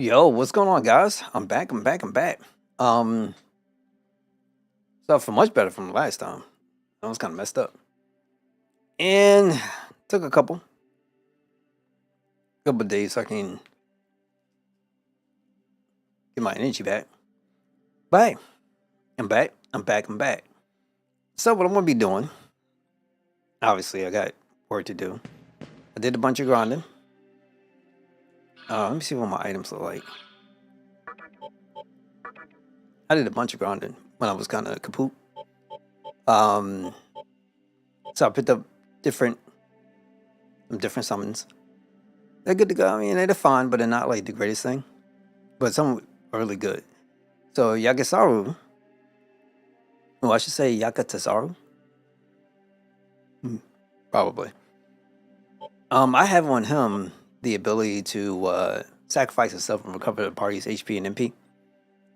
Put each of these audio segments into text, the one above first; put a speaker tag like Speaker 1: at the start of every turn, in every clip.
Speaker 1: Yo, what's going on, guys? I'm back. Um, Stuff for much better from the last time. I was kind of messed up, and took a couple of days so I can get my energy back. But hey, I'm back. So what I'm gonna be doing? Obviously, I got work to do. I did a bunch of grinding. Let me see what my items look like. I did a bunch of grinding when I was kind of kaput. Um, so I picked up different different summons. They're good to go. I mean, they're fine, but they're not like the greatest thing. But some are really good. So Yagasaru, well, I should say Yakatasaru, probably. I have on him the ability to sacrifice himself and recover the party's HP and MP,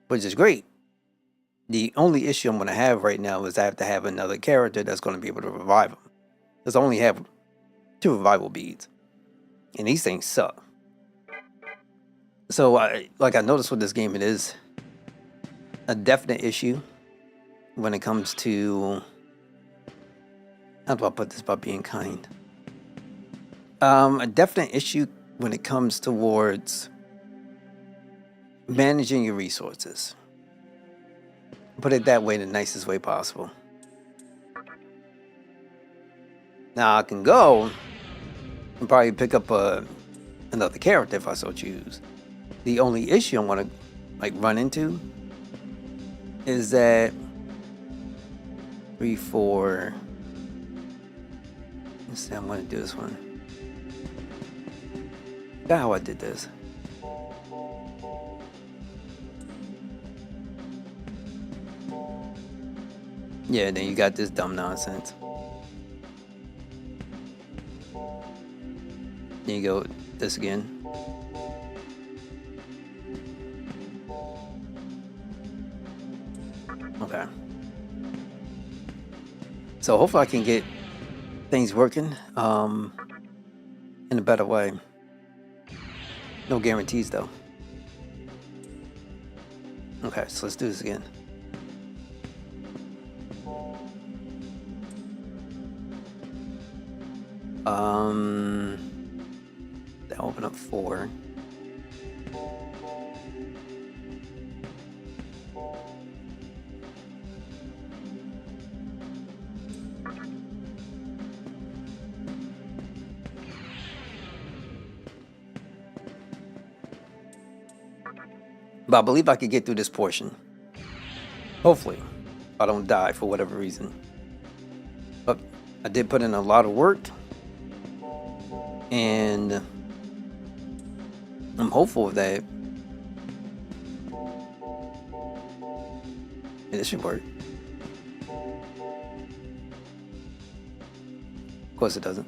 Speaker 1: which is great. The only issue I'm going to have right now is I have to have another character that's going to be able to revive him. Because I only have 2 revival beads, and these things suck. So, I noticed with this game, it is a definite issue when it comes to, how do I put this by being kind? A definite issue when it comes towards managing your resources. Put it that way, the nicest way possible. Now I can go and probably pick up another character if I so choose. The only issue I want to run into is that 3, 4. Let's see, I'm going to do this one. That's how I did this. Yeah, then you got this dumb nonsense. Then you go this again. Okay. So hopefully I can get things working in a better way. No guarantees though. Okay, so let's do this again. That open up 4. But I believe I could get through this portion. Hopefully, if I don't die for whatever reason. But I did put in a lot of work, and I'm hopeful that this should work. Of course it doesn't.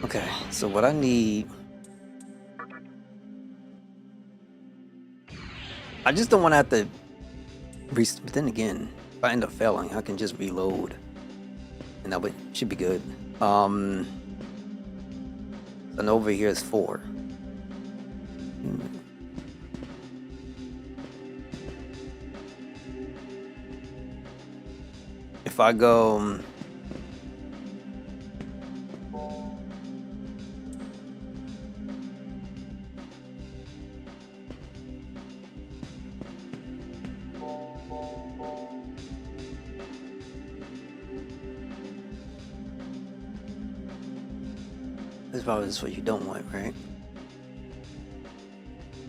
Speaker 1: Okay, so what I need, I just don't want to have to but then again, if I end up failing, I can just reload, and that should be good. And over here is 4. If I go this probably is what you don't want, right?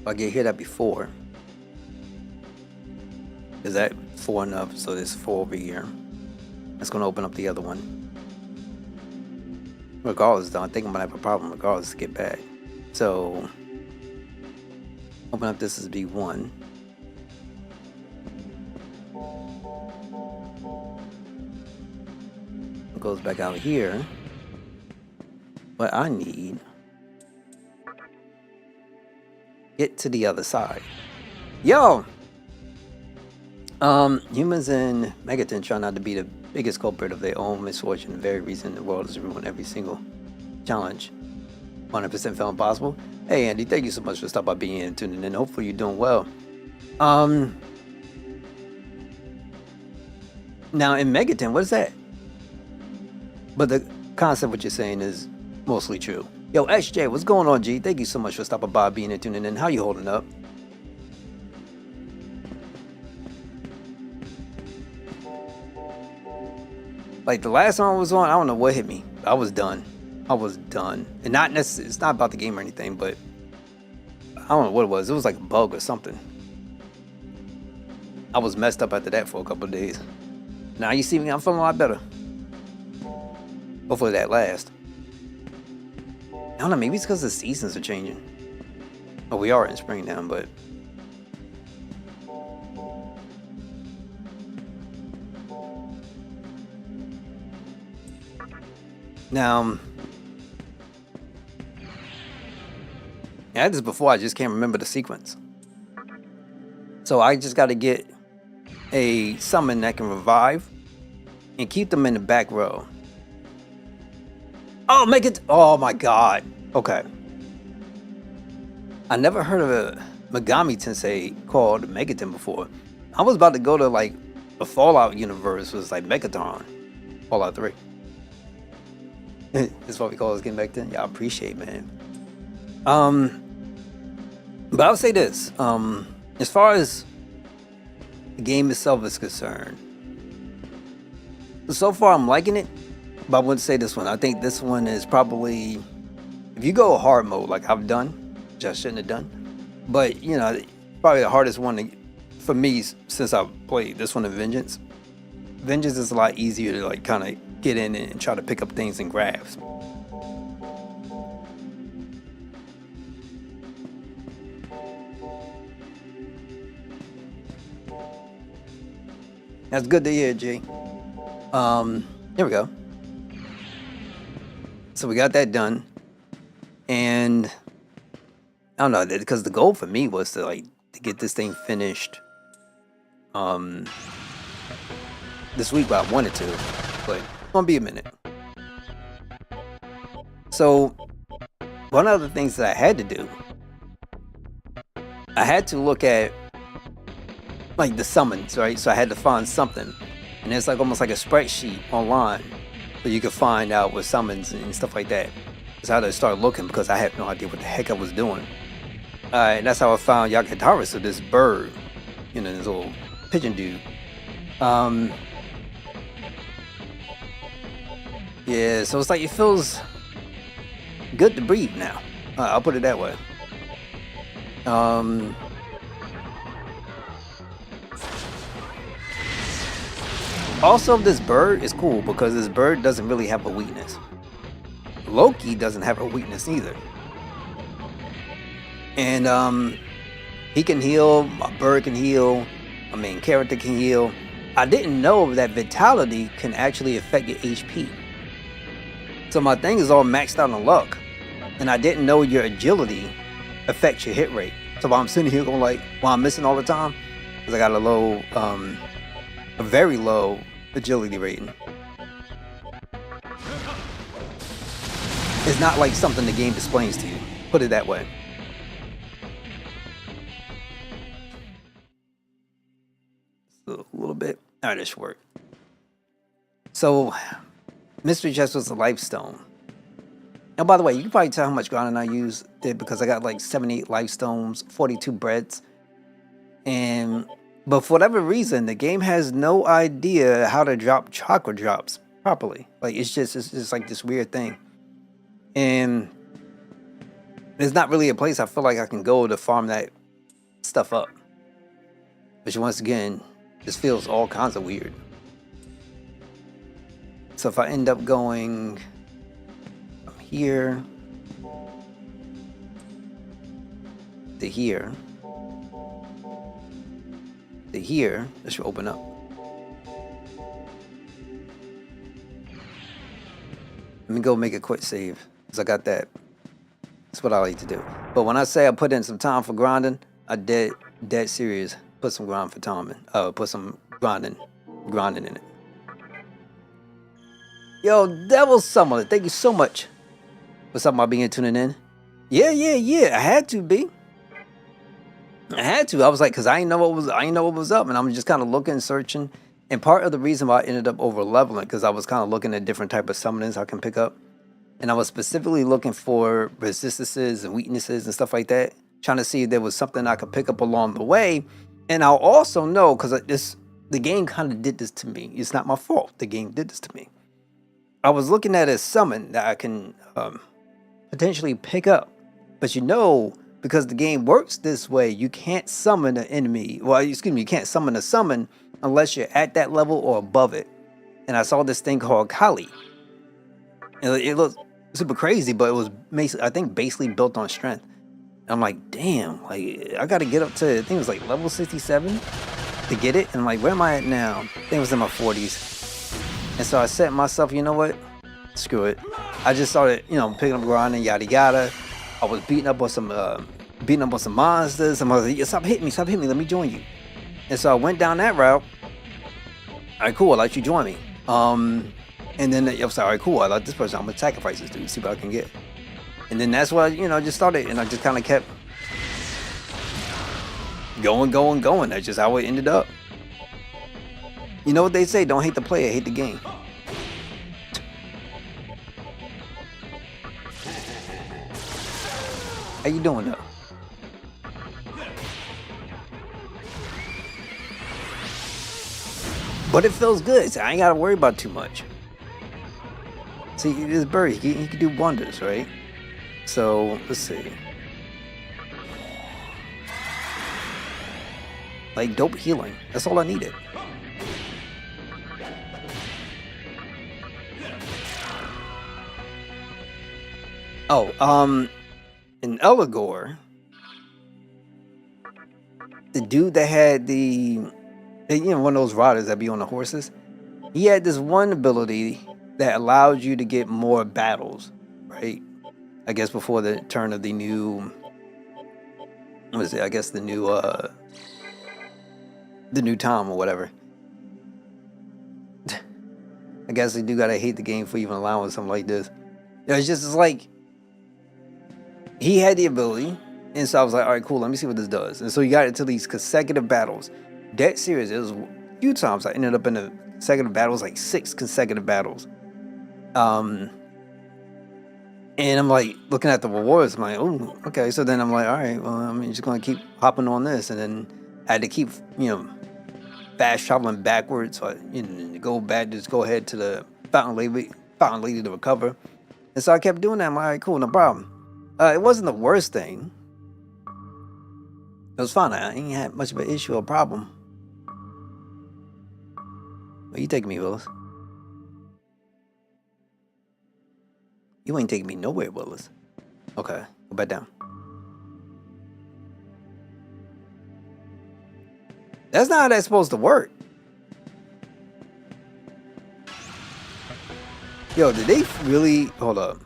Speaker 1: If I get hit at before, is that 4 enough? So there's 4 over here. That's going to open up the other one. Regardless, though, I think I'm going to have a problem regardless to get back. So, open up this as B1. It goes back out here. What I need, get to the other side. Yo! Humans in Megaton try not to be the biggest culprit of their own misfortune, the very reason the world is ruined every single challenge. 100% felt impossible. Hey Andy, thank you so much for stopping by being here and tuning in. Hopefully you're doing well. Now in Megaton, what is that? But the concept what you're saying is mostly true. Yo, SJ, what's going on, G? Thank you so much for stopping by, being and tuning in. How you holding up? Like the last time I was on, I don't know what hit me. I was done. I was done. And not necessarily, it's not about the game or anything, but I don't know what it was. It was like a bug or something. I was messed up after that for a couple of days. Now you see me, I'm feeling a lot better. Hopefully that lasts. I don't know, maybe it's because the seasons are changing. Oh, we are in spring now, but now I had this before, I just can't remember the sequence. So I just got to get a summon that can revive and keep them in the back row. Oh, make it! Oh my god. Okay. I never heard of a Megami Tensei called Megaton before. I was about to go to like the Fallout universe, was like Megaton. Fallout 3. That's what we call this game back then. Yeah, I appreciate, man. But I'll say this. As far as the game itself is concerned, so far I'm liking it. But I wouldn't say this one. I think this one is probably, if you go hard mode like I've done, which I shouldn't have done, but you know, probably the hardest one for me since I've played this one in Vengeance. Vengeance is a lot easier to like kind of get in and try to pick up things and grabs. That's good to hear, G. Here we go. So we got that done, and I don't know, because the goal for me was to get this thing finished this week, but I wanted to, but it's gonna be a minute. So one of the things that I had to do, I had to look at like the summons, right? So I had to find something, and it's like almost like a spreadsheet online. So you could find out what summons and stuff like that. That's how I started looking, because I had no idea what the heck I was doing. And that's how I found Yakataris, so this bird, you know, this little pigeon dude. Yeah, so it's like it feels good to breathe now. I'll put it that way. Also, this bird is cool because this bird doesn't really have a weakness. Loki doesn't have a weakness either. And he can heal, my bird can heal, my main character can heal. I didn't know that vitality can actually affect your HP. So my thing is all maxed out on luck. And I didn't know your agility affects your hit rate. So while I'm sitting here going like, while I'm missing all the time, because I got a low, a very low agility rating. It's not like something the game explains to you. Put it that way. A little bit. All right, this should work. So, mystery chest was a life stone. Now, by the way, you can probably tell how much grinding I used there, because I got like 78 life stones, 42 breads, but for whatever reason, the game has no idea how to drop chakra drops properly. Like it's just like this weird thing, and there's not really a place I feel like I can go to farm that stuff up. Which once again, this feels all kinds of weird. So if I end up going from here to here to here, this should open up. Let me go make a quick save, because I got that. That's what I like to do. But when I say I put in some time for grinding, I dead serious. Put some grind for time in. Put some grinding in it. Yo, Devil Summoner, thank you so much. What's up, my being tuning in? Yeah. I had to be. I had to. I was like, cause I didn't know what was up, and I'm just kind of looking, searching. And part of the reason why I ended up over leveling, because I was kind of looking at different type of summonings I can pick up, and I was specifically looking for resistances and weaknesses and stuff like that, trying to see if there was something I could pick up along the way. And I'll also know, because the game kind of did this to me. It's not my fault. The game did this to me. I was looking at a summon that I can potentially pick up, but because the game works this way, you can't summon an enemy. Well, excuse me, you can't summon a summon unless you're at that level or above it. And I saw this thing called Kali. And it looked super crazy, but it was basically built on strength. And I'm like, damn, like I got to get up to, I think it was like level 67 to get it. And I'm like, where am I at now? I think it was in my 40s. And so I said to myself, you know what? Screw it. I just started, picking up grinding, yada yada. I was beating up on some monsters. And I was like, stop hitting me, let me join you. And so I went down that route. All right, cool, I'll let you join me. And then I was like, all right, cool, I like this person, I'm gonna sacrifice this dude, see what I can get. And then that's why, I just started, and I just kind of kept going. That's just how it ended up. You know what they say, don't hate the player, hate the game. How you doing though? But it feels good, so I ain't gotta worry about too much. See, this bird, he can do wonders, right? So, let's see. Like, dope healing. That's all I needed. Oh, in Eligor, the dude that had one of those riders that be on the horses, he had this one ability that allowed you to get more battles, right? I guess before the turn of the new, what is it? I guess the new Tom or whatever. I guess they do gotta hate the game for even allowing something like this. It's like he had the ability, and so I was like, all right, cool, let me see what this does. And so you got into these consecutive battles. That series, it was a few times I ended up in the consecutive battles, like 6 consecutive battles. And I'm like looking at the rewards. I'm like, oh, okay. So then I'm like, all right, well, I'm just gonna keep hopping on this, and then I had to keep, fast traveling backwards. So I, go back, just go ahead to the fountain lady to recover. And so I kept doing that. I'm like, all right, cool, no problem. It wasn't the worst thing. It was fine. I ain't had much of an issue or problem. Where you taking me, Willis? You ain't taking me nowhere, Willis. Okay, go back down. That's not how that's supposed to work. Yo, did they really... Hold up,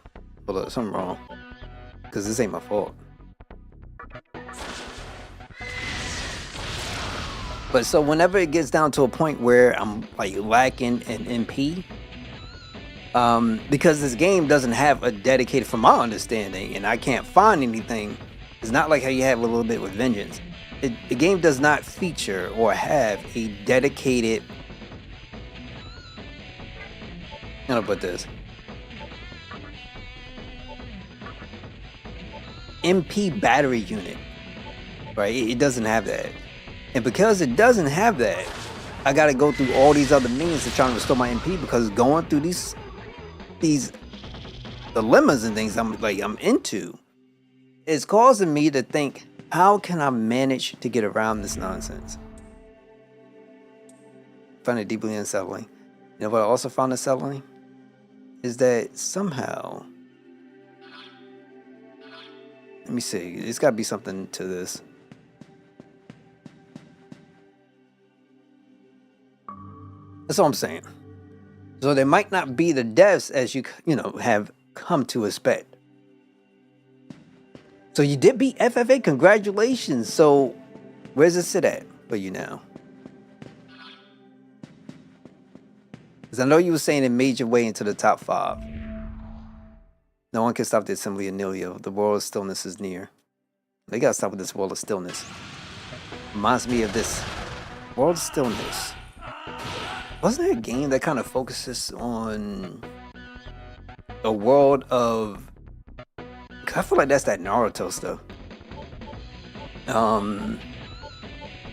Speaker 1: something wrong. Because this ain't my fault. But so whenever it gets down to a point where I'm like lacking in MP, because this game doesn't have a dedicated, from my understanding, and I can't find anything, it's not like how you have a little bit with Vengeance. The game does not feature or have a dedicated, how do I put this? MP battery unit, right? It doesn't have that. And because it doesn't have that, I gotta go through all these other means to try to restore my MP, because going through these dilemmas and things I'm into is causing me to think, how can I manage to get around this nonsense? I find it deeply unsettling. You know what I also found unsettling? Is that somehow, let me see, there's gotta be something to this. That's all I'm saying. So there might not be the deaths as you have come to expect. So you did beat FFA, congratulations. So where's it sit at for you now? Is Because I know you were saying it made your way into the top 5. No one can stop the assembly of Nilio. The world of stillness is near. They gotta stop with this world of stillness. Reminds me of this world of stillness. Wasn't there a game that kind of focuses on a world of... I feel like that's that Naruto stuff. Yeah,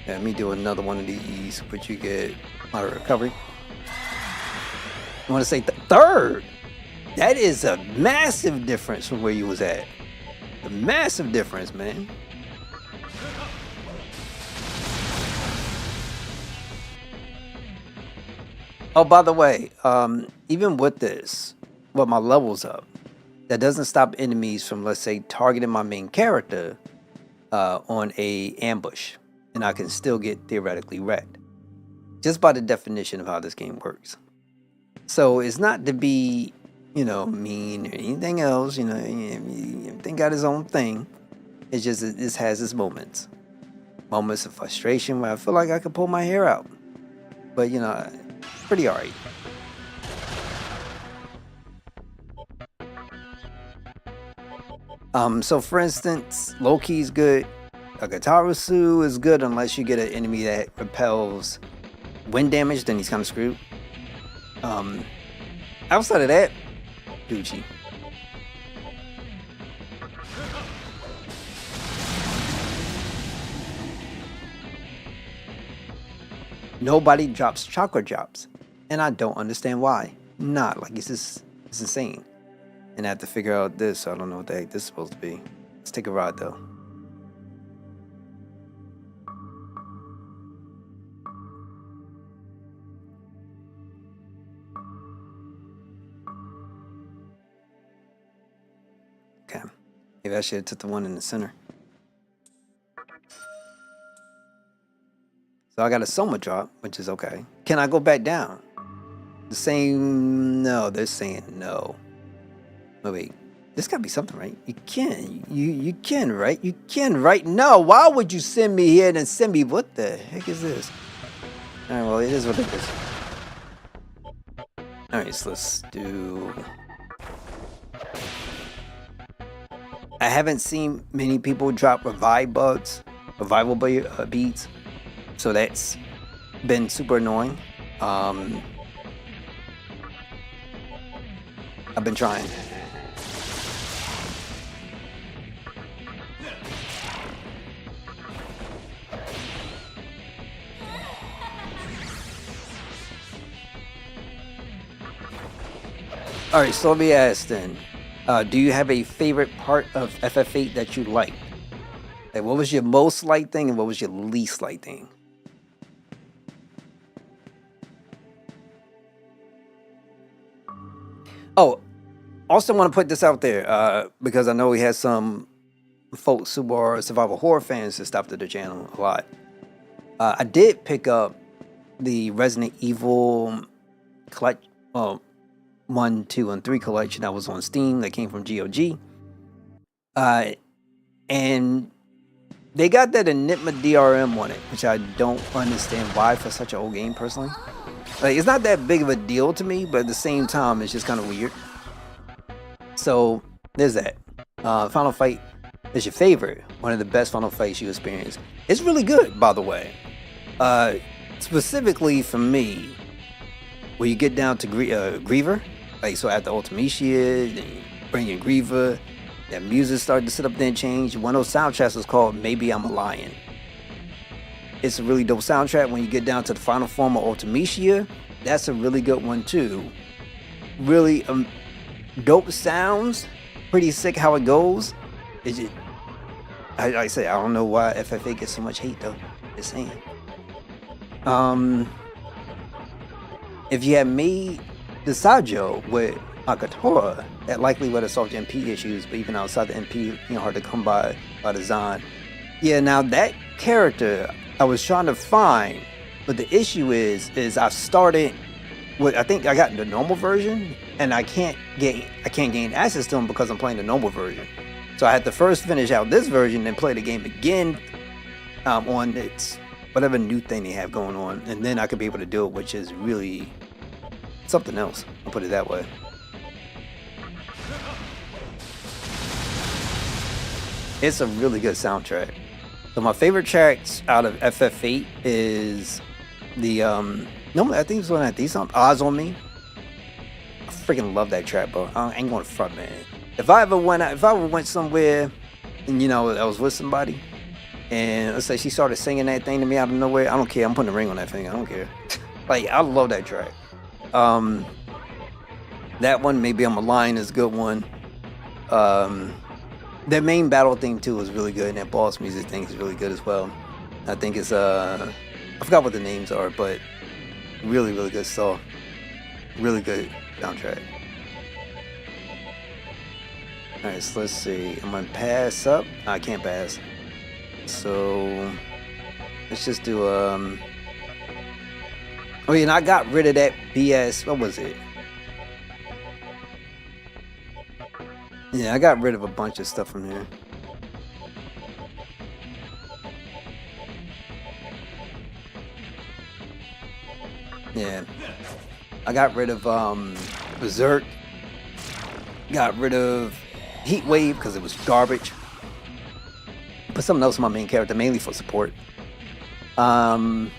Speaker 1: let me do another one of these, but you get moderate recovery. I want to say third. That is a massive difference from where you was at. A massive difference, man. Oh, by the way, even with this, with my levels up, that doesn't stop enemies from, let's say, targeting my main character on a ambush, and I can still get theoretically wrecked, just by the definition of how this game works. So it's not to be, you know, mean or anything else. You know, everything got his own thing. It's just this has its moments of frustration where I feel like I could pull my hair out, but you know, pretty alright. So for instance, Loki's good. Agatarasu is good unless you get an enemy that repels wind damage, then he's kind of screwed. Outside of that, Gucci. Nobody drops chakra drops, and I don't understand why. Not like it's insane. And I have to figure out this. So I don't know what the heck this is supposed to be. Let's take a ride though. Okay. Maybe I should have took the one in the center. So I got a Soma drop, which is okay. Can I go back down? The same... No, they're saying no. Oh, wait. This gotta be something, right? You can. You can, right? You can, right? No, why would you send me here and then send me... What the heck is this? Alright, well, it is what it is. Alright, so let's do... I haven't seen many people drop revival beads, so that's been super annoying. I've been trying. Alright, so let me ask then. Do you have a favorite part of FF8 that you liked? Like, what was your most liked thing and what was your least liked thing? Oh, also want to put this out there because I know we had some folks who are survival horror fans that stopped at the channel a lot. I did pick up the Resident Evil collection, 1, 2, and 3 collection that was on Steam that came from GOG. And they got that Enigma DRM on it, which I don't understand why for such an old game personally. Like, it's not that big of a deal to me, but at the same time, it's just kind of weird. So, there's that. Final Fight is your favorite. One of the best Final Fights you experienced. It's really good, by the way. Specifically for me, when you get down to Griever, like, so after Ultimecia, then you bring in Griever, that music started to sit up there and change. One of those soundtracks was called Maybe I'm a Lion. It's a really dope soundtrack. When you get down to the final form of Ultimecia, that's a really good one too. Really dope sounds, pretty sick how it goes. It's just, like I say, I don't know why FF8 gets so much hate though. Just saying. If you had made the Sajo with Akatora, that likely would have solved your MP issues, but even outside the MP, hard to come by design. Yeah, now that character I was trying to find, but the issue is I started with, I think I got the normal version, and I can't gain access to them because I'm playing the normal version. So I had to first finish out this version and play the game again on its whatever new thing they have going on, and then I could be able to do it, which is really something else. I'll put it that way. It's a really good soundtrack. So my favorite tracks out of FF8 is the no, I think it's one of these songs, Eyes on Me. I freaking love that track, bro. I ain't going to front, man. If I ever went somewhere and I was with somebody and let's say she started singing that thing to me out of nowhere, I don't care. I'm putting a ring on that thing. I don't care. Like, I love that track. That one, Maybe I'm a Lion, is a good one. Their main battle theme too is really good, and that boss music thing is really good as well. I think it's I forgot what the names are, but really, really good song. Really good soundtrack. Alright, so let's see. I'm gonna pass up. I can't pass. So let's just do oh yeah, and I got rid of that BS. What was it? Yeah, I got rid of a bunch of stuff from here. Yeah. I got rid of Berserk. Got rid of Heat Wave because it was garbage. Put something else on my main character, mainly for support. There's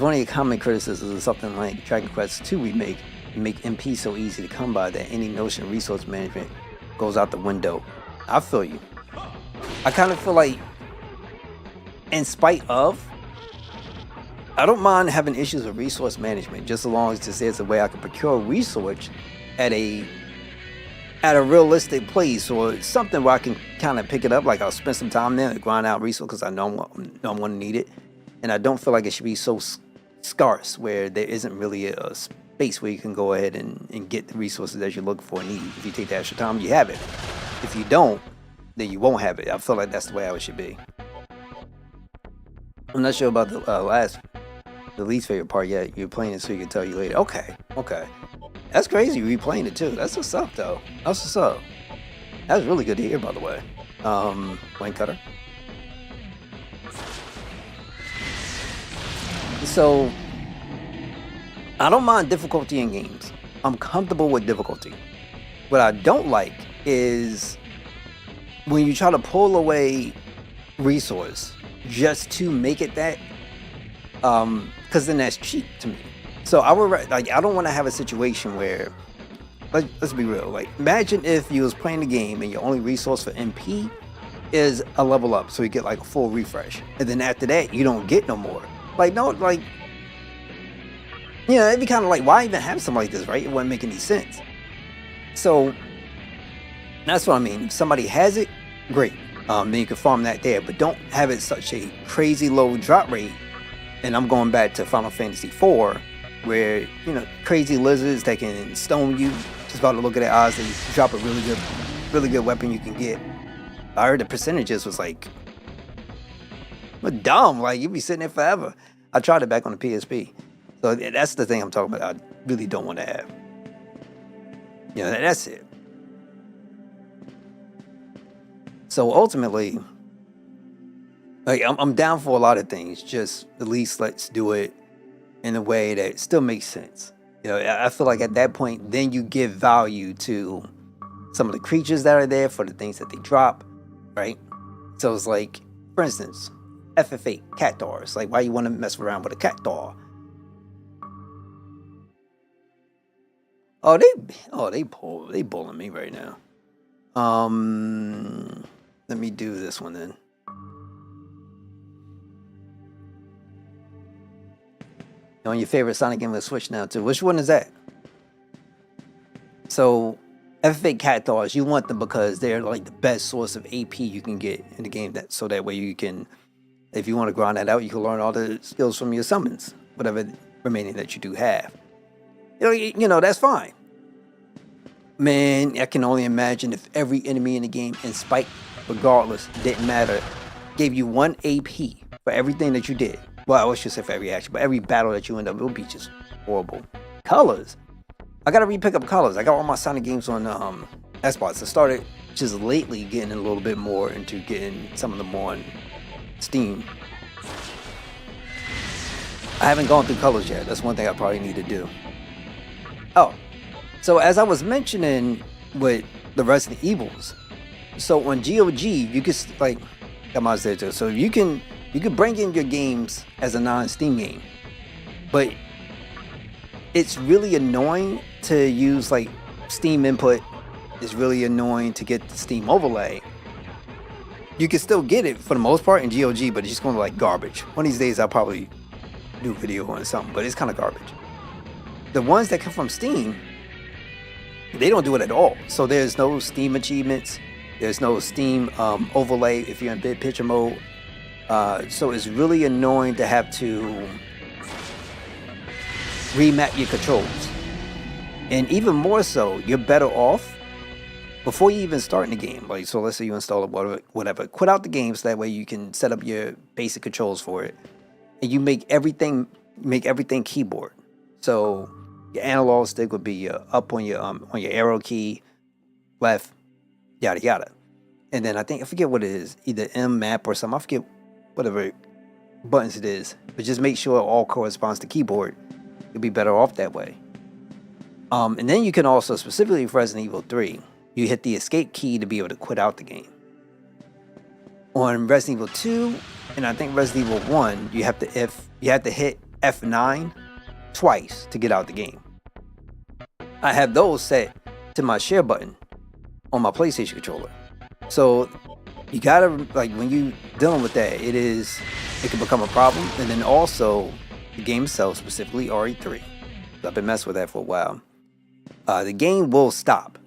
Speaker 1: one of your common criticisms of something like Dragon Quest II Remake. Make MP so easy to come by that any notion of resource management goes out the window. I feel you. I kind of feel like, in spite of, I don't mind having issues with resource management, just as long as there's a way I can procure resource at a realistic place, or something where I can kind of pick it up. Like, I'll spend some time there to grind out resource because I know I'm going to need it, and I don't feel like it should be so scarce where there isn't really a space where you can go ahead and get the resources that you're looking for and need. If you take the extra time, you have it. If you don't, then you won't have it. I feel like that's the way it should be. I'm not sure about the least favorite part yet. You're playing it so you can tell you later. Okay. That's crazy. You're replaying it too. That's what's up, though. That's what's up. That's really good to hear, by the way. Wayne Cutter. So, I don't mind difficulty in games. I'm comfortable with difficulty. What I don't like is when you try to pull away resource just to make it that, because then that's cheap to me. So I don't want to have a situation where, let's be real. Like, imagine if you was playing the game and your only resource for MP is a level up, so you get like a full refresh, and then after that you don't get no more. Like, no, like, it'd be kind of like, why even have something like this, right? It wouldn't make any sense. So that's what I mean. If somebody has it, great. Then you can farm that there, but don't have it such a crazy low drop rate. And I'm going back to Final Fantasy IV, where crazy lizards that can stone you. Just about to look at their eyes, they drop a really good weapon you can get. I heard the percentages was like, dumb. Like, you'd be sitting there forever. I tried it back on the PSP. So that's the thing I'm talking about. I really don't want to have. That's it. So ultimately, like, I'm down for a lot of things. Just at least let's do it in a way that still makes sense. I feel like at that point, then you give value to some of the creatures that are there for the things that they drop, right? So it's like, for instance, FF8 cat doors. Like, why you want to mess around with a cat door? They bullying me right now. Let me do this one then. On your favorite Sonic game on the Switch now too. Which one is that? So, FF8 cat doors, you want them because they're like the best source of AP you can get in the game. So that way you can, if you want to grind that out, you can learn all the skills from your summons, whatever remaining that you do have. That's fine. Man, I can only imagine if every enemy in the game, in spite, regardless, didn't matter, gave you 1 AP for everything that you did. Well, I should say for every action, but every battle that you end up, it would be just horrible. Colors. I gotta re-pick up colors. I got all my Sonic games on Xbox. I started just lately getting a little bit more into getting some of them on Steam. I haven't gone through colors yet. That's one thing I probably need to do. Oh, so as I was mentioning with the Resident Evils, so on GOG you can like come out there too. So you can bring in your games as a non-Steam game, but it's really annoying to use like Steam input. It's really annoying to get the Steam overlay. You can still get it for the most part in GOG, but it's just going to like garbage. One of these days I'll probably do a video on something, but it's kind of garbage. The ones that come from Steam, they don't do it at all. So there's no Steam achievements. There's no Steam overlay if you're in big picture mode. So it's really annoying to have to remap your controls. And even more so, you're better off before you even start in the game. Like, so let's say you install it, whatever. Quit out the game so that way you can set up your basic controls for it. And you make everything keyboard. So your analog stick would be up on your arrow key, left, yada yada. And then I forget what it is, either M map or something. I forget whatever buttons it is. But just make sure it all corresponds to keyboard. You'll be better off that way. And then you can also, specifically for Resident Evil 3, you hit the escape key to be able to quit out the game. On Resident Evil 2 and I think Resident Evil 1, you have to hit F9 twice to get out the game. I have those set to my share button on my PlayStation controller. So you gotta, like, when you dealing with that, it can become a problem. And then also the game itself, specifically RE3. I've been messing with that for a while. The game will stop.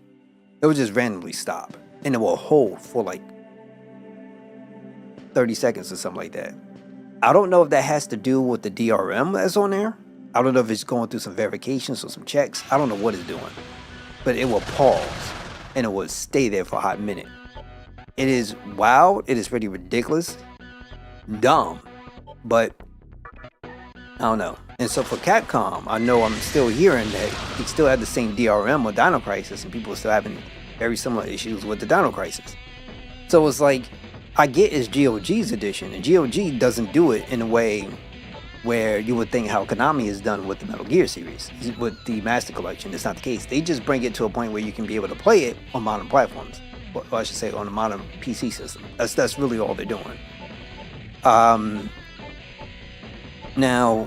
Speaker 1: It will just randomly stop. And it will hold for like 30 seconds or something like that. I don't know if that has to do with the DRM that's on there. I don't know if it's going through some verifications or some checks. I don't know what it's doing. But it will pause. And it will stay there for a hot minute. It is wild. It is pretty ridiculous. Dumb. But I don't know. And so for Capcom, I know I'm still hearing that they still have the same DRM or Dino Crisis, and people are still having very similar issues with the Dino Crisis. So it's like, I get it's GOG's edition, and GOG doesn't do it in a way where you would think how Konami has done with the Metal Gear series, with the Master Collection. It's not the case. They just bring it to a point where you can be able to play it on modern platforms, or I should say on a modern PC system. That's really all they're doing. Now,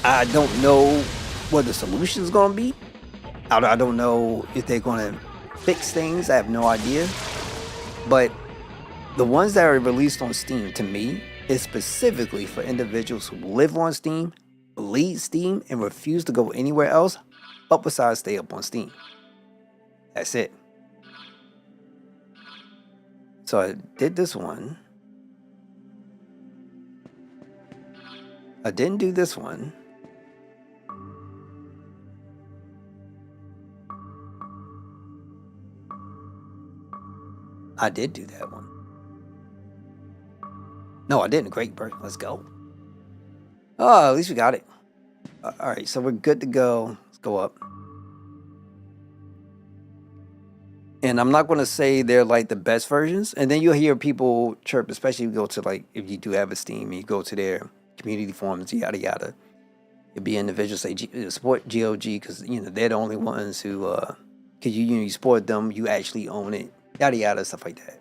Speaker 1: I don't know what the solution is going to be. I don't know if they're going to fix things. I have no idea. But the ones that are released on Steam, to me, is specifically for individuals who live on Steam, bleed Steam, and refuse to go anywhere else, but besides stay up on Steam. That's it. So I did this one. I didn't do this one. I did do that one. No, I didn't. Great, Bert. Let's go. Oh, at least we got it. All right, so we're good to go. Let's go up. And I'm not going to say they're like the best versions. And then you'll hear people chirp, especially if you go to, like, if you do have a Steam and you go to their community forums, yada yada. It'd be individuals say support GOG because, you know, they're the only ones who, because you support them, you actually own it, yada yada, stuff like that.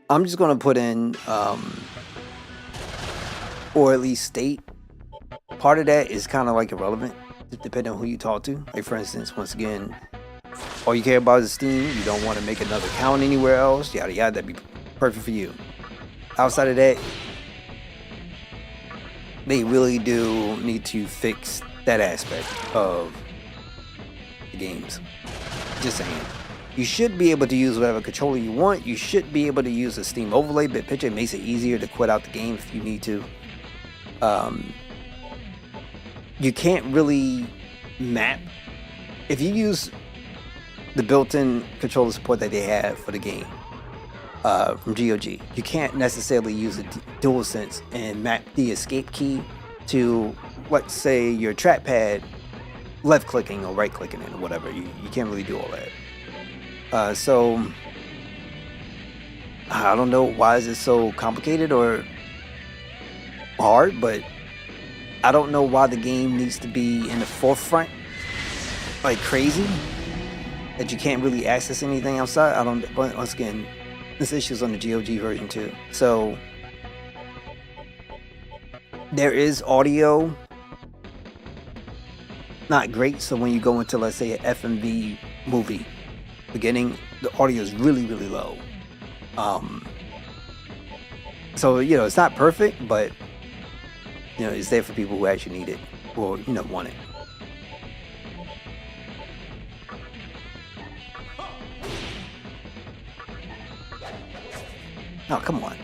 Speaker 1: I'm just going to put in, or at least state, part of that is kind of like irrelevant, depending on who you talk to. Like, for instance, once again, all you care about is Steam, you don't want to make another account anywhere else, yada yada, that'd be perfect for you. Outside of that, they really do need to fix that aspect of the games. Just saying. You should be able to use whatever controller you want. You should be able to use a Steam overlay bit picture. It makes it easier to quit out the game if you need to. You can't really map. If you use the built-in controller support that they have for the game from GOG, you can't necessarily use a DualSense and map the escape key to, let's say, your trackpad left clicking or right clicking it or whatever. You can't really do all that. So I don't know why is it so complicated or hard, but I don't know why the game needs to be in the forefront like crazy, that you can't really access anything outside. I don't, but once again, this issue's on the GOG version too. So there is audio, not great. So when you go into, let's say, an FMV movie beginning, the audio is really, really low. So, you know, it's not perfect, but, you know, it's there for people who actually need it or, you know, want it. Oh, come on.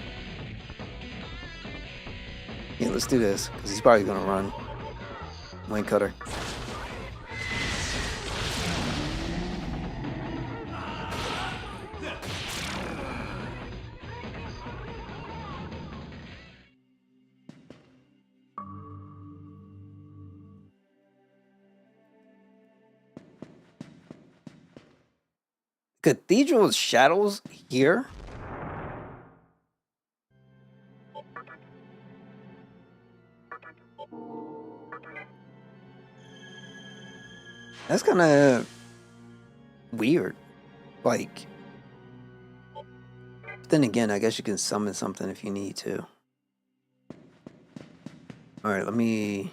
Speaker 1: Yeah, let's do this, because he's probably going to run. Wing cutter. Cathedral's shadows here? That's kind of weird. Like, then again, I guess you can summon something if you need to. Alright, let me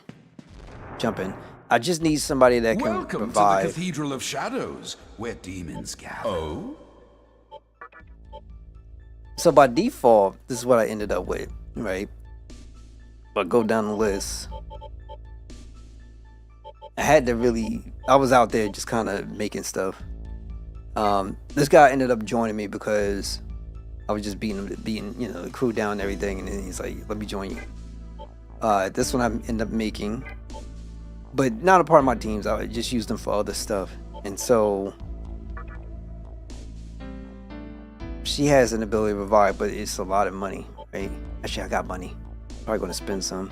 Speaker 1: jump in. I just need somebody that can
Speaker 2: Welcome
Speaker 1: provide.
Speaker 2: to the Cathedral of Shadows, where demons gather. Oh?
Speaker 1: So by default, this is what I ended up with, right? But go down the list. I had to really, I was out there just kind of making stuff. This guy ended up joining me because I was just beating, you know, the crew down and everything, and then he's like, let me join you. This one I ended up making, but not a part of my teams. I just used them for other stuff. And so she has an ability to revive, but it's a lot of money, right? Actually, I got money. Probably going to spend some.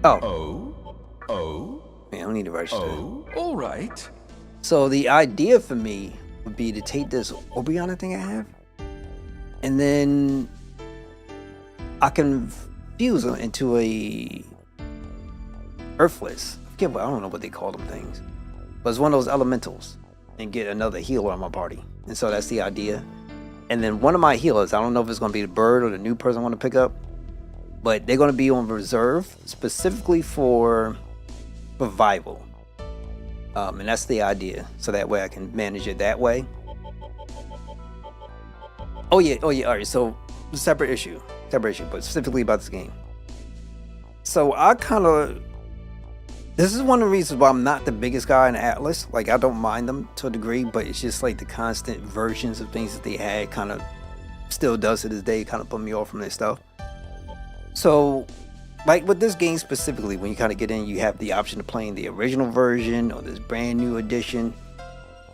Speaker 1: Oh.
Speaker 2: Oh?
Speaker 1: Man, I don't need to register.
Speaker 2: Oh? All right.
Speaker 1: So the idea for me would be to take this Obiana thing I have, and then I can fuse them into a Earthless. I don't know what they call them things, but it's one of those elementals, and get another healer on my party. And so that's the idea. And then one of my healers, I don't know if it's going to be the bird or the new person I want to pick up, but they're going to be on reserve specifically for revival. And that's the idea. So that way I can manage it that way. Oh yeah. All right. So separate issue, but specifically about this game. So this is one of the reasons why I'm not the biggest guy in Atlas. Like, I don't mind them to a degree, but it's just like the constant versions of things that they had kind of still does to this day, kind of put me off from their stuff. So, like with this game specifically, when you kind of get in, you have the option of playing the original version or this brand new edition.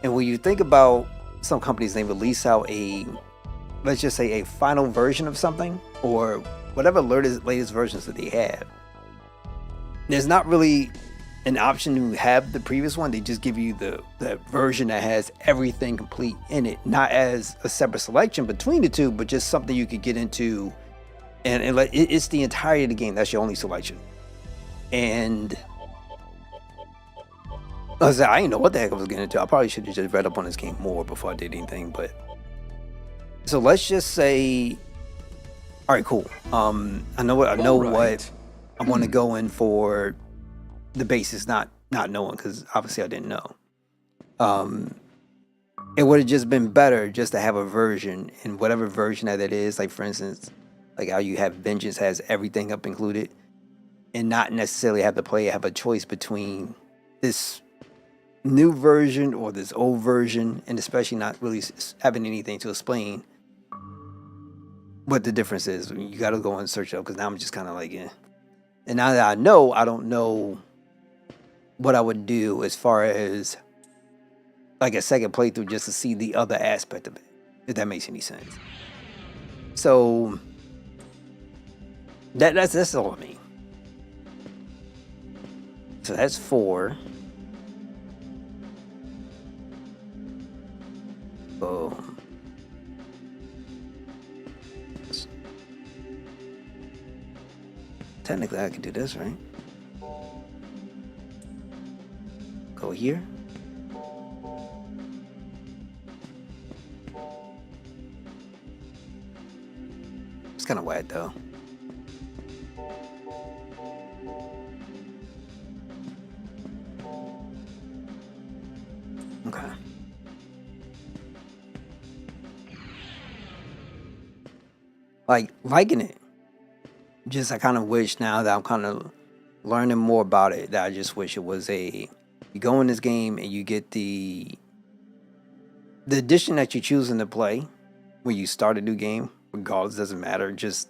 Speaker 1: And when you think about some companies, they release out let's just say a final version of something, or whatever latest versions that they have. There's not really an option to have the previous one. They just give you the version that has everything complete in it, not as a separate selection between the two, but just something you could get into, and it's the entirety of the game. That's your only selection. And I didn't know what the heck I was getting into. I probably should have just read up on this game more before I did anything. But so let's just say, all right, cool. I know what I want to go in for. The basis, not knowing, because obviously I didn't know. It would have just been better just to have a version, and whatever version that it is, like for instance, like how you have Vengeance has everything up included, and not necessarily have the player have a choice between this new version or this old version, and especially not really having anything to explain what the difference is. You got to go and search it up, because now I'm just kind of like, eh. And now that I know, I don't know what I would do as far as like a second playthrough just to see the other aspect of it, if that makes any sense. So that's all I mean. So that's 4. Boom. Technically I could do this, right? here? It's kind of wet though. Okay. Like, liking it. Just I kind of wish now that I'm kind of learning more about it, that I just wish it was you go in this game and you get the edition that you're choosing to play when you start a new game, regardless, doesn't matter. Just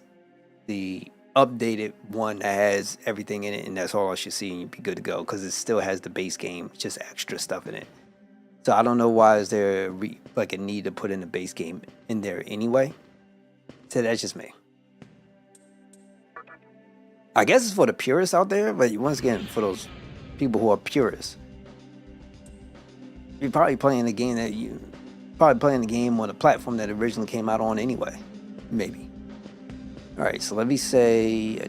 Speaker 1: the updated one that has everything in it, and that's all I should see, and you'd be good to go, because it still has the base game, just extra stuff in it. So I don't know why is there like a need to put in the base game in there anyway. So that's just me. I guess it's for the purists out there, but once again, for those people who are purists, you're probably playing the game on a platform that originally came out on anyway, maybe. All right, so let me say,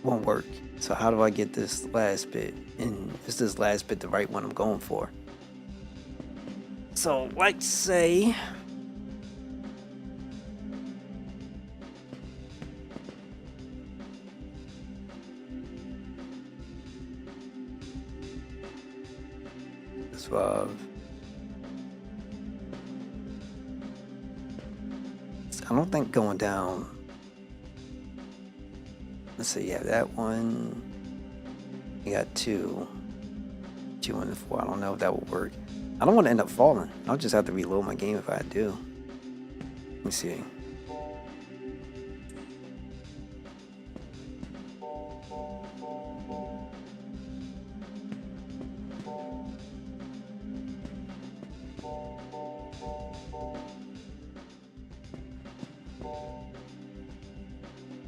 Speaker 1: won't work. So how do I get this last bit? And is this last bit the right one I'm going for? So let's say, this 5. I don't think going down. Let's see, yeah, that one. You got 2 and 4. I don't know if that will work. I don't want to end up falling. I'll just have to reload my game if I do. Let me see.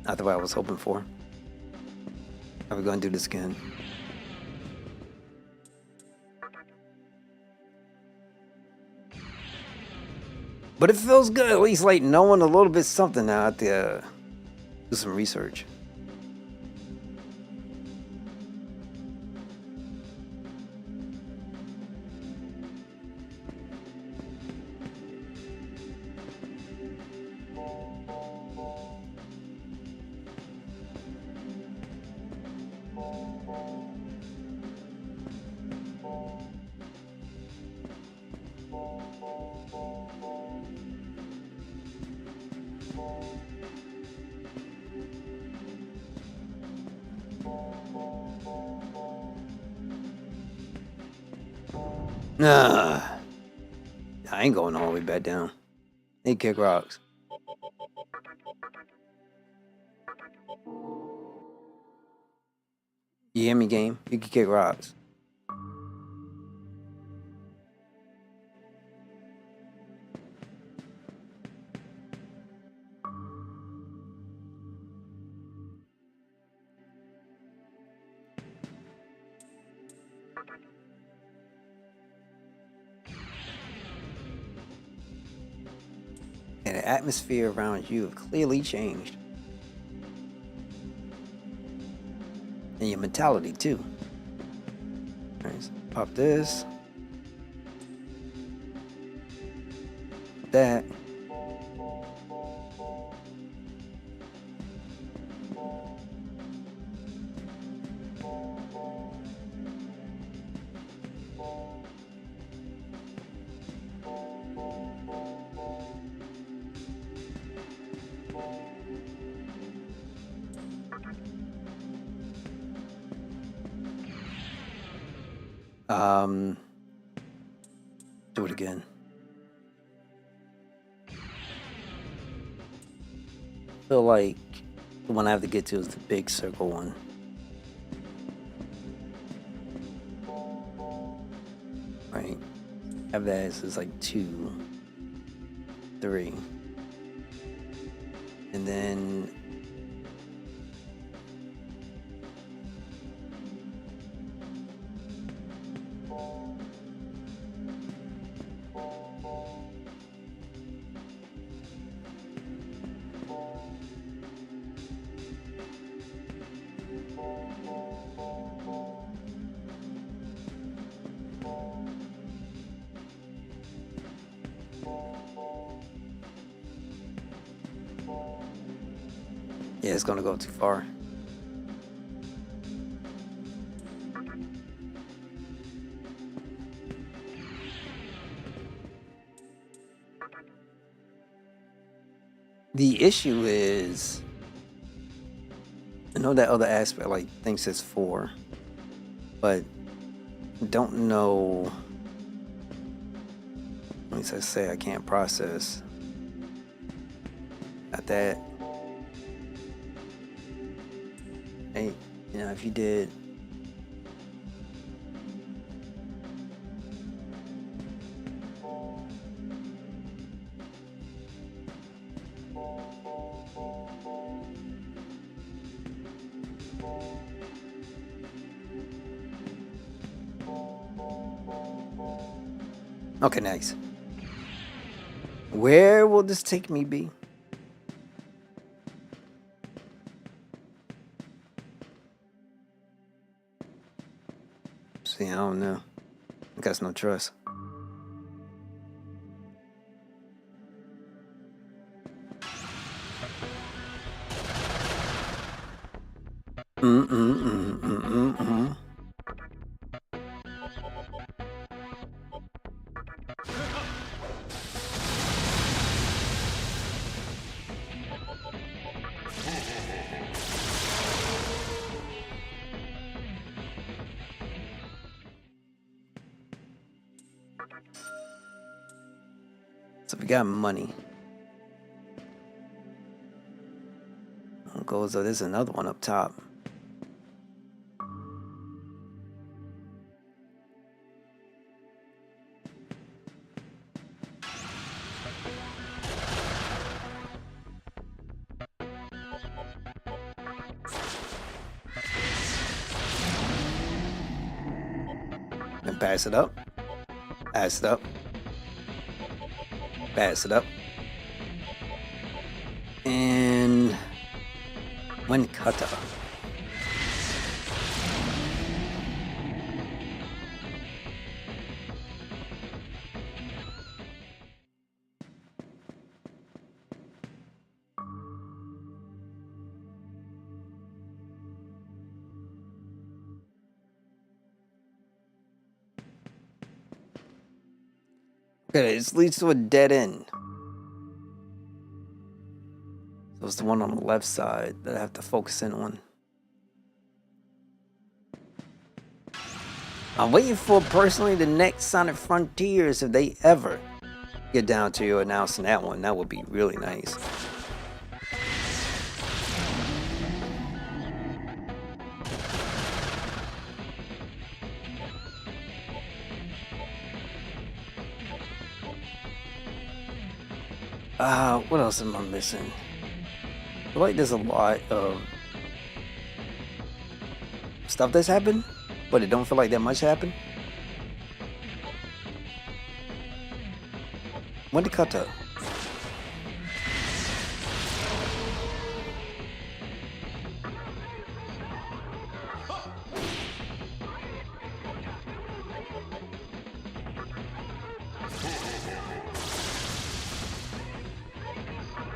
Speaker 1: Not the way I was hoping for. Are we going to do this again? But it feels good, at least like knowing a little bit something now. I have to do some research. Nah, I ain't going all the way back down. They kick rocks. You hear me, game? You can kick rocks. And the atmosphere around you have clearly changed. And your mentality too. Alright, so pop this. That. Do it again. Feel like the one I have to get to is the big circle one. Right. Have that as like 2, 3. And then Yeah, it's gonna go too far. The issue is, I know that other aspect like thinks it's 4, but don't know. At least I say I can't process. Not that. Hey, you know, if you did. Okay, nice. Where will this take me be? See, I don't know. I got no trust. So we got money. Goes, oh, there's another one up top. And pass it up. Pass it up. Pass it up. And one cutter. Okay, this leads to a dead end. So it's the one on the left side that I have to focus in on. I'm waiting for personally the next Sonic Frontiers, if they ever get down to announcing that one. That would be really nice. What else am I missing? I feel like there's a lot of stuff that's happened, but it don't feel like that much happened. When did cut up?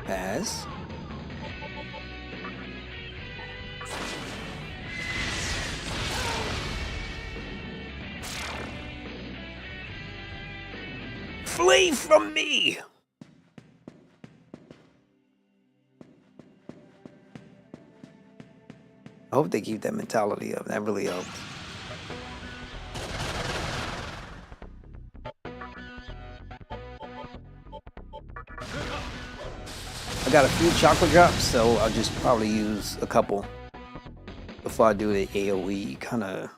Speaker 1: Pass. Flee from me! I hope they keep that mentality up. That really helps. I got a few chocolate drops, so I'll just probably use a couple before I do the AoE kind of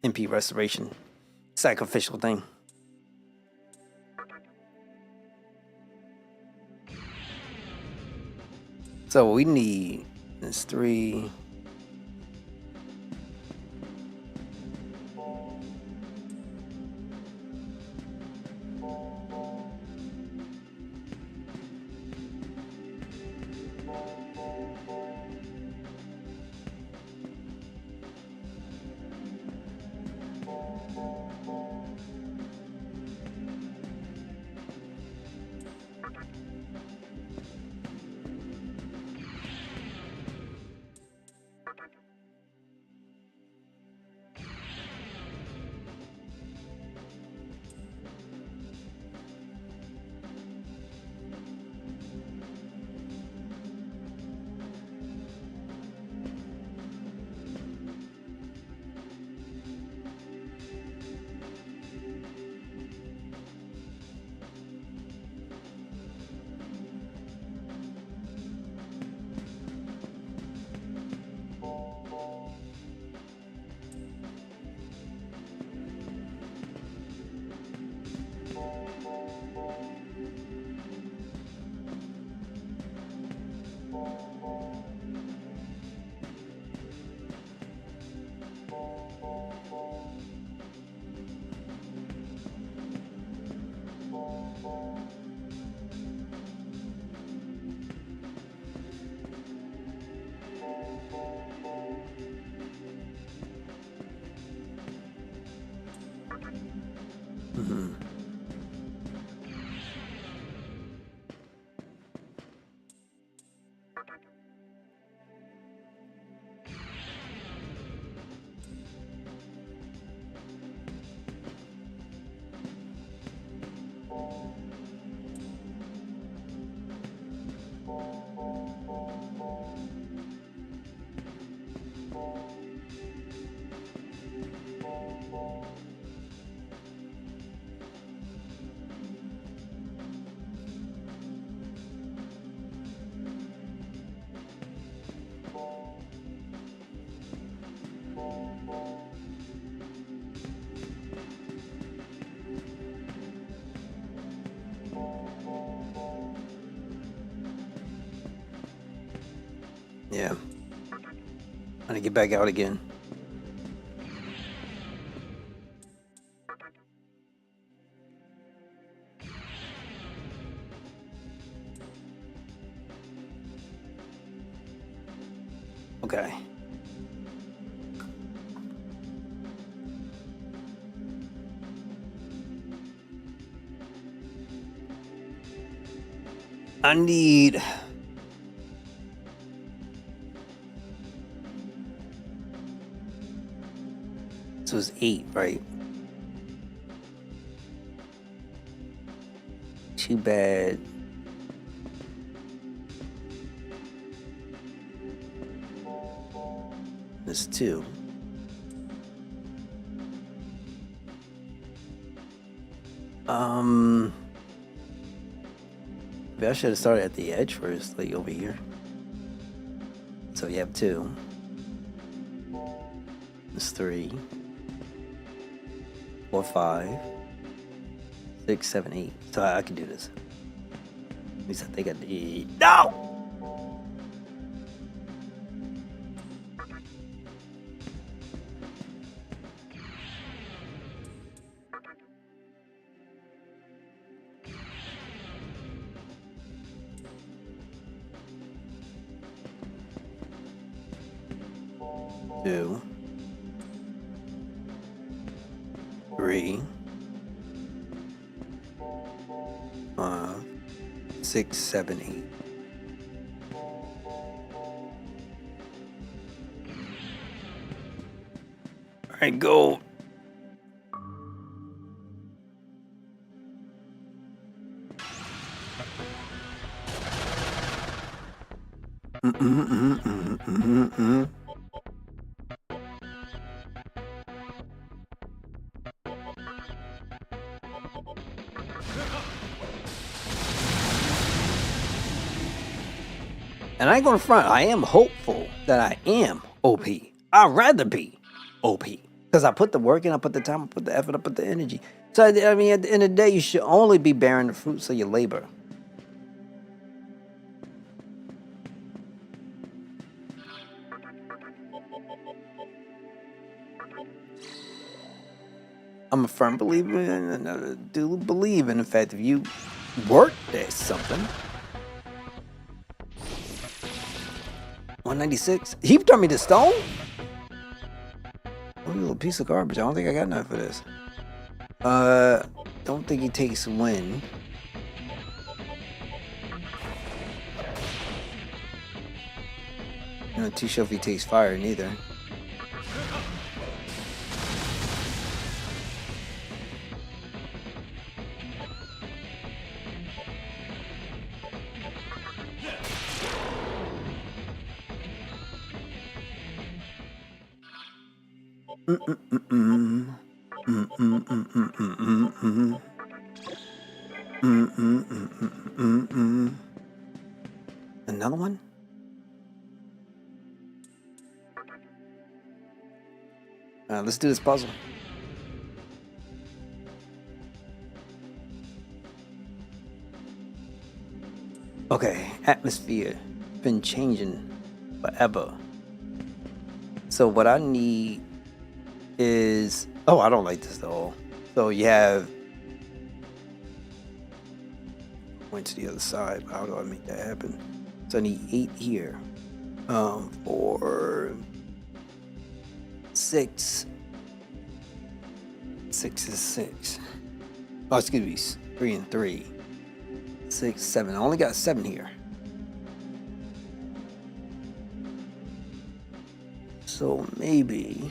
Speaker 1: MP restoration sacrificial thing. So we need this 3. Yeah. I'm gonna get back out again. Okay. I need... So it's 8, right? Too bad. It's 2. Maybe I should have started at the edge first, like over here. So you have 2. It's 3, 4, 5, 6, 7, 8. So I can do this. At least I think I did. No! Two, 3, 5, 6, 7, 8. All right, go. And I ain't gonna front. I am hopeful that I am OP. I'd rather be OP because I put the work in, I put the time, I put the effort, I put the energy. So I mean, at the end of the day, you should only be bearing the fruits of your labor. I'm a firm believer, and I do believe in the fact if you work at something. 196. He turned me to stone. Oh, you little piece of garbage. I don't think I got enough for this. Don't think he takes wind. I'm not too sure if he takes fire neither. Another one? Let's do this puzzle. Okay, atmosphere been changing forever. So what I need is, oh, I don't like this at all. So you have, went to the other side. How do I make that happen? So I need 8 here. 4, 6. 6 is 6. Oh, excuse me, 3 and 3. 6, 7. I only got 7 here. So maybe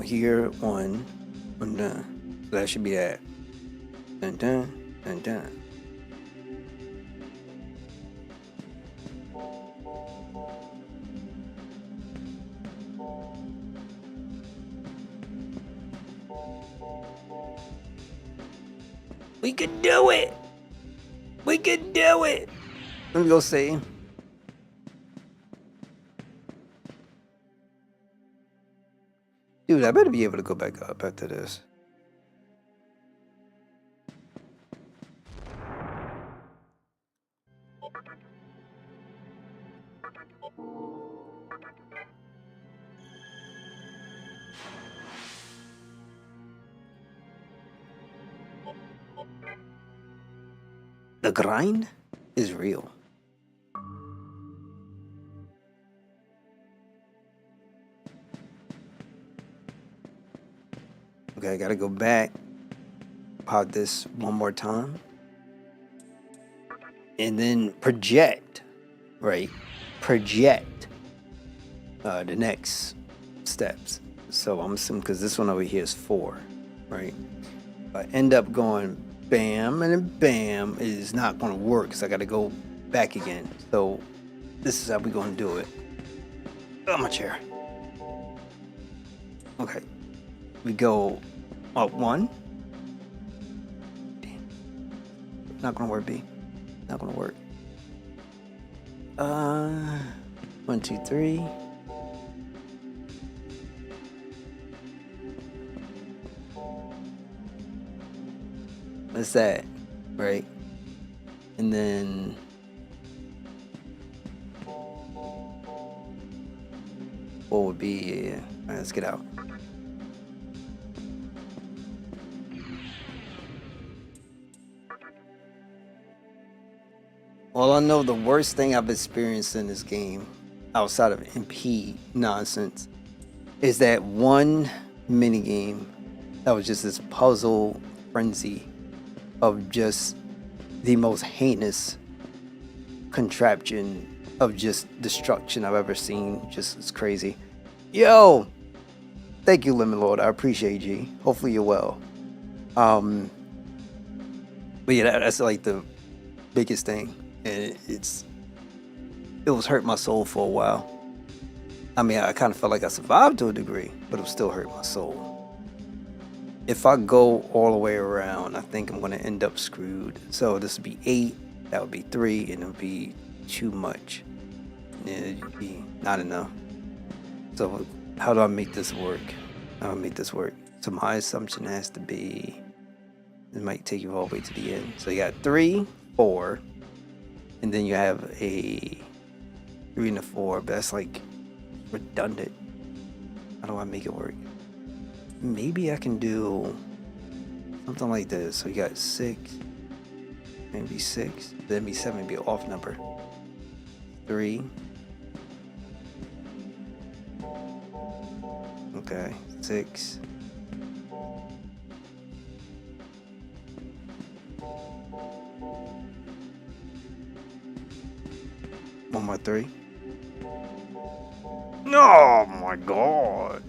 Speaker 1: here, 1 done. So that should be that. Dun dun dun dun. We can do it. We can do it. Let me go see. Dude, I better be able to go back up after this. The grind is real. Okay, I gotta go back, pop this one more time, and then project, right? Project the next steps. So I'm assuming because this one over here is 4, right? If I end up going bam and then bam, it is not going to work because I got to go back again. So this is how we're going to do it. Oh, my chair. Okay. We go up 1. Damn. Not going to work, B. Not going to work. 1, 2, 3. What's that? Right? And then what would be? All right, let's get out. Well, I know the worst thing I've experienced in this game, outside of MP nonsense, is that one mini game that was just this puzzle frenzy of just the most heinous contraption of just destruction I've ever seen. Just it's crazy. Yo, thank you, Lemon Lord. I appreciate you. Hopefully you're well. But yeah, that's like the biggest thing, and it was hurt my soul for a while. I mean, I kind of felt like I survived to a degree, but it was still hurt my soul. If I go all the way around, I think I'm going to end up screwed. So this would be 8, that would be 3, and it would be too much. It would be not enough. So how do I make this work? How do I make this work? So my assumption has to be, it might take you all the way to the end. So you got 3, 4, and then you have a 3 and a 4, but that's like redundant. How do I make it work? Maybe I can do something like this. So you got 6, maybe 6, then be 7, would be an off number. 3. Okay, 6. One more 3. Oh my god.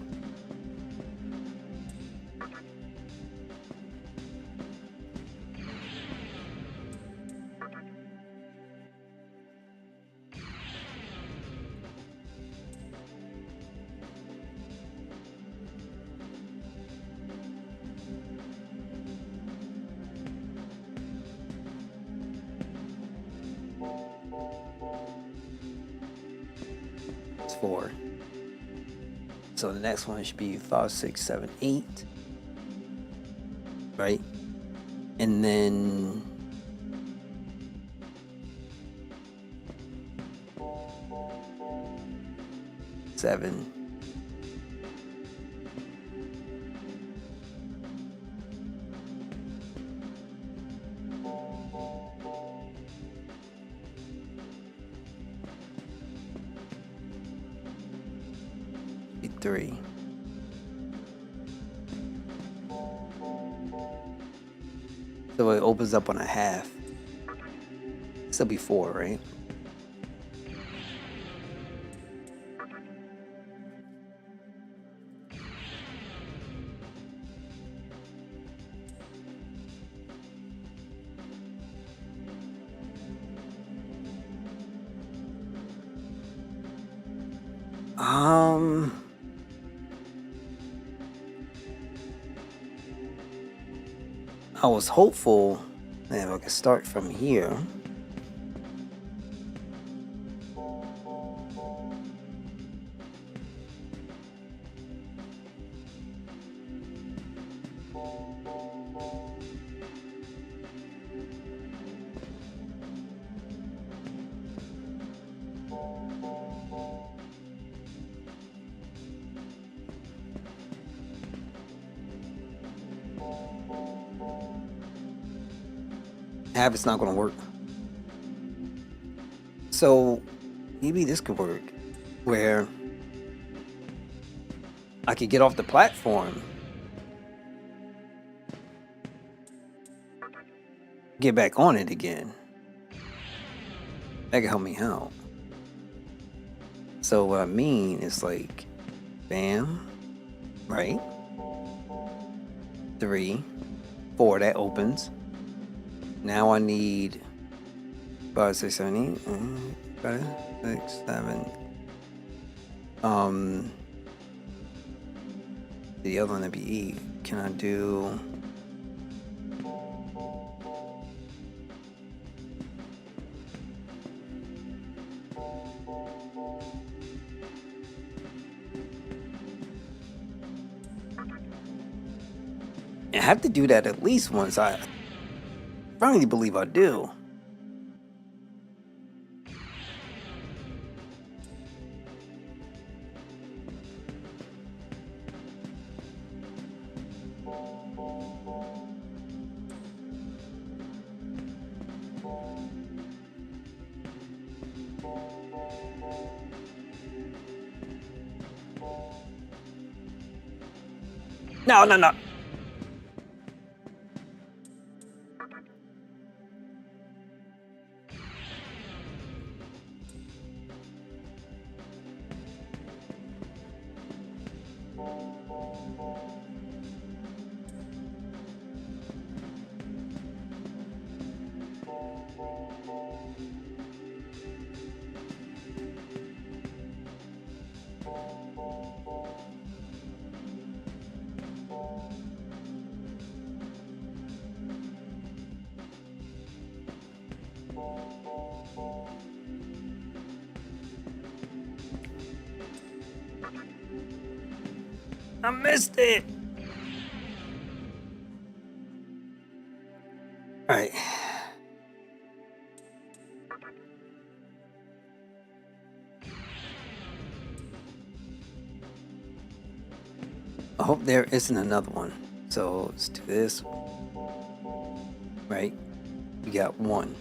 Speaker 1: It's 4. So the next one should be 5, 6, 7, 8. Right? And then seven. Be 3. So it opens up on a half. Still be 4, right? I was hopeful that I could start from here. habit's not gonna work. So maybe this could work, where I could get off the platform, get back on it again. That could help me out. So what I mean is like, bam, right? 3, 4, that opens. Now I need 5, 6, 7, 8, 5, 6, 7. The other one would be 8. Can I do? I have to do that at least once. I firmly believe I do. No, no, no. I missed it. All right. I hope there isn't another one. So let's do this. Right. We got 1.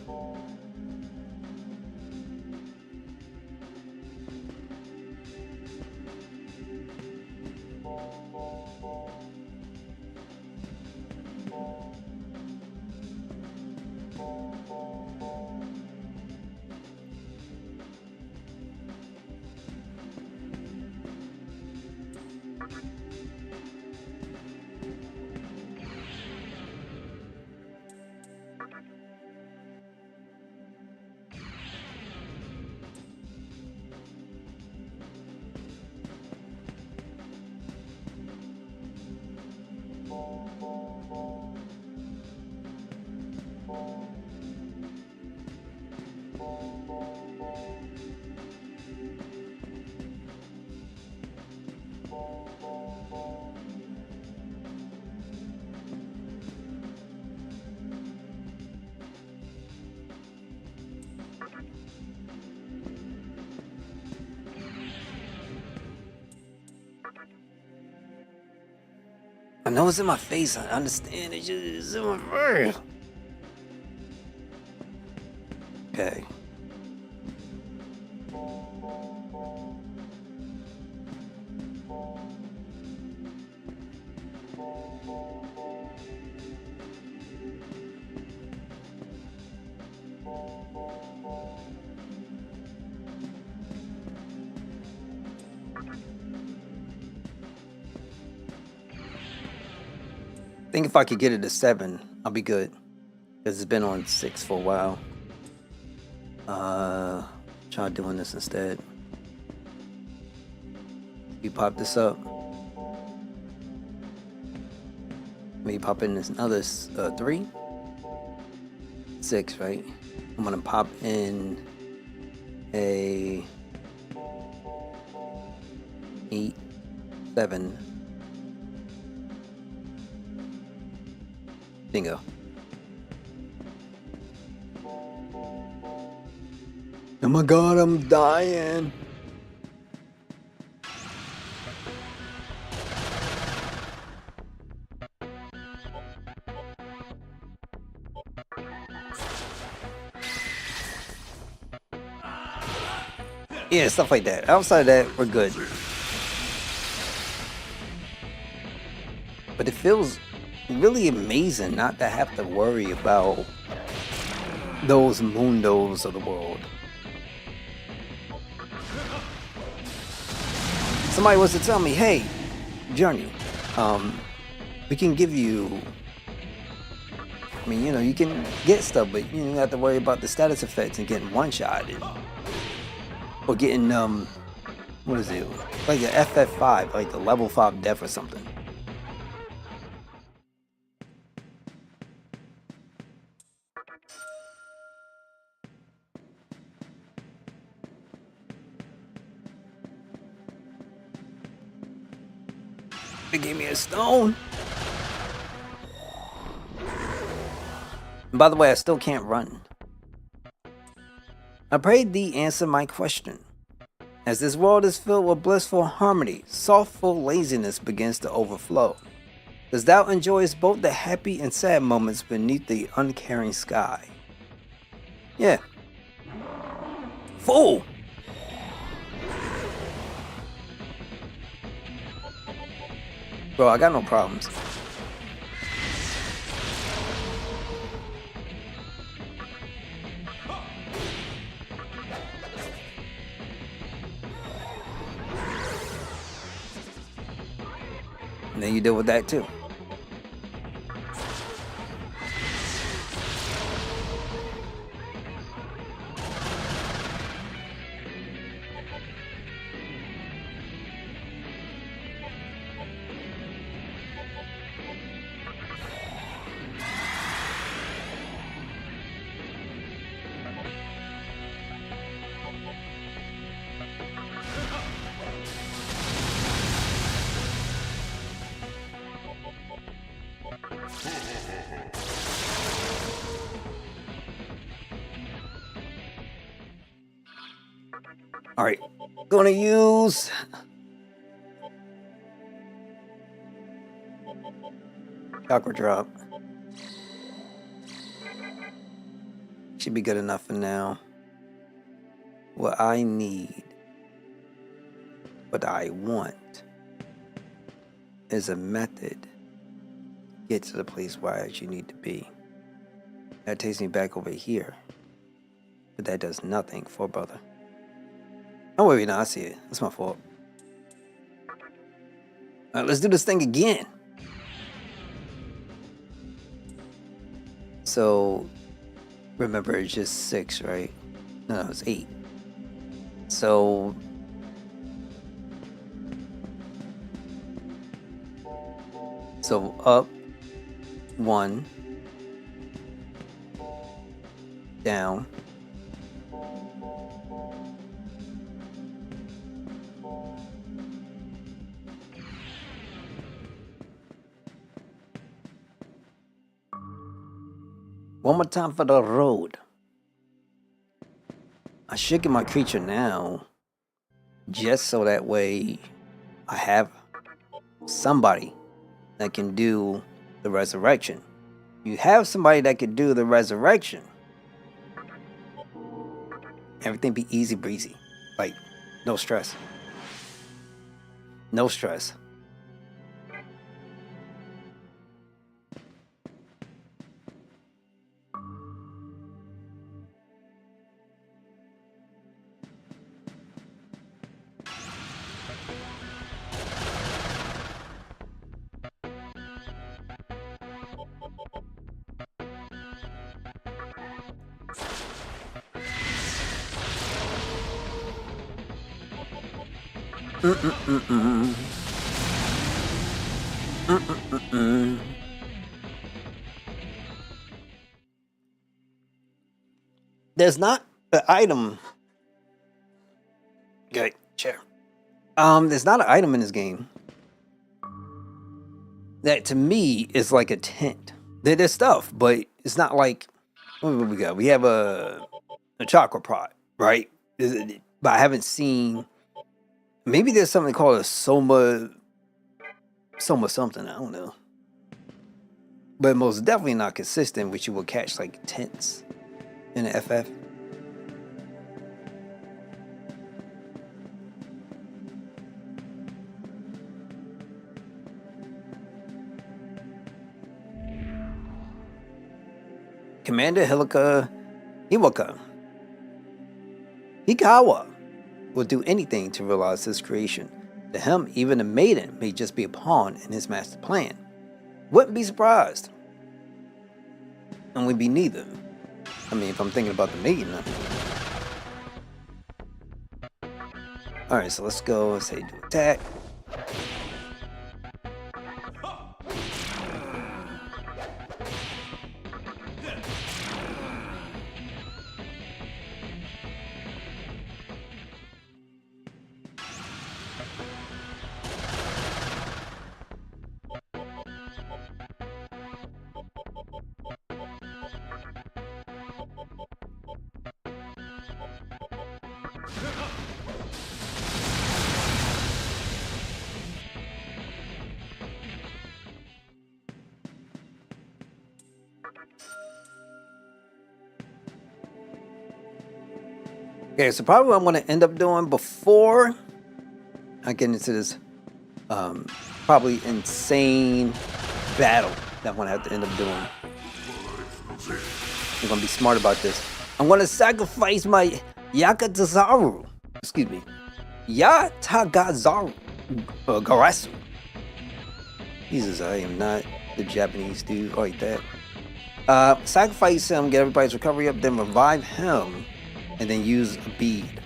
Speaker 1: I know it's in my face. I understand. It's in my face. Okay. I think if I could get it to 7, I'll be good. Because it's been on 6 for a while. Try doing this instead. You pop this up. Maybe pop in this another 3, 6, right? I'm gonna pop in a 8, 7. Bingo. Oh my god, I'm dying. Yeah, stuff like that. Outside of that, we're good. But it feels really amazing not to have to worry about those mundos of the world. Somebody was to tell me, hey, Journey, we can give you, I mean, you know, you can get stuff, but you don't have to worry about the status effects and getting one-shotted. Or getting, what is it? Like the FF5, like the level 5 death or something. They gave me a stone. And by the way, I still can't run. I pray thee answer my question. As this world is filled with blissful harmony, soulful laziness begins to overflow. Does thou enjoyest both the happy and sad moments beneath the uncaring sky? Yeah. Fool! Bro, I got no problems. And then you deal with that too. Alright, gonna use chakra drop. Should be good enough for now. What I need, what I want, is a method to get to the place where I actually need to be. That takes me back over here. But that does nothing for brother. Oh wait, no, I see it. That's my fault. Alright, let's do this thing again. So, remember, it's just 6, right? No, it's 8. So, up 1, down, one more time for the road. I should get my creature now, just so that way I have somebody that can do the resurrection. You have somebody that can do the resurrection, everything be easy breezy. Like, no stress. No stress. There's not an item. Okay, chair. There's not an item in this game that to me is like a tent. There's stuff, but it's not like what we got. We have a chakra pot, right? But I haven't seen. Maybe there's something called a soma something. I don't know. But most definitely not consistent, which you will catch like tents in the FF. Commander Hikawa will do anything to realize his creation. To him, even a maiden may just be a pawn in his master plan. Wouldn't be surprised. And we'd be neither. I mean, if I'm thinking about the maiden. Alright, so let's go. Let's say do attack. Okay, so probably what I'm going to end up doing before I get into this probably insane battle that I'm going to have to end up doing. I'm going to be smart about this. I'm going to sacrifice my Yakatazaru. Excuse me. Yatagazaru. Garasu. Jesus, I am not the Japanese dude like that. Sacrifice him, get everybody's recovery up, then revive him. And then use a bead.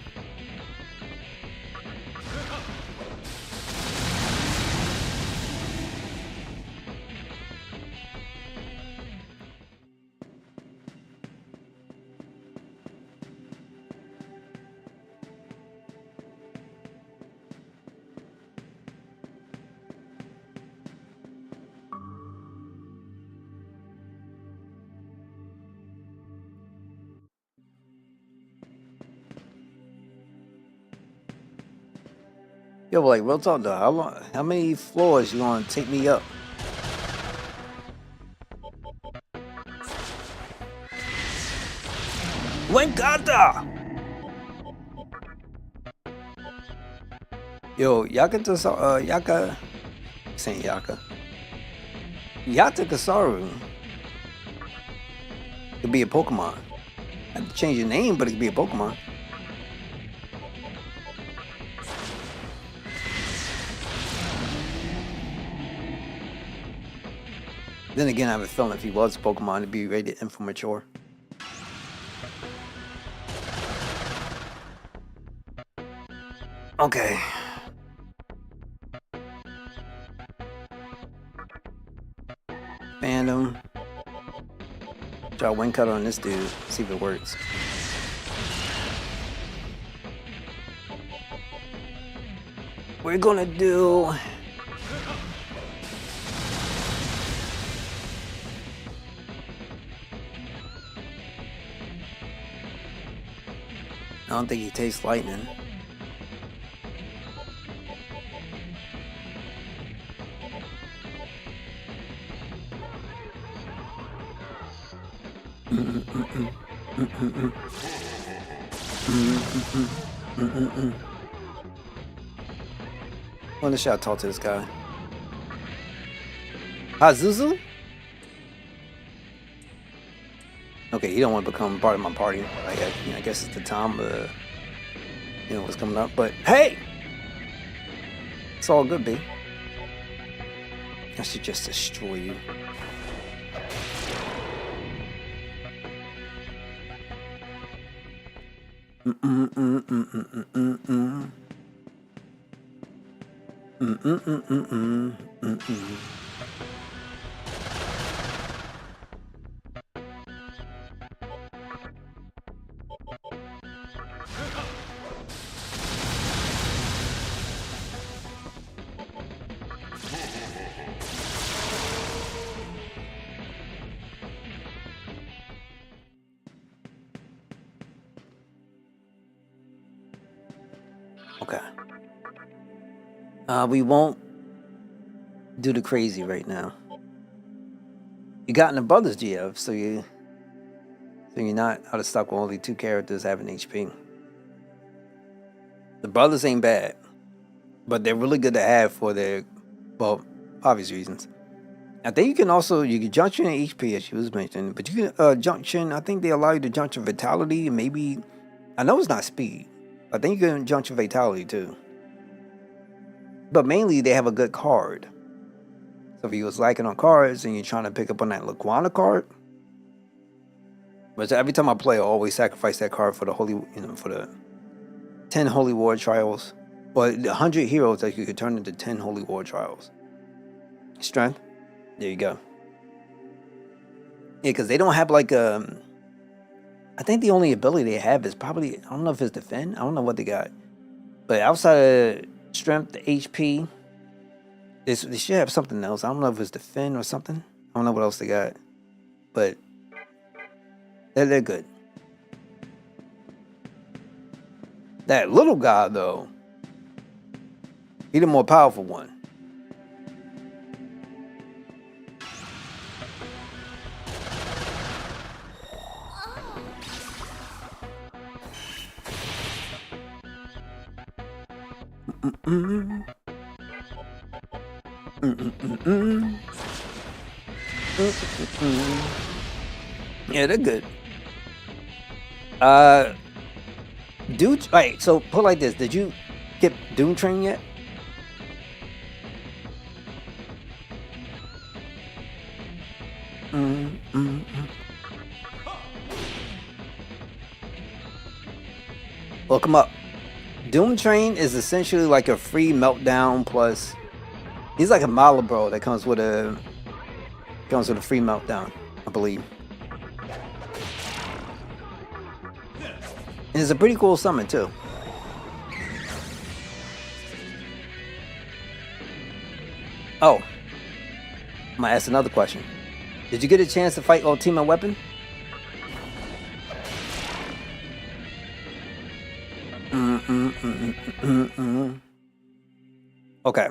Speaker 1: Yo, like, real talk though, how many floors you gonna take me up? Wenkata! Yo, saying Yaka. Yatagasaru could be a Pokemon. I have to change your name, but it could be a Pokemon. Then again, I have a feeling if he was a Pokemon, it'd be rated infamature. Okay. Fandom. Try wind cut on this dude, see if it works. We're gonna do... I don't think he tastes lightning. Wonder should I talk to this guy? Hazuzu? Okay, he don't want to become part of my party. I guess it's the time, what's coming up. But hey, it's all good, B. I should just destroy you. Okay. We won't do the crazy right now. You got in the brothers GF, so you're not out of stock with only 2 characters having HP. The brothers ain't bad, but they're really good to have for their, well, obvious reasons. I think you can also junction in HP as you was mentioning, but you can junction. I think they allow you to junction vitality and maybe I know it's not speed. I think you can junction vitality too. But mainly they have a good card. So if you was liking on cards and you're trying to pick up on that Laquana card, but every time I play, I always sacrifice that card for the for the 10 Holy War Trials, or the 100 heroes that you could turn into 10 Holy War Trials. Strength. There you go. Yeah, because they don't have like I think the only ability they have is probably, I don't know if it's defend. I don't know what they got. But outside of strength, HP, they should have something else. I don't know if it's defend or something. I don't know what else they got. But they're good. That little guy, though, he the more powerful one. Yeah, they're good. Dude, right, so put it like this. Did you get Doom Train yet? Look him up. Doom Train is essentially like a free meltdown plus. He's like a Malibro that comes with a free meltdown, I believe. And it's a pretty cool summon too. Oh, I'm gonna ask another question. Did you get a chance to fight Ultima Weapon? Okay.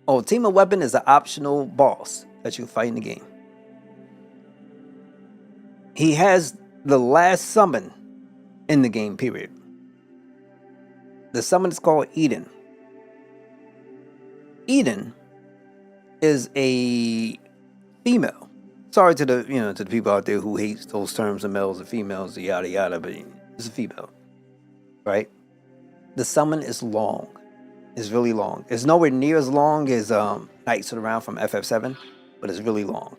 Speaker 1: Ultima Weapon is an optional boss that you fight in the game. He has the last summon in the game, period. The summon is called Eden. Eden is a female. Sorry to the to the people out there who hate those terms of males and females, yada yada, but it's a female, right? The summon is long. It's really long. It's nowhere near as long as Knights of the Round from FF7, but it's really long.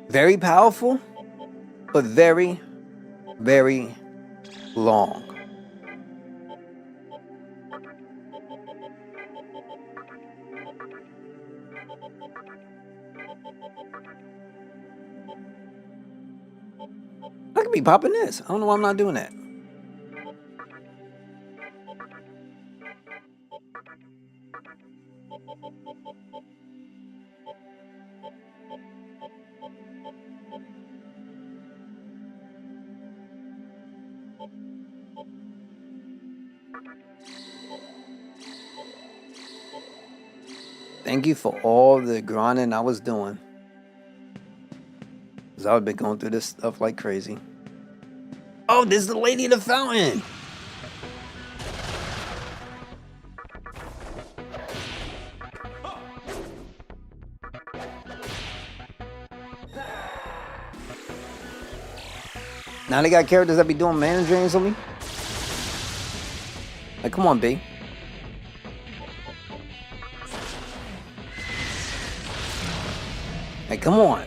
Speaker 1: Very powerful, but very, very long. I could be popping this. I don't know why I'm not doing that. Thank you for all the grinding I was doing. Because I've been going through this stuff like crazy. Oh, this is the Lady of the Fountain. Now they got characters that be doing mana drains on me. Like, come on, B. Like, come on.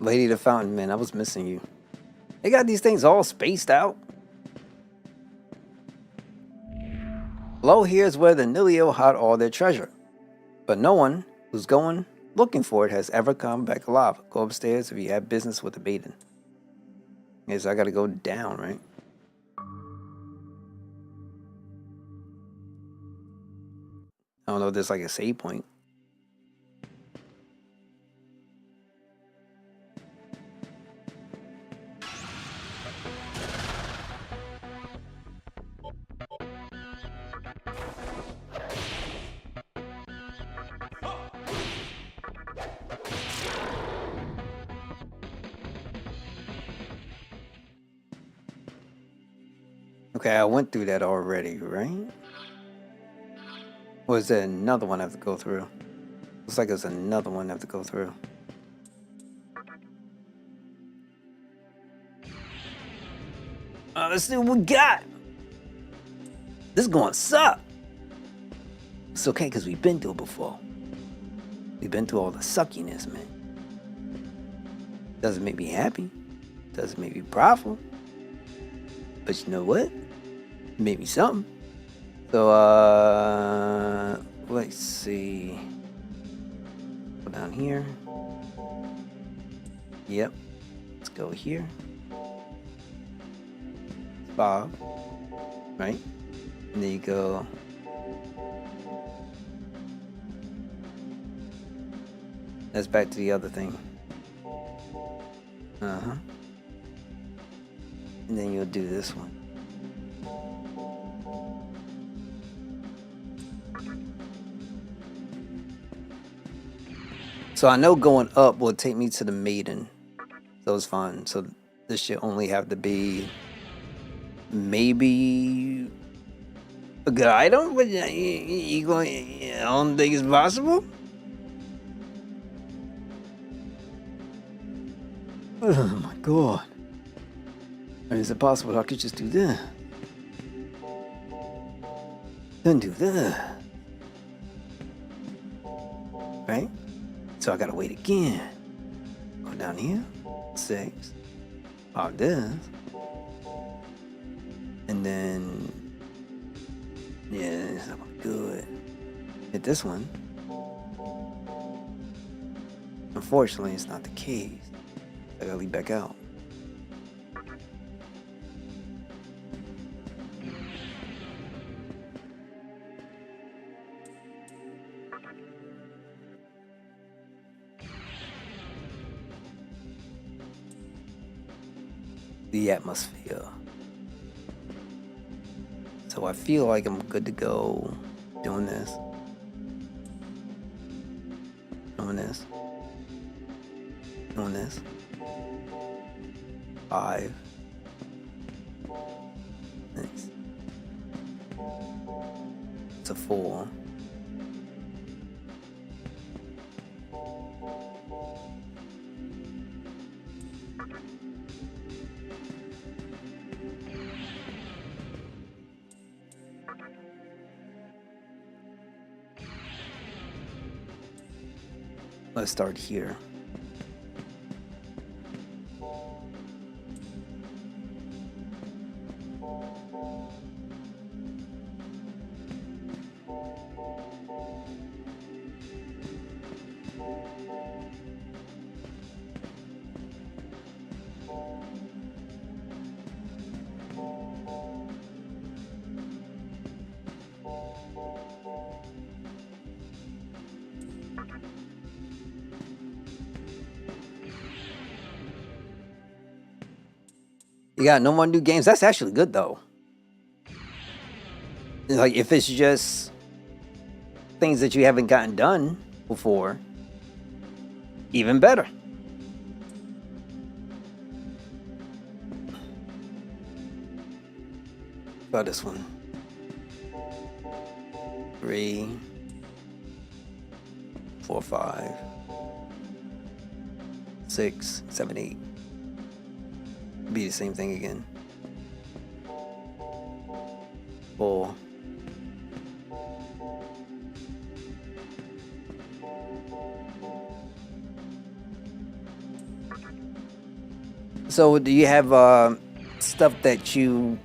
Speaker 1: Lady of the Fountain, man, I was missing you. They got these things all spaced out. Below here is where the Nilio hid all their treasure. But no one who's going looking for it has ever come back alive. Go upstairs if you have business with the maiden. Guess I gotta go down, right? I don't know if there's like a save point. Okay, I went through that already, right? Or is there another one I have to go through? Looks like there's another one I have to go through. Let's see what we got. This is gonna suck. It's okay, because we've been through it before. We've been through all the suckiness, man. Doesn't make me happy. Doesn't make me prideful. But you know what? It made me something. So, let's see. Go down here. Yep. Let's go here. Bob. Right? And there you go. That's back to the other thing. Uh-huh. And then you'll do this one. So I know going up will take me to the maiden. So it's fine. So this should only have to be maybe a good item, but you going? I don't think it's possible. Oh my god! I mean, is it possible I could just do this? Then do that, right? So I gotta wait again. Go down here, 6. Pop this. And then, yeah, it's not good. Hit this one. Unfortunately, it's not the case. I gotta leave back out. The atmosphere. So I feel like I'm good to go doing this. Doing this. Doing this. 5. 6. It's a 4. Let's start here. You got no more new games. That's actually good though. Like if it's just things that you haven't gotten done before, even better. About this one. 3, 4, 5, 6, 7, 8. Be the same thing again. 4. So do you have stuff that you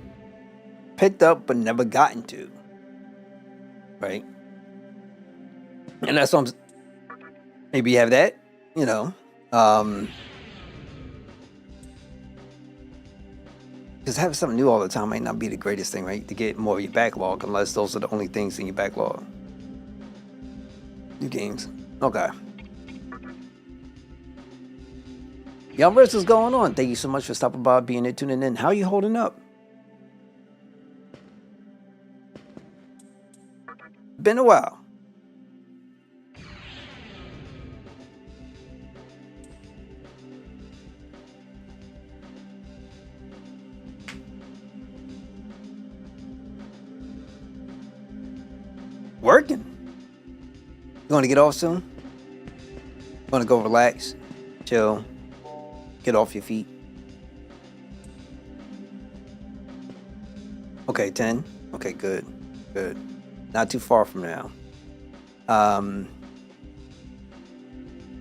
Speaker 1: picked up but never got into? Right? And that's what maybe you have that, you know. Because having something new all the time might not be the greatest thing, right? To get more of your backlog, unless those are the only things in your backlog. New games. Okay. Y'all, what's going on? Thank you so much for stopping by, being there, tuning in. How are you holding up? Been a while. Working. You want to get off soon? Want to go relax, chill, get off your feet? Okay, 10. Okay, good, good. Not too far from now.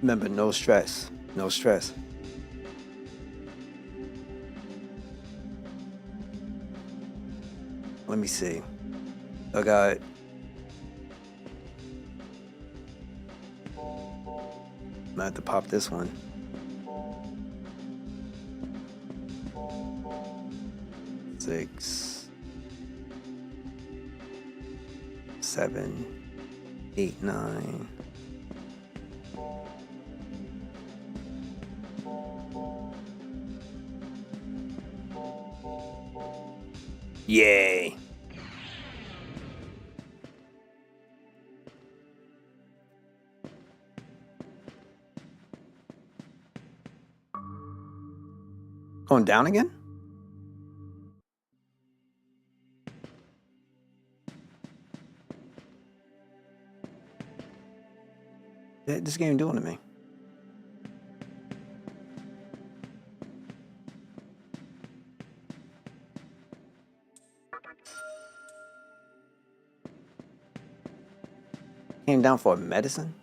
Speaker 1: Remember, no stress, no stress. Let me see. I got. I'm gonna have to pop this one. Six, 7, 8, 9. Yay. Going down again? What this game doing to me? Came down for medicine?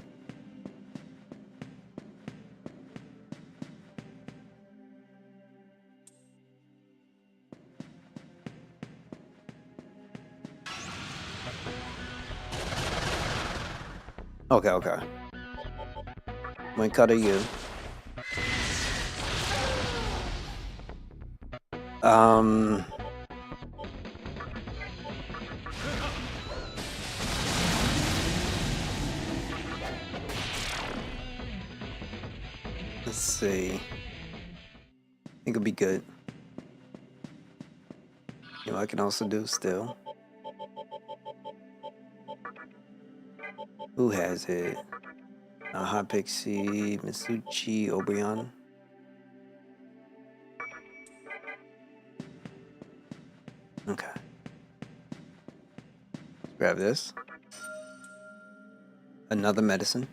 Speaker 1: Okay, okay. When cut are you? Let's see. I think it'll be good. You know, I can also do still. Who has it? Hot Pixie, Mitsuchi, Obrion. Okay. Let's grab this. Another medicine.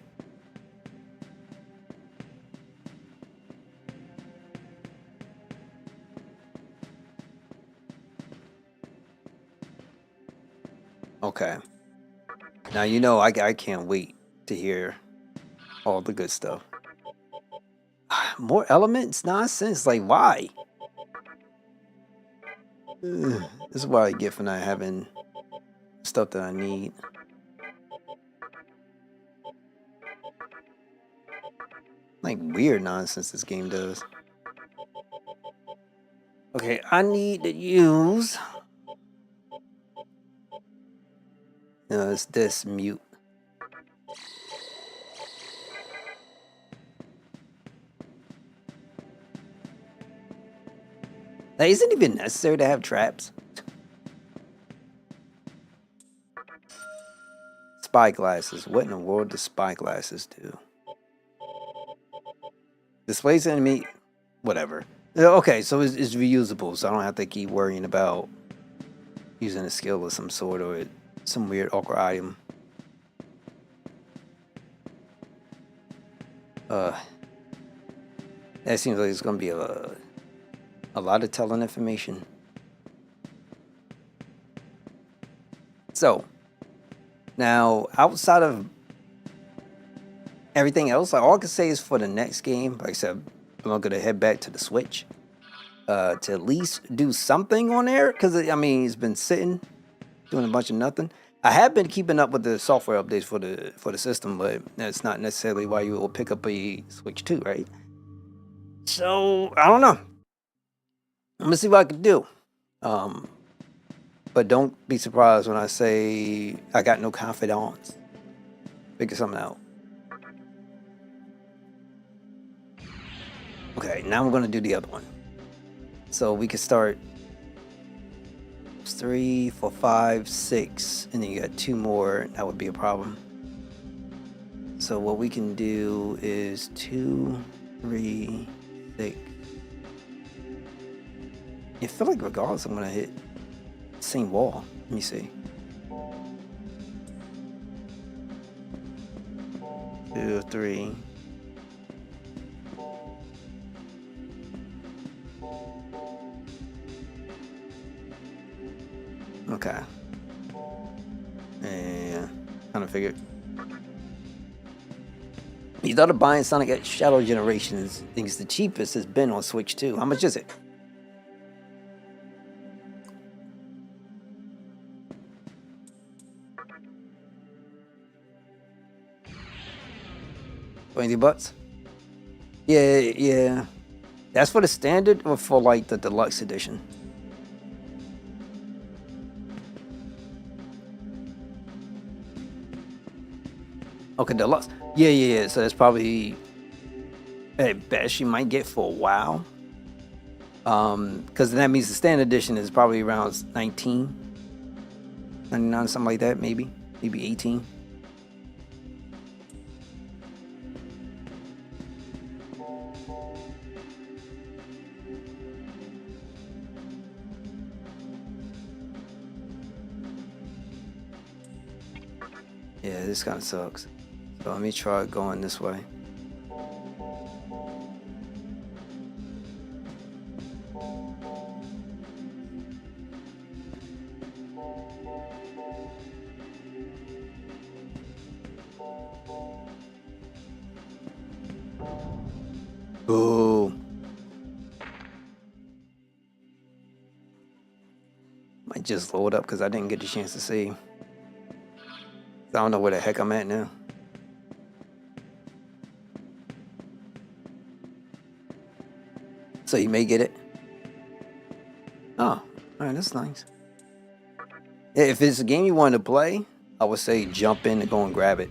Speaker 1: Okay. Now you know I can't wait to hear all the good stuff. More elements? Nonsense. Like, why? This is what I get for not having stuff that I need. Like, weird nonsense this game does. Okay, I need to use... No, it's this mute. Now, isn't it even necessary to have traps? Spy glasses. What in the world do spy glasses do? Displays enemy. Whatever. Okay, so it's reusable, so I don't have to keep worrying about using a skill of some sort or some weird awkward item. That seems like it's gonna be a lot of telling information. So now, outside of everything else, all I can say is for the next game, like I said, I'm gonna head back to the Switch to at least do something on there, because I mean it's been sitting doing a bunch of nothing. I have been keeping up with the software updates for the system, but that's not necessarily why you will pick up a Switch 2, right? So I don't know. I'm gonna see what I can do. But don't be surprised when I say I got no confidence. Figure something out. Okay, now we're gonna do the other one. So we can start 3, 4, 5, 6, and then you got 2 more. That would be a problem. So what we can do is 2, 3, 6. I feel like regardless, I'm gonna hit the same wall. Let me see. 2, 3. Okay. Yeah, kind of figured. You thought of buying Sonic X Shadow Generations. I think it's the cheapest it's been on Switch too. How much is it? $20? Yeah. That's for the standard or for like the deluxe edition? Okay, deluxe. Yeah. So that's probably at best you might get for a while. Because that means the standard edition is probably around $19.99, something like that, maybe 18. Yeah, this kind of sucks. So let me try going this way. Boo. Might just load up because I didn't get the chance to see. I don't know where the heck I'm at now. So you may get it. Oh, alright, that's nice. Yeah, if it's a game you want to play, I would say jump in and go and grab it.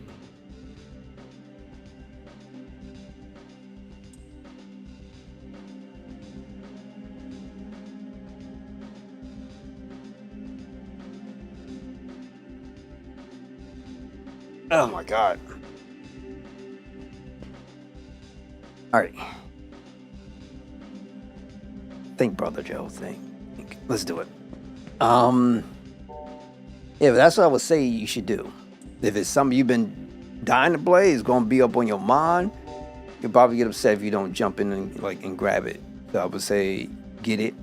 Speaker 1: Oh my god. Alright. Think, Brother Joe, think. Let's do it. Yeah, but that's what I would say you should do. If it's something you've been dying to play, it's gonna be up on your mind, you'll probably get upset if you don't jump in and grab it. So I would say get it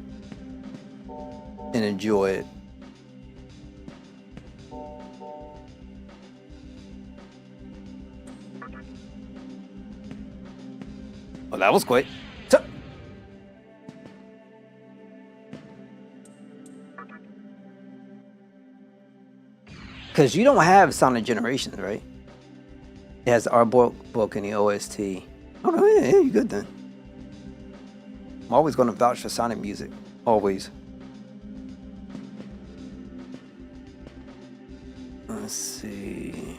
Speaker 1: and enjoy it. Oh, that was quick. Because you don't have Sonic Generations, right? It has the art book and the OST. Okay, yeah, you're good then. I'm always going to vouch for Sonic music. Always. Let's see.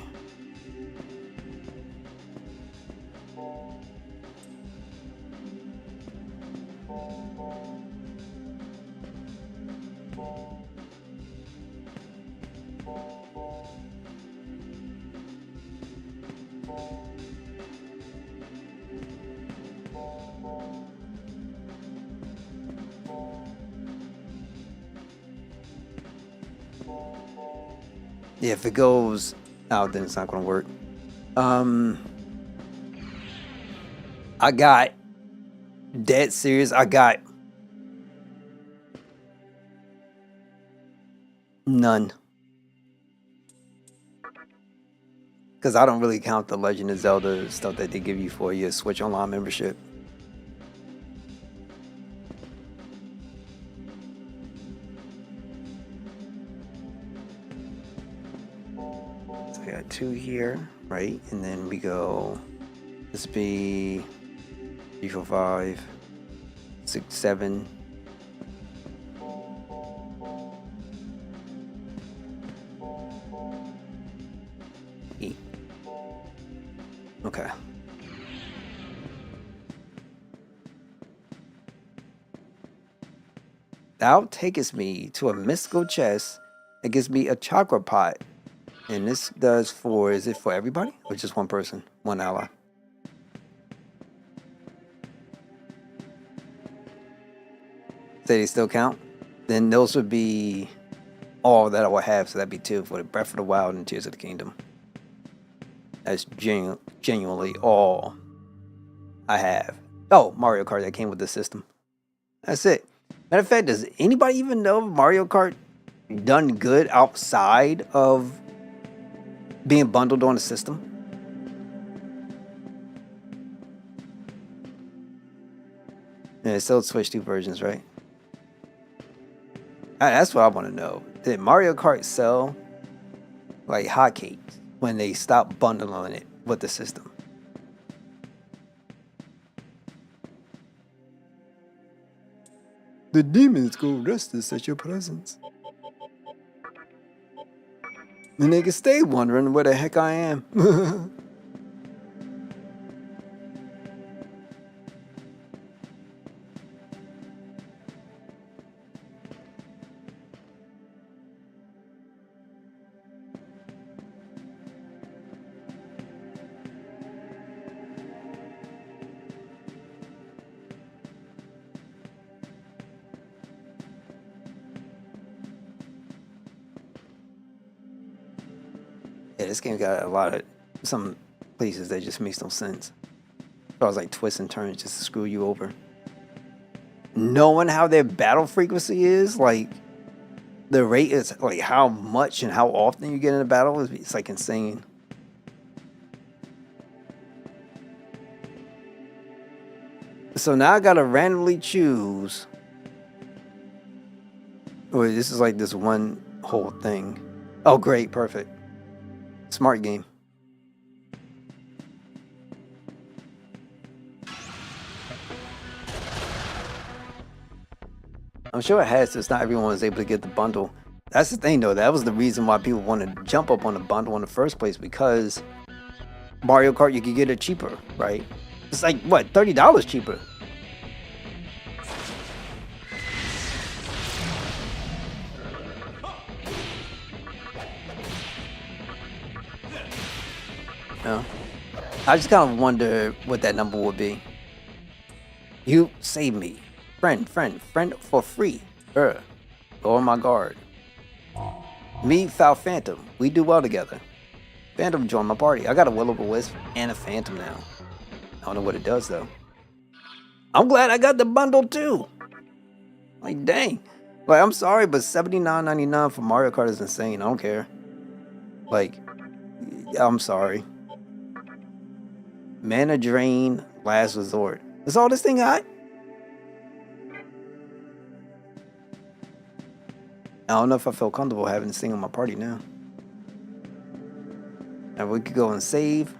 Speaker 1: Yeah, if it goes out, then it's not going to work. I got dead serious. I got none. Because I don't really count the Legend of Zelda stuff that they give you for your Switch Online membership. So I got 2 here, right? And then we go, this be 3, 4, 5, 6, 7. Thou takest me to a mystical chest that gives me a chakra pot. And this does for, is it for everybody? Or just one person? One ally? Say they still count? Then those would be all that I will have. So that'd be 2 for the Breath of the Wild and Tears of the Kingdom. That's genuinely all I have. Oh, Mario Kart that came with the system. That's it. Matter of fact, does anybody even know if Mario Kart done good outside of being bundled on the system? Yeah, it still Switch 2 versions, right? That's what I want to know. Did Mario Kart sell like hotcakes when they stopped bundling it with the system? The demons go restless at your presence. And they can stay wondering where the heck I am. Yeah, this game got a lot of some places that just makes no sense. It was like twists and turns just to screw you over. Knowing how their battle frequency is, like the rate is like how much and how often you get in a battle, it's like insane. So now I gotta randomly choose. Oh, this is like this one whole thing. Oh, great, perfect. Smart game. I'm sure it has, just not everyone was able to get the bundle. That's the thing though, that was the reason why people wanted to jump up on the bundle in the first place, because Mario Kart you could get it cheaper, right? It's like what, $30 cheaper. No. I just kind of wonder what that number would be. You save me. Friend for free. Lower my guard. Me, Foul Phantom. We do well together. Phantom joined my party. I got a Will-O-the-Wisp and a Phantom now. I don't know what it does though. I'm glad I got the bundle too. Like dang. Like I'm sorry, but $79.99 for Mario Kart is insane. I don't care. Like, I'm sorry. Mana Drain, Last Resort. That's all this thing got? I don't know if I feel comfortable having this thing on my party now. Now we could go and save.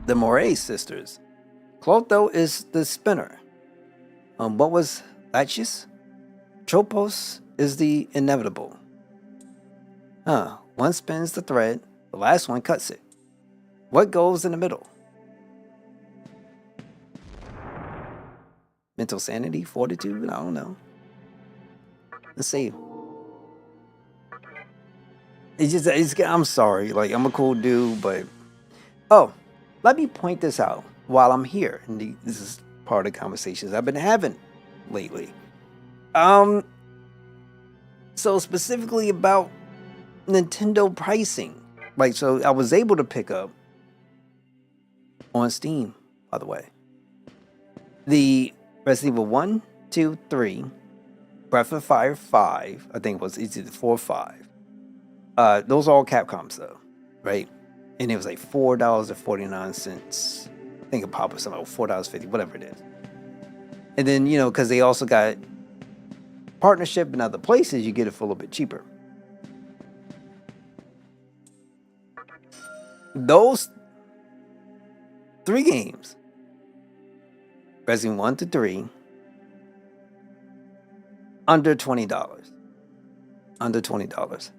Speaker 1: The Moray sisters. Clotho is the spinner. What was Lachis? Tropos is the inevitable. One spins the thread, the last one cuts it. What goes in the middle? Mental sanity, fortitude, I don't know. Let's see. I'm sorry, like I'm a cool dude, but oh, let me point this out while I'm here. And this is part of the conversations I've been having lately. So specifically about Nintendo pricing. Like, so I was able to pick up on Steam, by the way, the Resident Evil 1, 2, 3, Breath of Fire 5, I think it was either 4 or 5. Those are all Capcom stuff, right? And it was like $4.49. I think it popped up something like $4.50, whatever it is. And then, you know, because they also got partnership in other places, you get it for a little bit cheaper. Those 3 games, Resident 1 to 3, under $20. Under $20.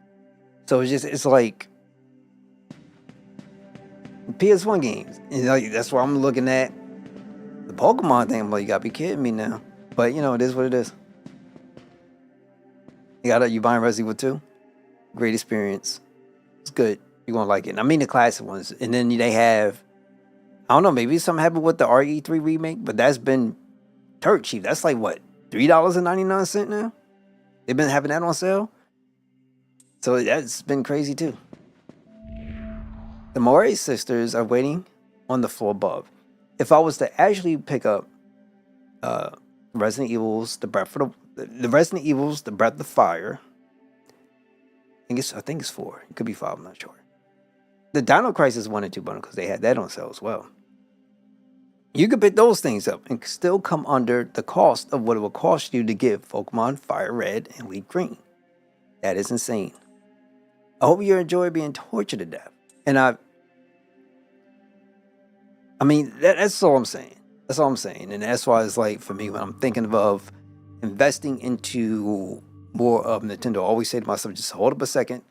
Speaker 1: So it's like PS1 games. You know, that's what I'm looking at. The Pokemon thing, well, you gotta be kidding me now. But, you know, it is what it is. You buying Resident Evil 2? Great experience. It's good. You're gonna like it. And I mean the classic ones. And then they have, I don't know, maybe something happened with the RE3 remake, but that's been dirt cheap. That's like what, $3.99 now? They've been having that on sale. So that's been crazy too. The Moray sisters are waiting on the floor above. If I was to actually pick up Resident Evil's The Breath of the Resident Evil's The Breath of Fire, I think it's 4. It could be 5, I'm not sure. The Dino Crisis 1 and 2 bundle, because they had that on sale as well. You could pick those things up and still come under the cost of what it will cost you to get Pokemon Fire Red and Leaf Green. That is insane. I hope you enjoy being tortured to death. And I mean, that's all I'm saying. That's all I'm saying. And that's why it's like, for me, when I'm thinking of investing into more of Nintendo, I always say to myself, just hold up a second.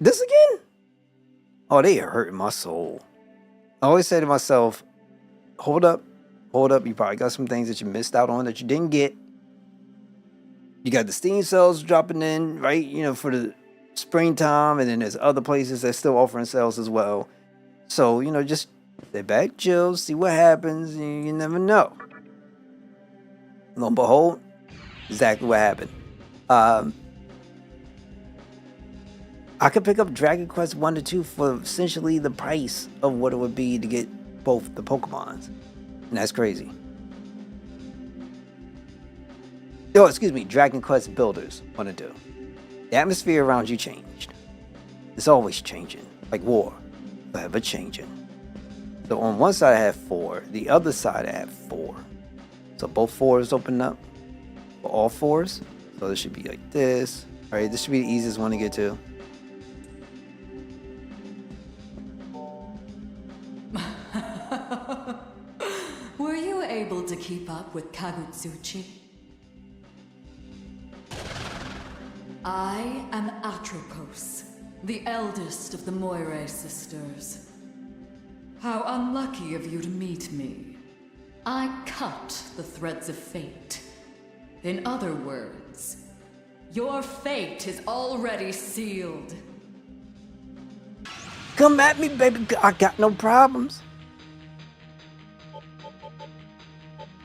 Speaker 1: This again? Oh, they are hurting my soul. I always say to myself, hold up. You probably got some things that you missed out on that you didn't get. You got the Steam sales dropping in, right? You know, for the springtime. And then there's other places that's still offering sales as well. So, you know, just sit back, chill, see what happens. You never know. Lo and behold, exactly what happened. I could pick up Dragon Quest 1 to 2 for essentially the price of what it would be to get both the Pokemons. And that's crazy. Oh, excuse me, Dragon Quest Builders 1 and 2. The atmosphere around you changed. It's always changing, like war, forever changing. So on one side I have 4, the other side I have 4. So both 4s open up for all 4s. So this should be like this. All right, this should be the easiest one to get to.
Speaker 3: Were you able to keep up with Kagutsuchi? I am Atropos, the eldest of the Moire sisters. How unlucky of you to meet me. I cut the threads of fate. In other words, your fate is already sealed.
Speaker 1: Come at me, baby. I got no problems.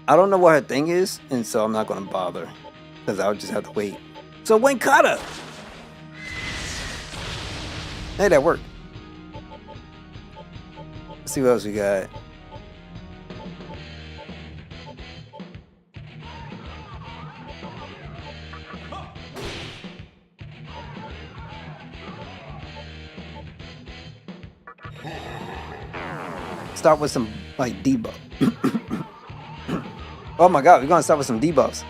Speaker 1: I don't know what her thing is, and so I'm not going to bother, because I'll just have to wait. So when Kata? Hey, that worked. Let's see what else we got. Start with some like debuff. Oh my god, we're gonna start with some debuffs.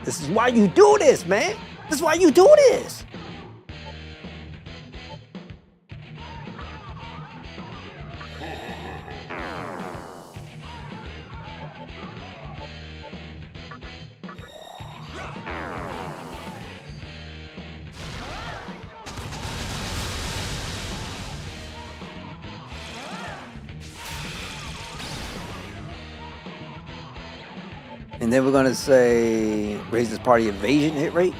Speaker 1: This is why you do this, man. This is why you do this. And then we're gonna say raises party evasion hit rate.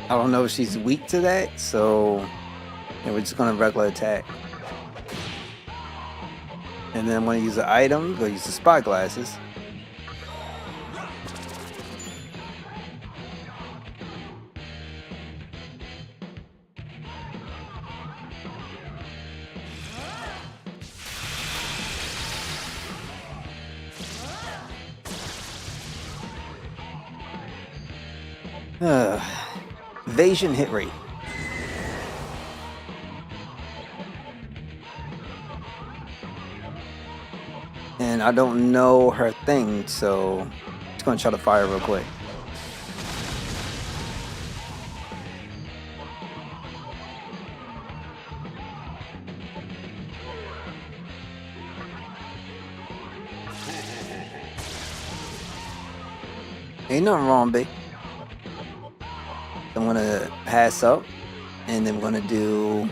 Speaker 1: I don't know if she's weak to that, so we're just gonna regular attack. And then I'm gonna use an item, go use the spy glasses. Evasion hit rate. And I don't know her thing, so I'm just gonna try to fire real quick. Ain't nothing wrong, babe. I'm gonna pass up, and then I'm gonna do.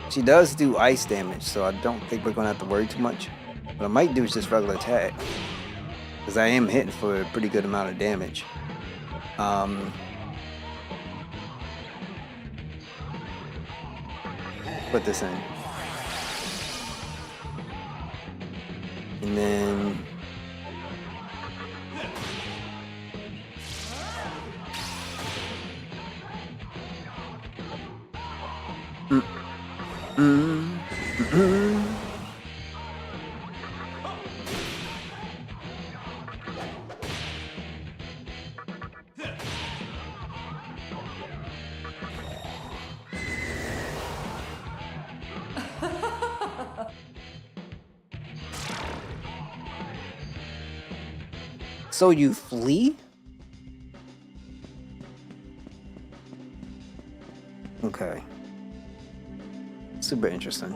Speaker 1: She does do ice damage, so I don't think we're gonna have to worry too much. What I might do is just regular attack, because I am hitting for a pretty good amount of damage. Put this in, and then so you flee? Okay. Super interesting.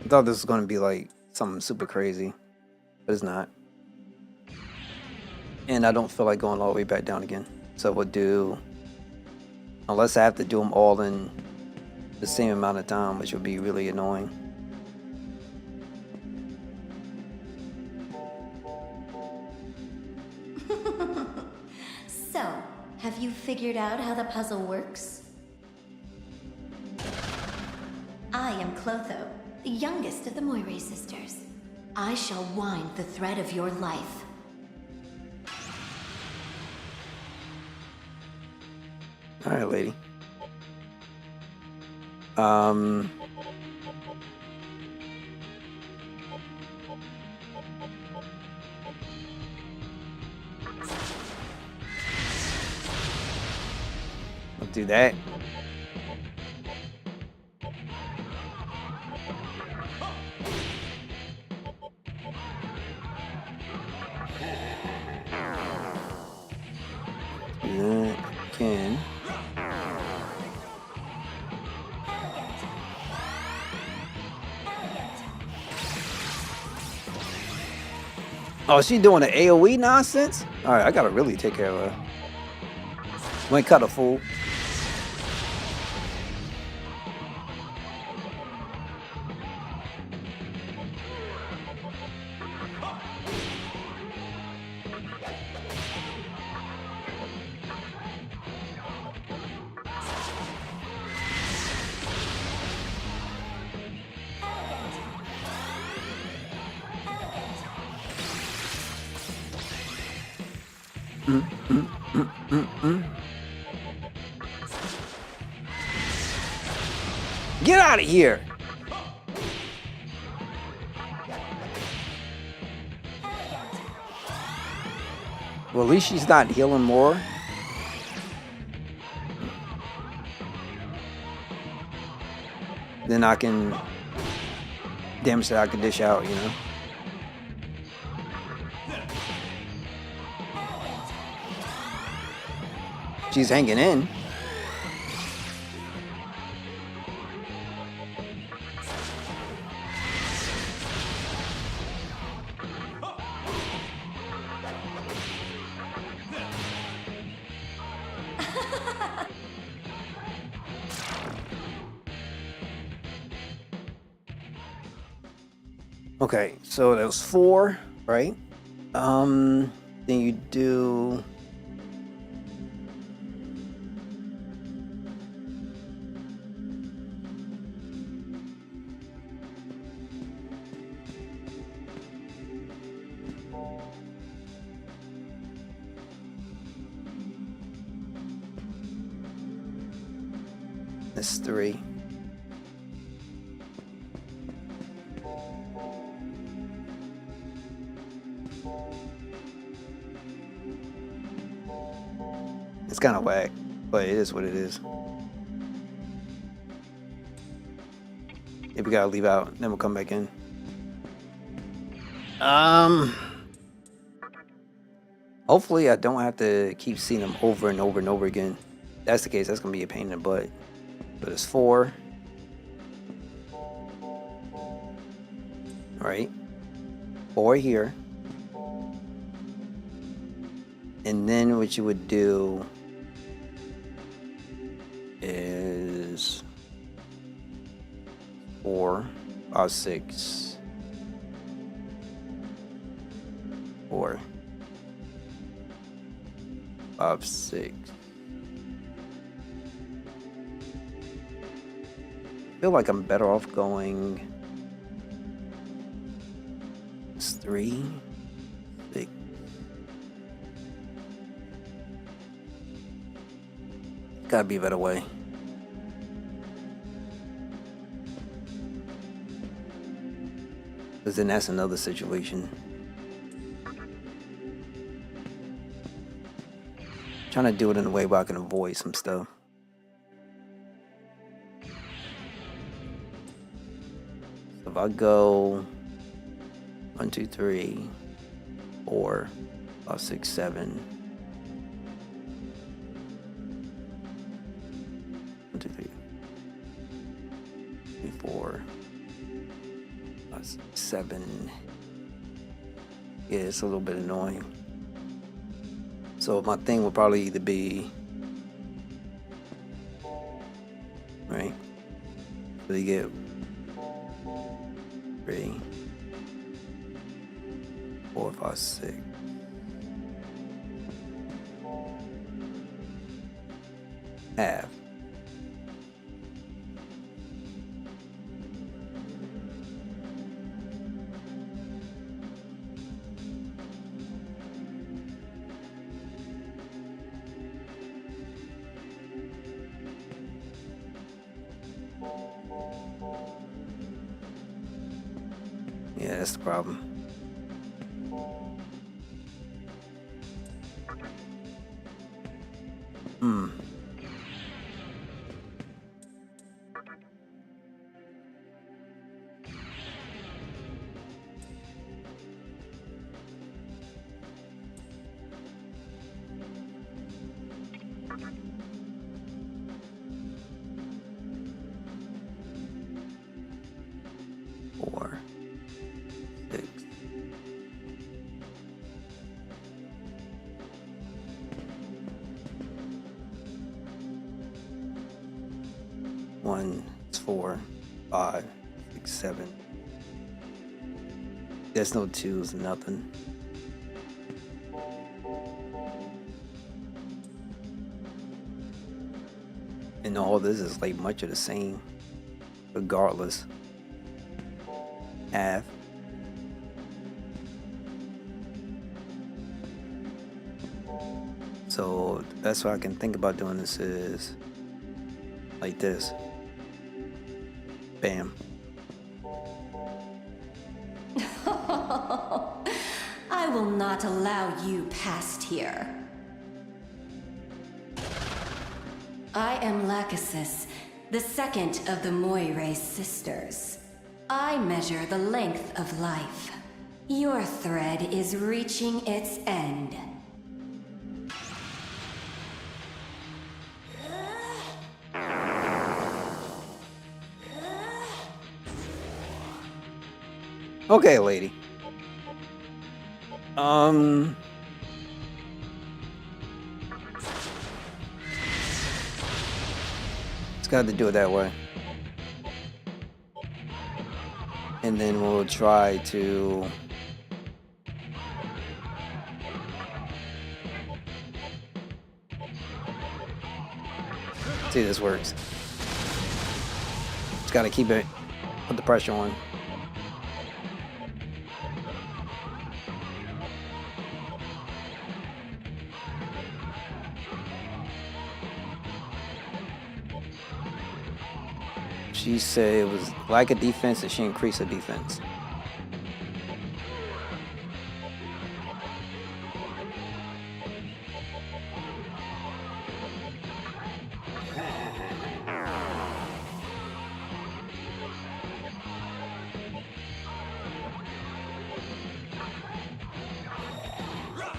Speaker 1: I thought this was going to be like something super crazy, but it's not. And I don't feel like going all the way back down again. So we'll do, unless I have to do them all in the same amount of time, which would be really annoying.
Speaker 4: So, have you figured out how the puzzle works? I am Clotho, the youngest of the Moire sisters. I shall wind the thread of your life.
Speaker 1: All right, lady. I'll do that. Do that again. Oh, she doing the AoE nonsense? All right, I gotta really take care of her. We ain't cut a fool. Get out of here! Well, at least she's not healing more. Then I can damage that I can dish out, you know. She's hanging in. Okay, so that was 4, right? Then you do That's 3. It's kind of whack, but it is what it is. If we gotta leave out, then we'll come back in. Hopefully I don't have to keep seeing them over and over and over again. If that's the case, that's gonna be a pain in the butt. So there's 4. Right? 4 here. And then what you would do is 4, 5, 6, 4, 5, 6. I feel like I'm better off going 3, 6. Gotta be a better way. Because then that's another situation. Trying to do it in a way where I can avoid some stuff. So if I go 1, 2, 3, 4, 5, 6, 7. 1, 2, 3, 4, 5, 6, 7. Yeah, it's a little bit annoying. So my thing will probably either be right. So you get 3, 4, 5, 6. Half. Yeah, that's the problem. Four, 6. One, it's 4, 5, 6, 7. There's no 2s, nothing. And all this is like much of the same, regardless. Half. So that's what I can think about doing this is like this. Bam.
Speaker 4: I will not allow you past here. I am Lachesis, the second of the Moire sisters. I measure the length of life. Your thread is reaching its end.
Speaker 1: Okay, lady. It's got to do it that way. And then we'll try to see if this works. Just got to keep it, put the pressure on. She said it was lack of defense and she increased her defense.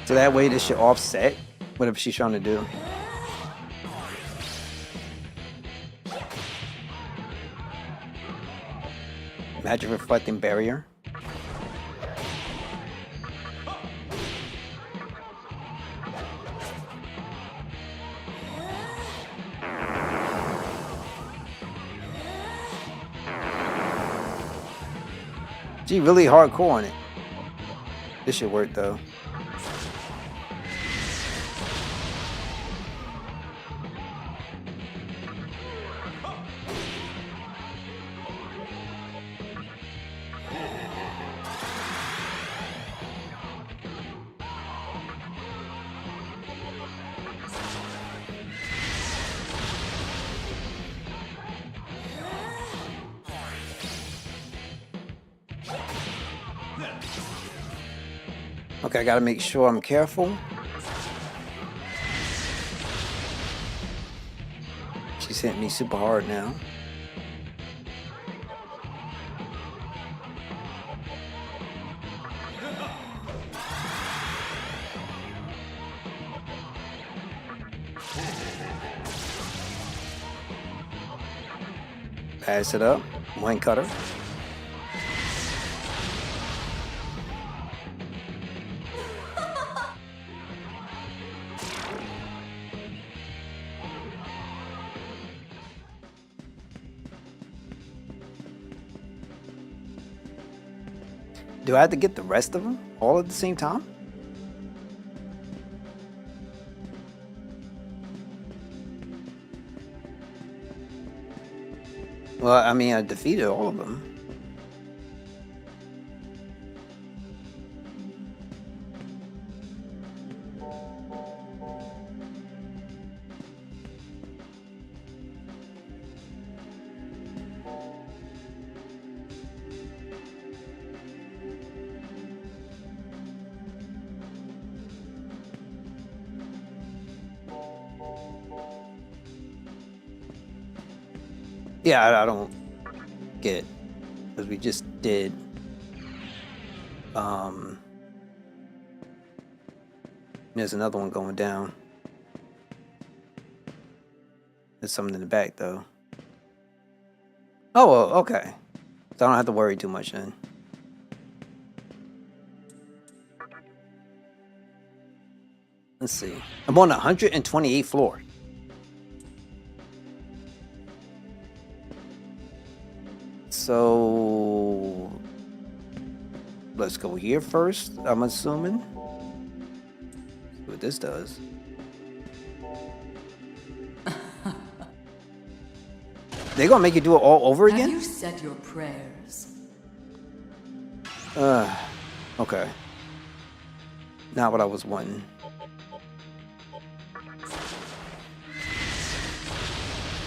Speaker 1: So that way this should offset whatever she's trying to do. Magic reflecting barrier. She really hardcore on it. This should work though. Okay, I gotta make sure I'm careful. She's hitting me super hard now. Pass it up, one cutter. Do I have to get the rest of them all at the same time? Well, I mean, I defeated all of them. Yeah, I don't get it, because we just did there's another one going down. There's something in the back though. Oh, well, okay, so I don't have to worry too much then. Let's see, I'm on the 128th floor. So let's go here first, I'm assuming. See what this does. They gonna make you do it all over again?
Speaker 3: Have you said your prayers?
Speaker 1: Okay. Not what I was wanting.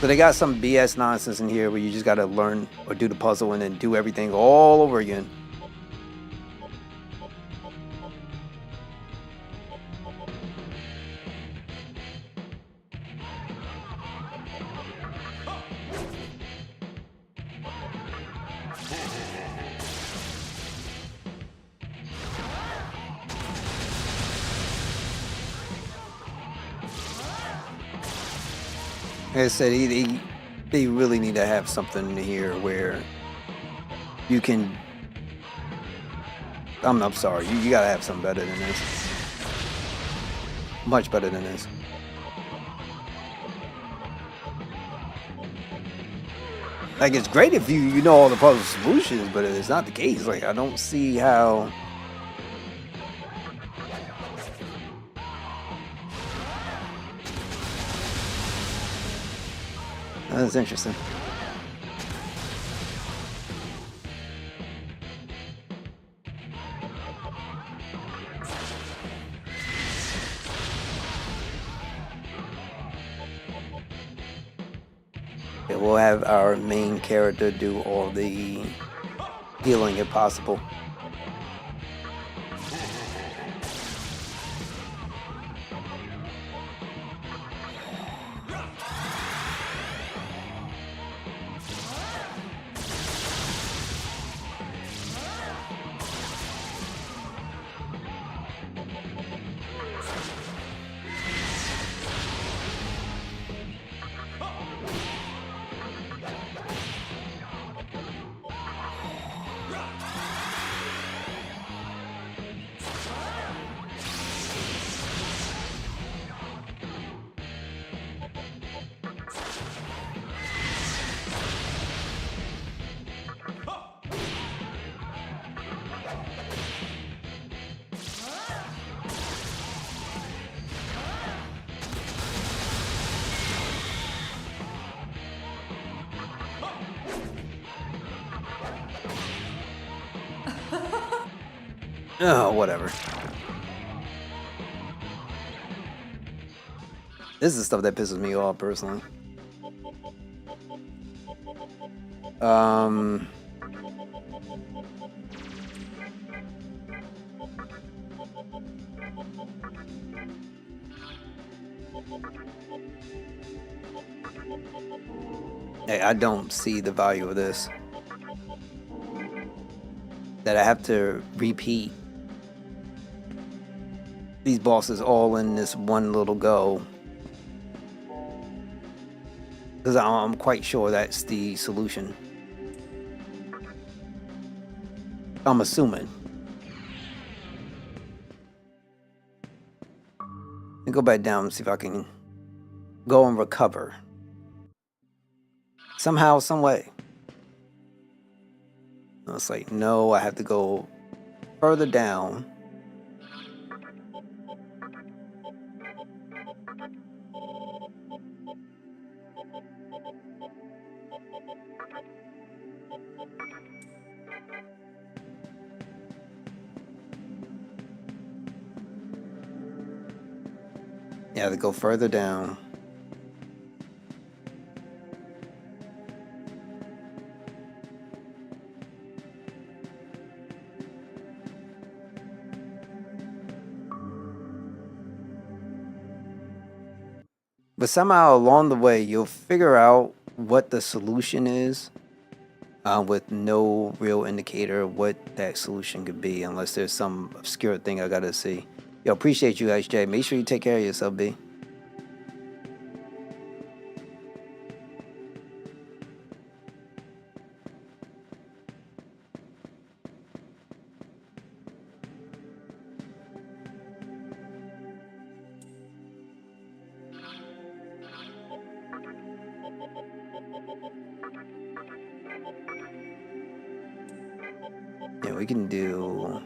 Speaker 1: So they got some BS nonsense in here where you just gotta learn or do the puzzle and then do everything all over again. Like I said, they really need to have something here where you can. I'm sorry, you gotta have something better than this. Much better than this. Like, it's great if you know all the puzzle solutions, but it's not the case. Like, I don't see how. That's interesting. Okay, we'll have our main character do all the healing if possible. Oh, whatever. This is the stuff that pisses me off personally. Hey, I don't see the value of this. That I have to repeat these bosses all in this one little go. Because I'm quite sure that's the solution. I'm assuming. Let me go back down and see if I can go and recover. Somehow, some way. It's like, no, I have to go further down. Yeah, I have to go further down. But somehow along the way, you'll figure out what the solution is with no real indicator of what that solution could be, unless there's some obscure thing I gotta see. Yo, appreciate you guys, Jay. Make sure you take care of yourself, B. Yeah, we can do...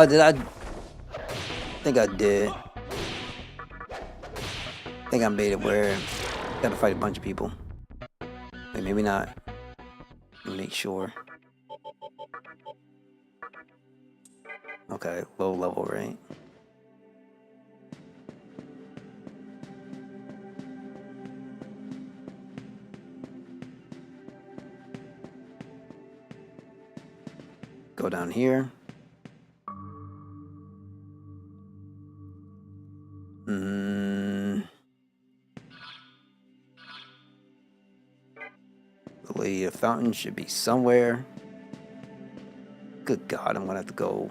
Speaker 1: did I think I did. I think I made it where I gotta fight a bunch of people. Wait, maybe not. Let me make sure. Okay, low level, right? Go down here. The Lady of Fountain should be somewhere. Good God, I'm gonna have to go.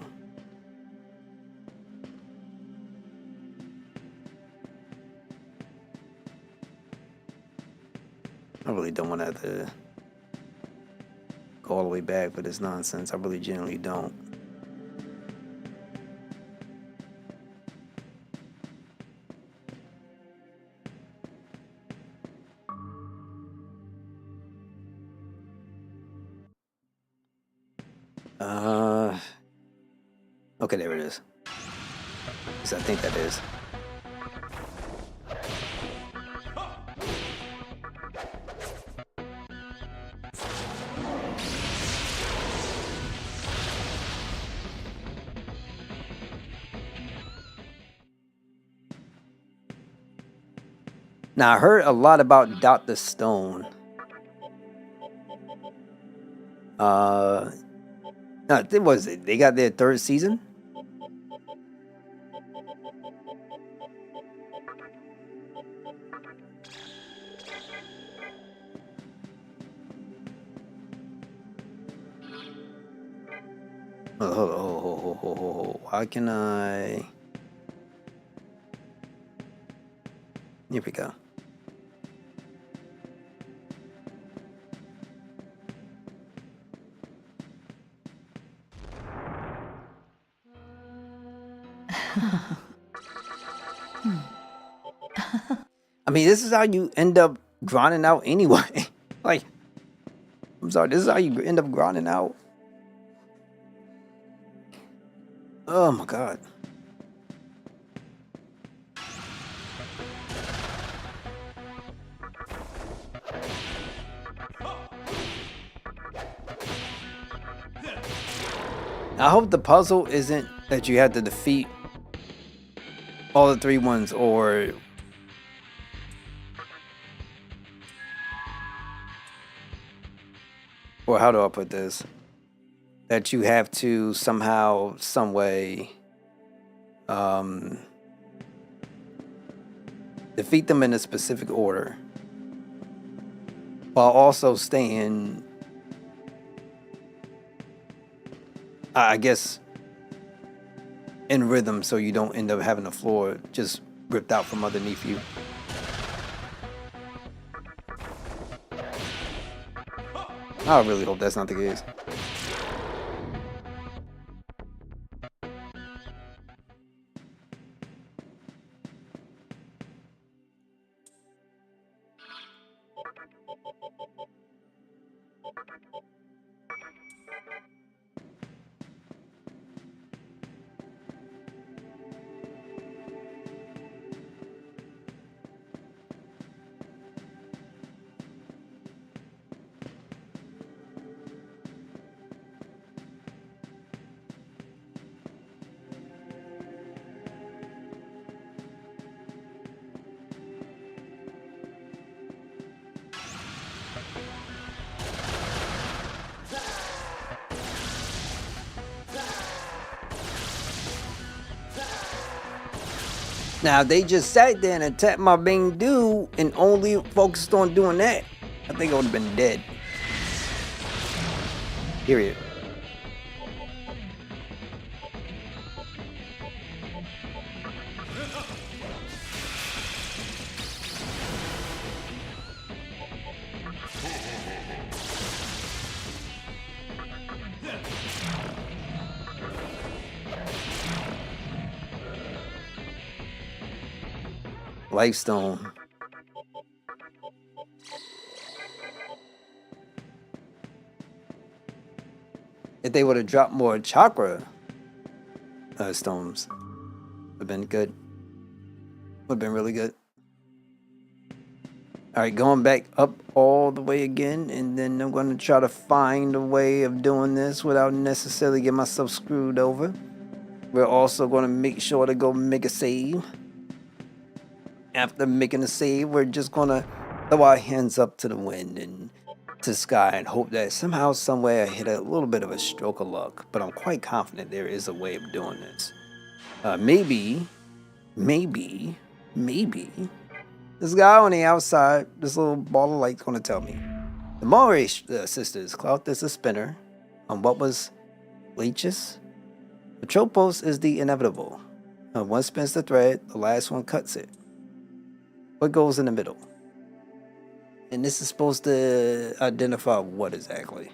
Speaker 1: I really don't want to have to go all the way back for this nonsense. I really genuinely don't. Okay, there it is. Yes, I think that is. Now, I heard a lot about Dr. Stone. No, it was they got their third season. Oh, why can I? Here we go. I mean, this is how you end up grinding out anyway. Like, I'm sorry, this is how you end up grinding out. Oh my god. I hope the puzzle isn't that you have to defeat all the 3 ones, or how do I put this? That you have to somehow, some way, defeat them in a specific order, while also staying, I guess, in rhythm, so you don't end up having the floor just ripped out from underneath you. I really hope that's not the case. Now, if they just sat there and attacked my main dude and only focused on doing that, I think I would have been dead. Period. Lifestone. If they would have dropped more chakra stones, would have been good. Would have been really good. Alright, going back up all the way again, and then I'm going to try to find a way of doing this without necessarily getting myself screwed over. We're also going to make sure to go make a save. After making a save, we're just going to throw our hands up to the wind and to the sky and hope that somehow, somewhere, I hit a little bit of a stroke of luck. But I'm quite confident there is a way of doing this. Maybe, this guy on the outside, this little ball of light's going to tell me. The Moray sisters, clout is a spinner on what was leeches. The tropos is the inevitable. One spins the thread, the last one cuts it. What goes in the middle? And this is supposed to identify what exactly?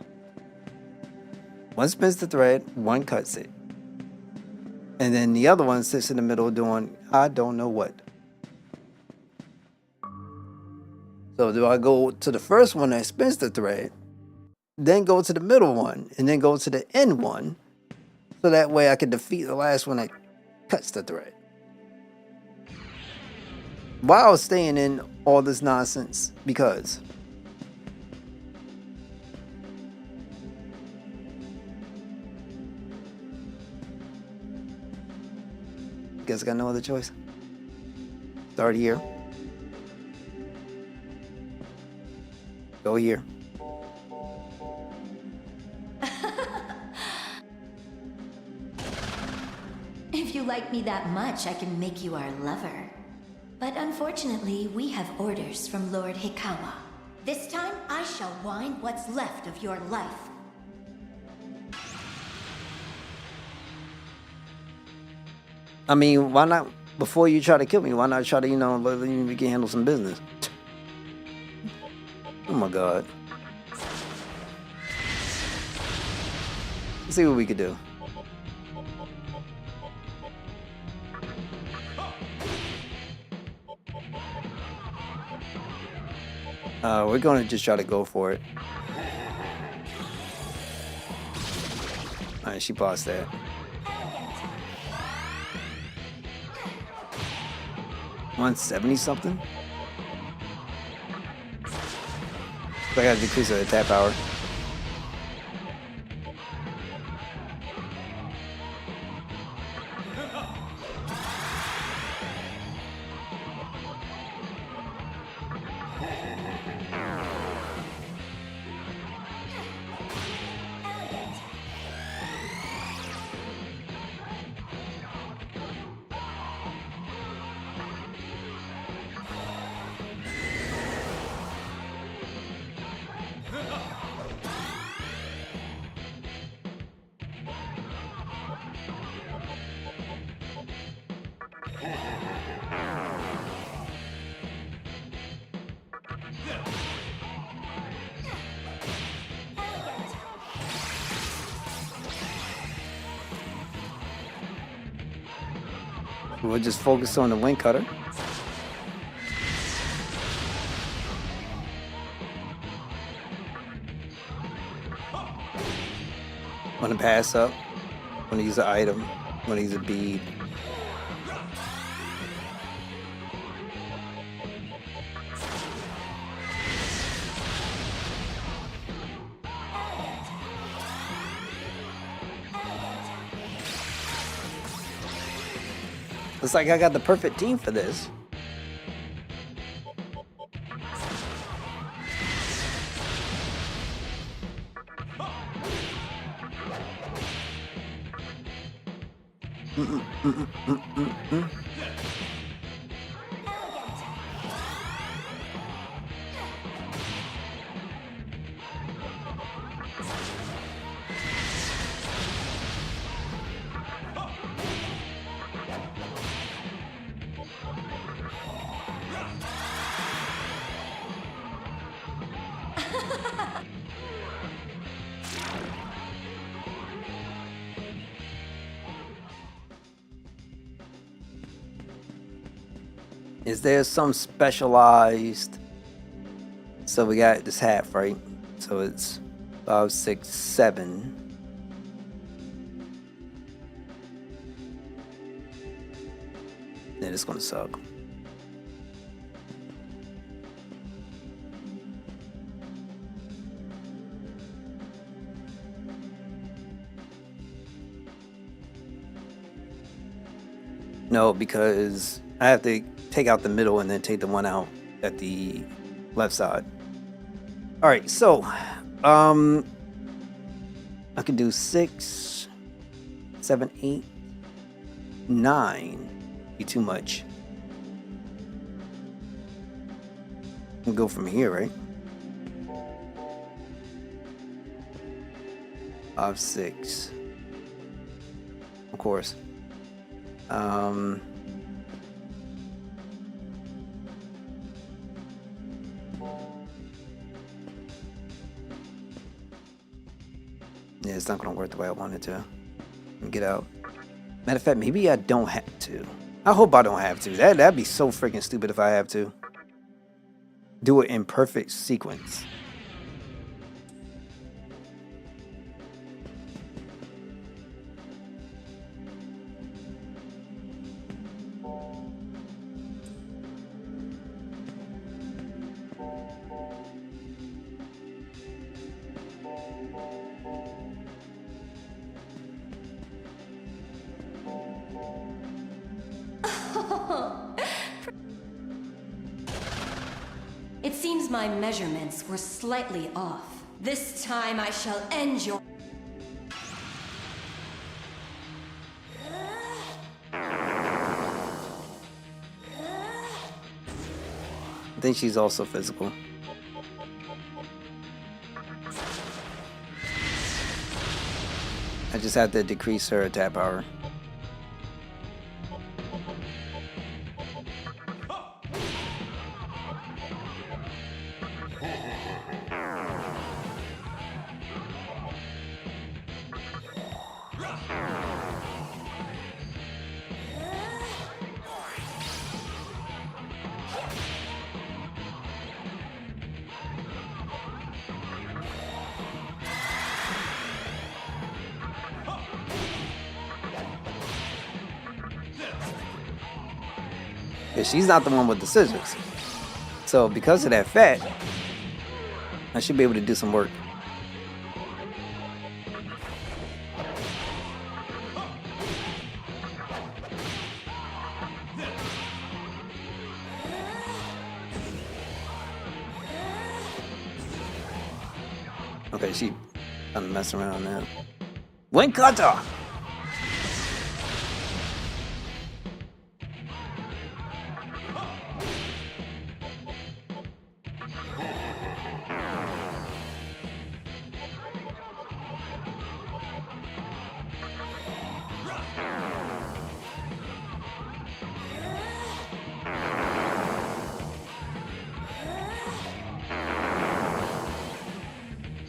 Speaker 1: One spins the thread, one cuts it. And then the other one sits in the middle doing I don't know what. So do I go to the first one that spins the thread? then go to the middle one, and then go to the end one, so that way I can defeat the last one that cuts the thread. While staying in all this nonsense, because guess I got no other choice. Start here. Go here.
Speaker 4: If you like me that much, I can make you our lover. But unfortunately, we have orders from Lord Hikawa. This time, I shall wind what's left of your life.
Speaker 1: I mean, why not, before you try to kill me, why not try to, let me can handle some business? Oh my god. Let's see what we could do. We're gonna just try to go for it. Alright, she paused that. $170 something? So I gotta decrease the attack power. We'll just focus on the wing cutter. Want to pass up. Want to use an item. Want to use a bead. Looks like I got the perfect team for this. Is there some specialized? So we got this half, right? So it's 5, 6, 7. Then it's gonna suck. No, because I have to take out the middle and then take the one out at the left side. All right, so I can do 6, 7, 8, 9. Be too much. We'll go from here, right? 5, 6. Of course. Yeah, it's not gonna work the way I wanted to. Get out. Matter of fact, maybe I don't have to. I hope I don't have to. That'd be so freaking stupid if I have to. Do it in perfect sequence.
Speaker 4: my measurements were slightly off. This time I shall end your...
Speaker 1: I think she's also physical. I just have to decrease her attack power. Yeah, she's not the one with the scissors. So because of that fact, I should be able to do some work. Okay, she kind of messing around now. Wing cutter!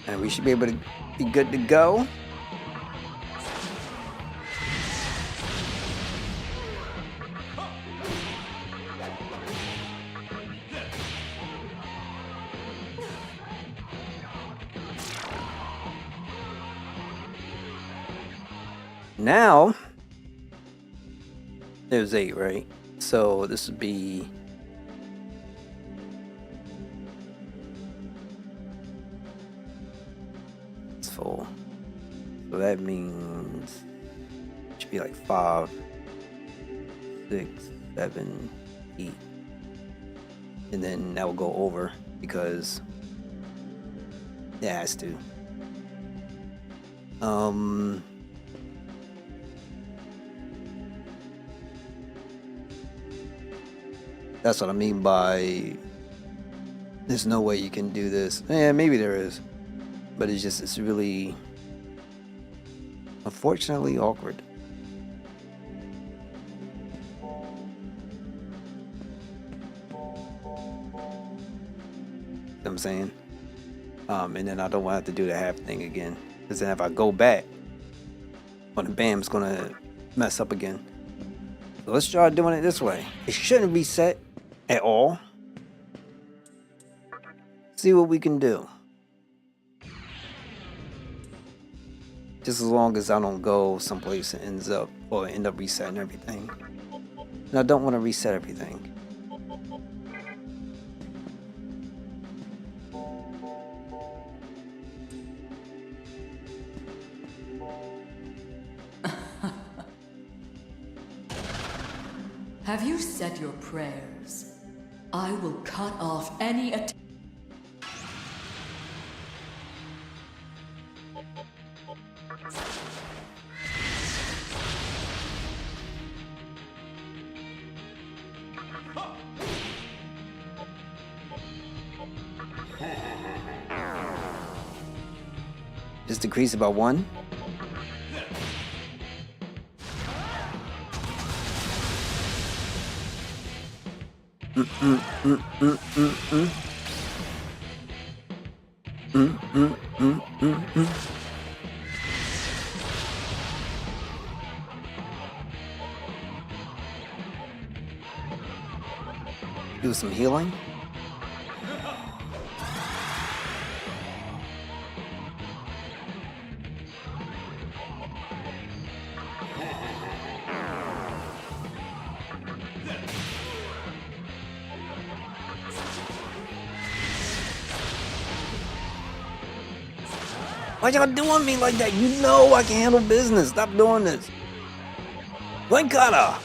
Speaker 1: And we should be able to be good to go. Now, there's 8, right? So this would be... it's full. So that means it should be like 5, 6, 7, 8. And then that will go over because it has to. That's what I mean by there's no way you can do this. Yeah, maybe there is. But it's really, unfortunately, awkward. You know what I'm saying? And then I don't want to have to do the half thing again. Because then if I go back, well, the BAM's going to mess up again. So let's try doing it this way. It shouldn't reset at all. See what we can do. Just as long as I don't go someplace and end up resetting everything. And I don't want to reset everything.
Speaker 3: Have you said your prayers? I will cut off any attempt.
Speaker 1: Just decrease it by 1. Do some healing. Why y'all doing me like that? You know I can handle business. Stop doing this. Wing cutter.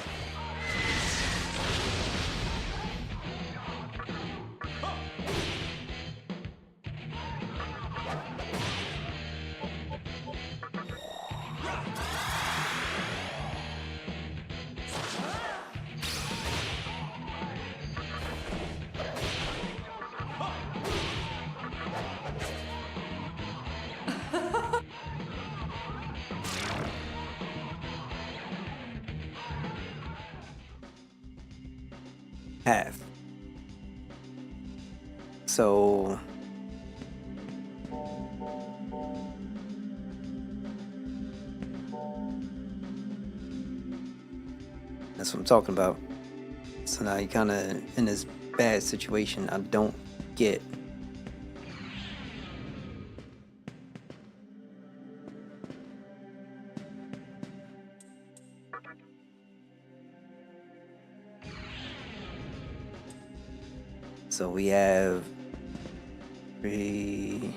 Speaker 1: half. So that's what I'm talking about. So now you're kind of in this bad situation. I don't get. So we have 3.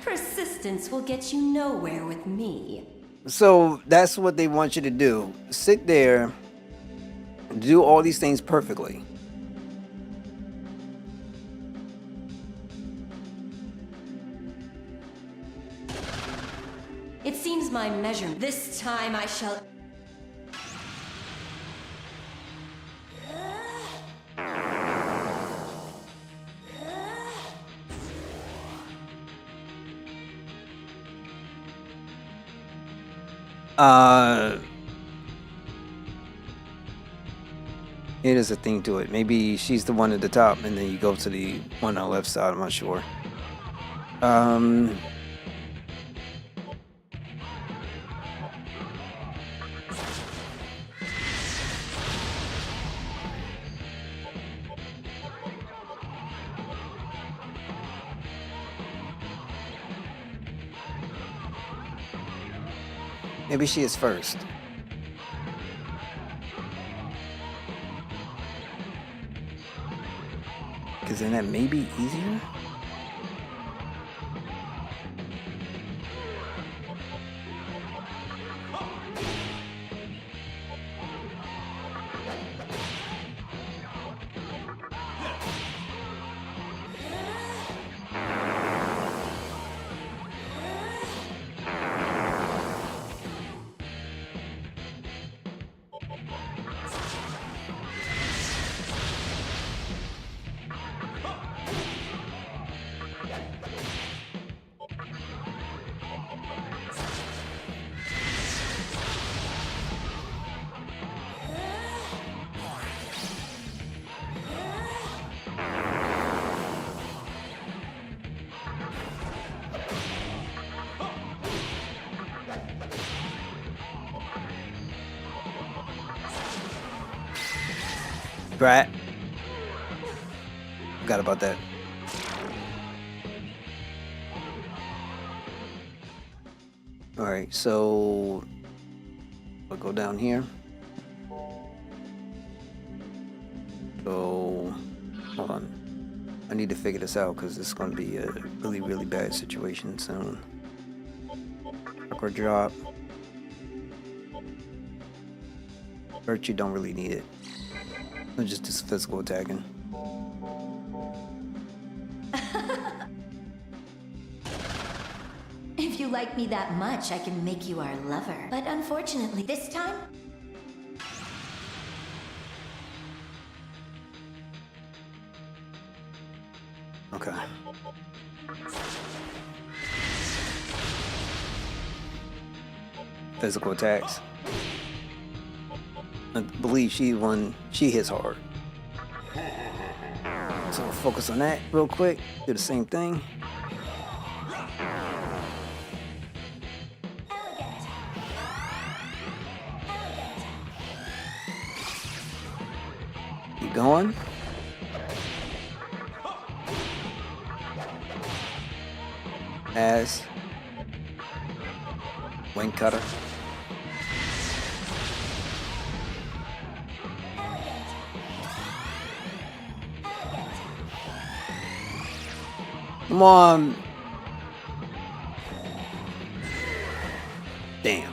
Speaker 4: Persistence will get you nowhere with me.
Speaker 1: So that's what they want you to do. Sit there, do all these things perfectly.
Speaker 4: It seems my measurement. This time I shall.
Speaker 1: It is a thing to it. Maybe she's the one at the top, and then you go to the one on the left side. I'm not sure. Maybe she is first. Because then that may be easier. Brat. Forgot about that. Alright, so we'll go down here. So, hold on. I need to figure this out because this is going to be a really, really bad situation soon. Awkward drop. Virtue don't really need it. It's just this physical attacking.
Speaker 4: If you like me that much, I can make you our lover. But unfortunately, this time.
Speaker 1: Okay. Physical attacks. I believe she hits hard. So we'll focus on that real quick. Do the same thing. Keep going. As wing cutter. Come on. Damn.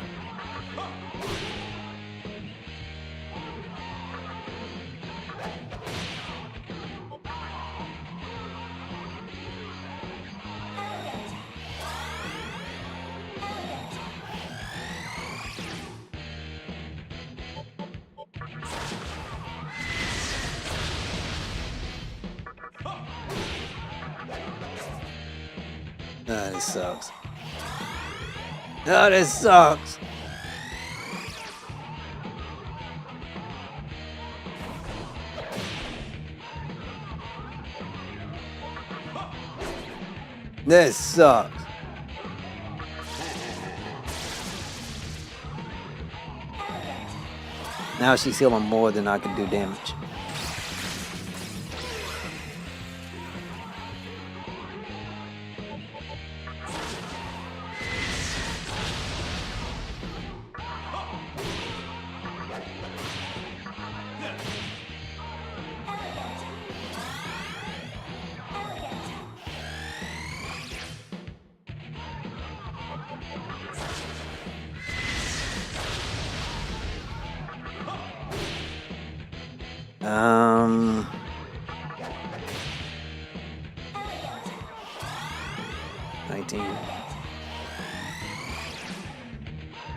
Speaker 1: Ah, this sucks. Ah, this sucks. This sucks. Now she's healing more than I can do damage. Um, 19.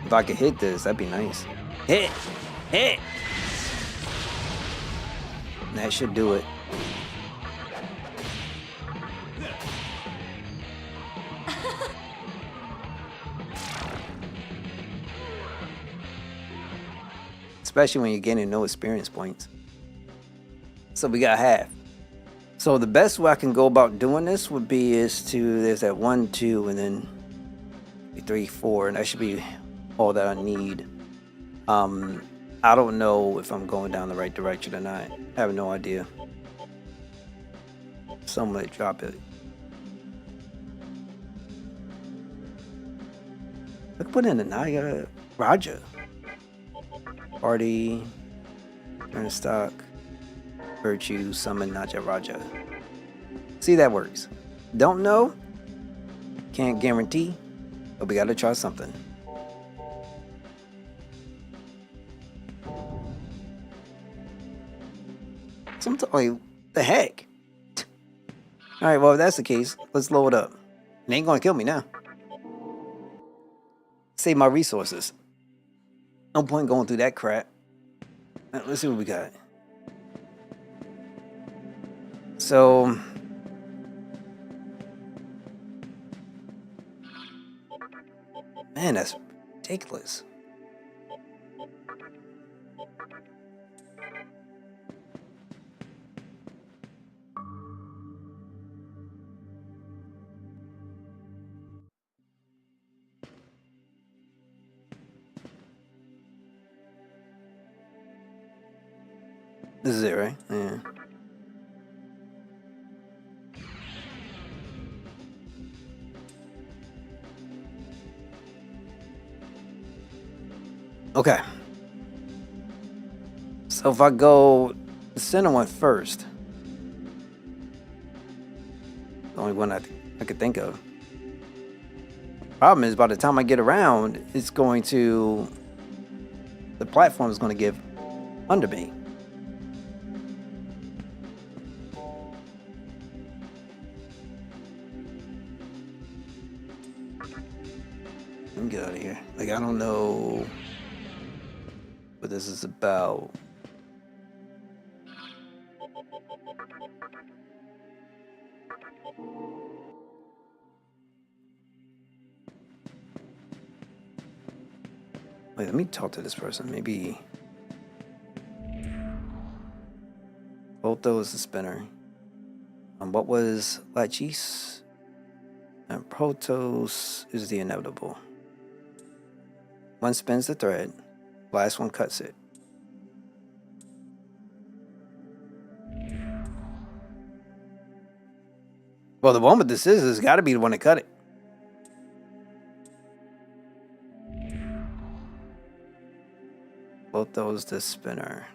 Speaker 1: If I could hit this, that'd be nice. Hit! Hit! That should do it. Especially when you're getting no experience points. So we got half. So the best way I can go about doing this would be there's that 1, 2, and then 3, 4, and that should be all that I need. I don't know if I'm going down the right direction or not. I have no idea. So I'm gonna drop it. I could put in a Naya Raja. Party, turn stock, virtue, summon Naja Raja. See, that works. Don't know, can't guarantee, but we gotta try something. Sometimes, like, the heck? Alright, well, if that's the case, let's load up. It ain't gonna kill me now. Save my resources. No point going through that crap. Let's see what we got. So, man, that's ridiculous. This is it, right? Yeah. Okay. So if I go the center one first, the only one I could think of. Problem is, by the time I get around, it's going to, the platform is going to give under me. Let me get out of here. Like, I don't know what this is about. Wait, let me talk to this person. Maybe Volto is the spinner. What was Lachis? And Protos is the inevitable. One spins the thread, last one cuts it. Well, the one with the scissors got to be the one that cut it. Both those the spinner.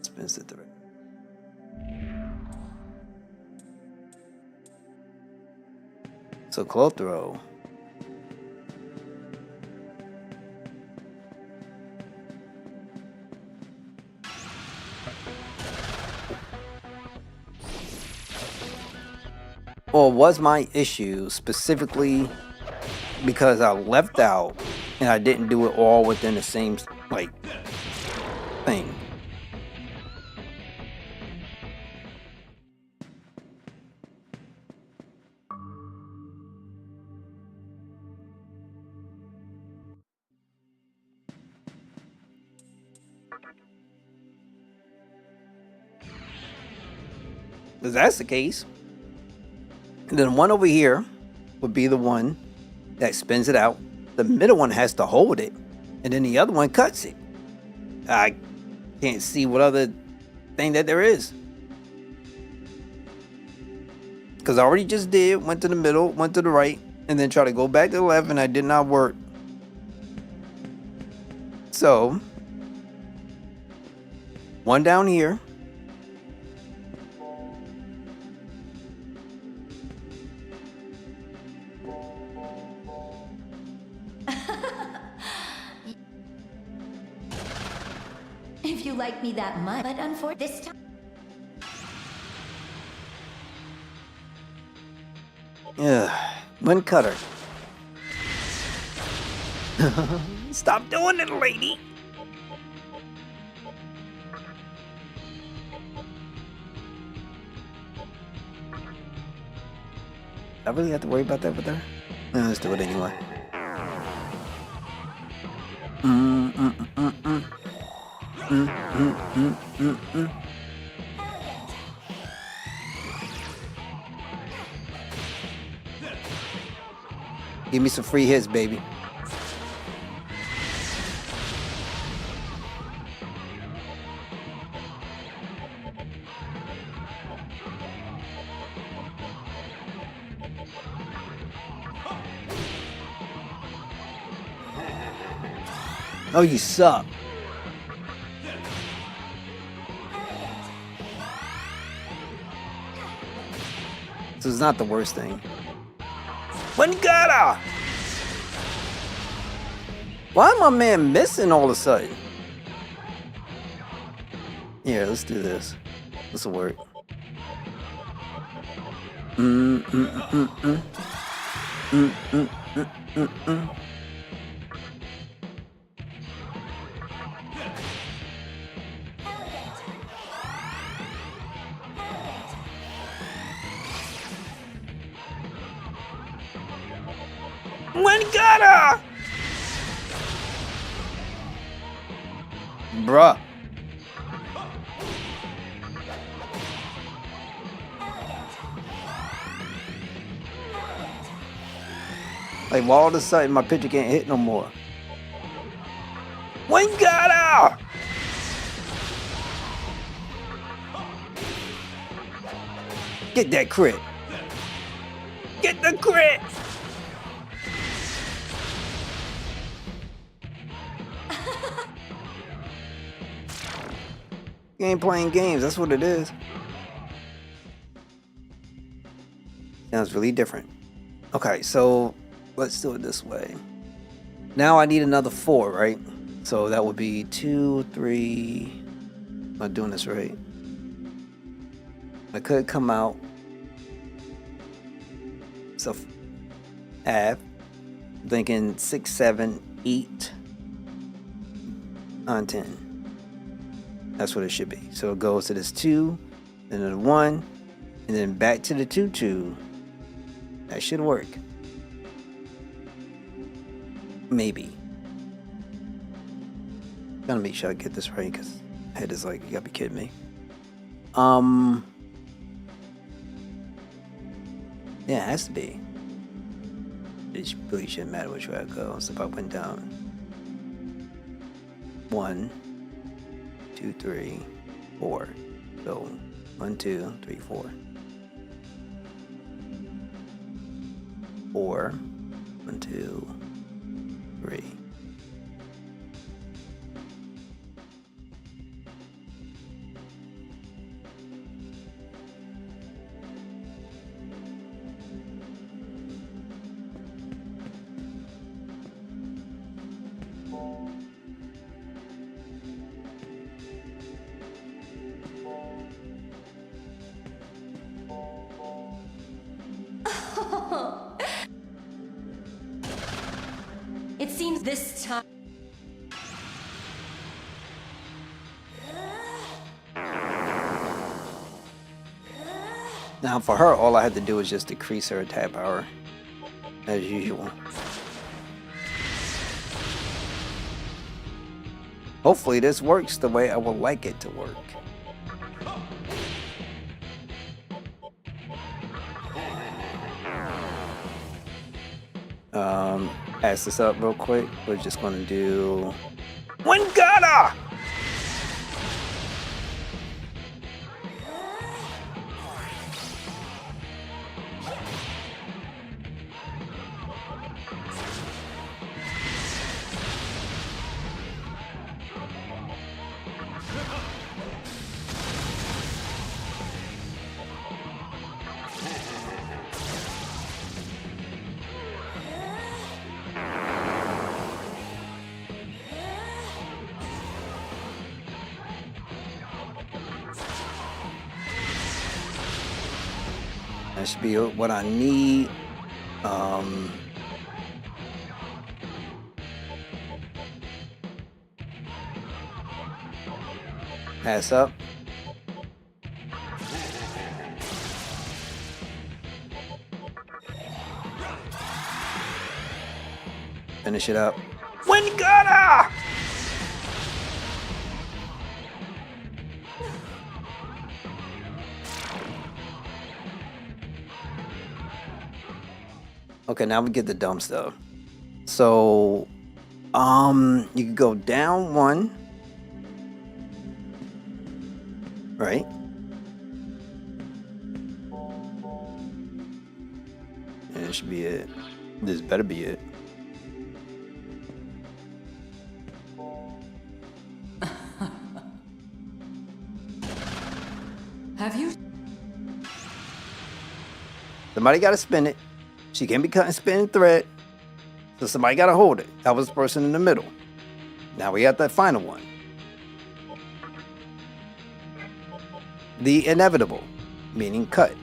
Speaker 1: Spins the thread. So Clothro. Or was my issue specifically because I left out and I didn't do it all within the same like thing. If that's the case, and then one over here would be the one that spins it out. The middle one has to hold it, and then the other one cuts it. I can't see what other thing that there is. Because I already just did, went to the middle, went to the right, and then try to go back to the left, and that did not work. So, one down here.
Speaker 4: If you like me that much, but unfortunately, this time.
Speaker 1: Yeah, one cutter. Stop doing it, lady. I really have to worry about that with her? No, let's do it anyway. Give me some free hits, baby. Oh, you suck. This is not the worst thing. One gotta! Why am my man missing all of a sudden? Yeah, let's do this. This will work. One gotta! Bruh. Like, all of a sudden, my pitcher can't hit no more. One gotta! Get that crit. Get the crit! You ain't playing games, that's what it is. Sounds really different. Okay, so let's do it this way. Now I need another 4, right? So that would be 2, 3. Am I doing this right? I could come out. So half. I'm thinking 6, 7, 8 on 10. That's what it should be. So it goes to this 2, then to the 1, and then back to the 2, 2. That should work. Maybe. Gotta make sure I get this right, because my head is like, you gotta be kidding me. Yeah, it has to be. It really shouldn't matter which way I go. So if I went down 1, 2, 3, 4. So 1, 2, 3, 4. 4. 1, 2, 3.
Speaker 4: It seems
Speaker 3: Things
Speaker 4: This time.
Speaker 1: Now for her, all I had to do was just decrease her attack power, as usual. Hopefully this works the way I would like it to work. Pass this up real quick. We're just gonna do Wingata! That should be what I need. Pass up. Finish it up. Wingata! Okay, now we get the dumb stuff. So, you can go down one, right? And it should be it. This better be it.
Speaker 3: have you?
Speaker 1: Somebody got to spin it. She can't be cutting spinning thread. So somebody got to hold it. That was the person in the middle. Now we got that final one. The inevitable, meaning cut.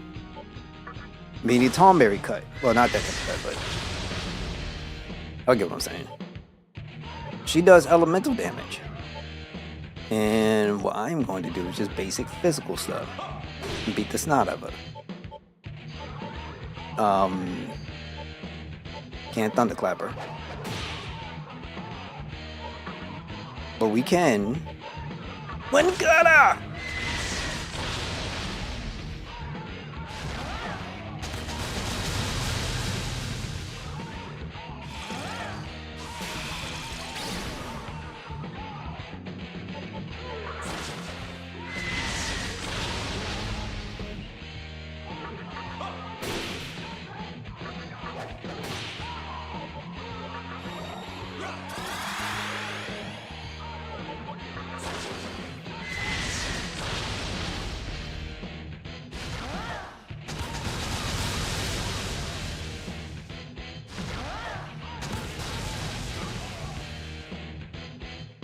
Speaker 1: Meaning Tomberry cut. Well, not that kind of cut, but I'll get what I'm saying. She does elemental damage. And what I'm going to do is just basic physical stuff. And beat the snot out of her. Can't thunderclap her. But we can. Wingata!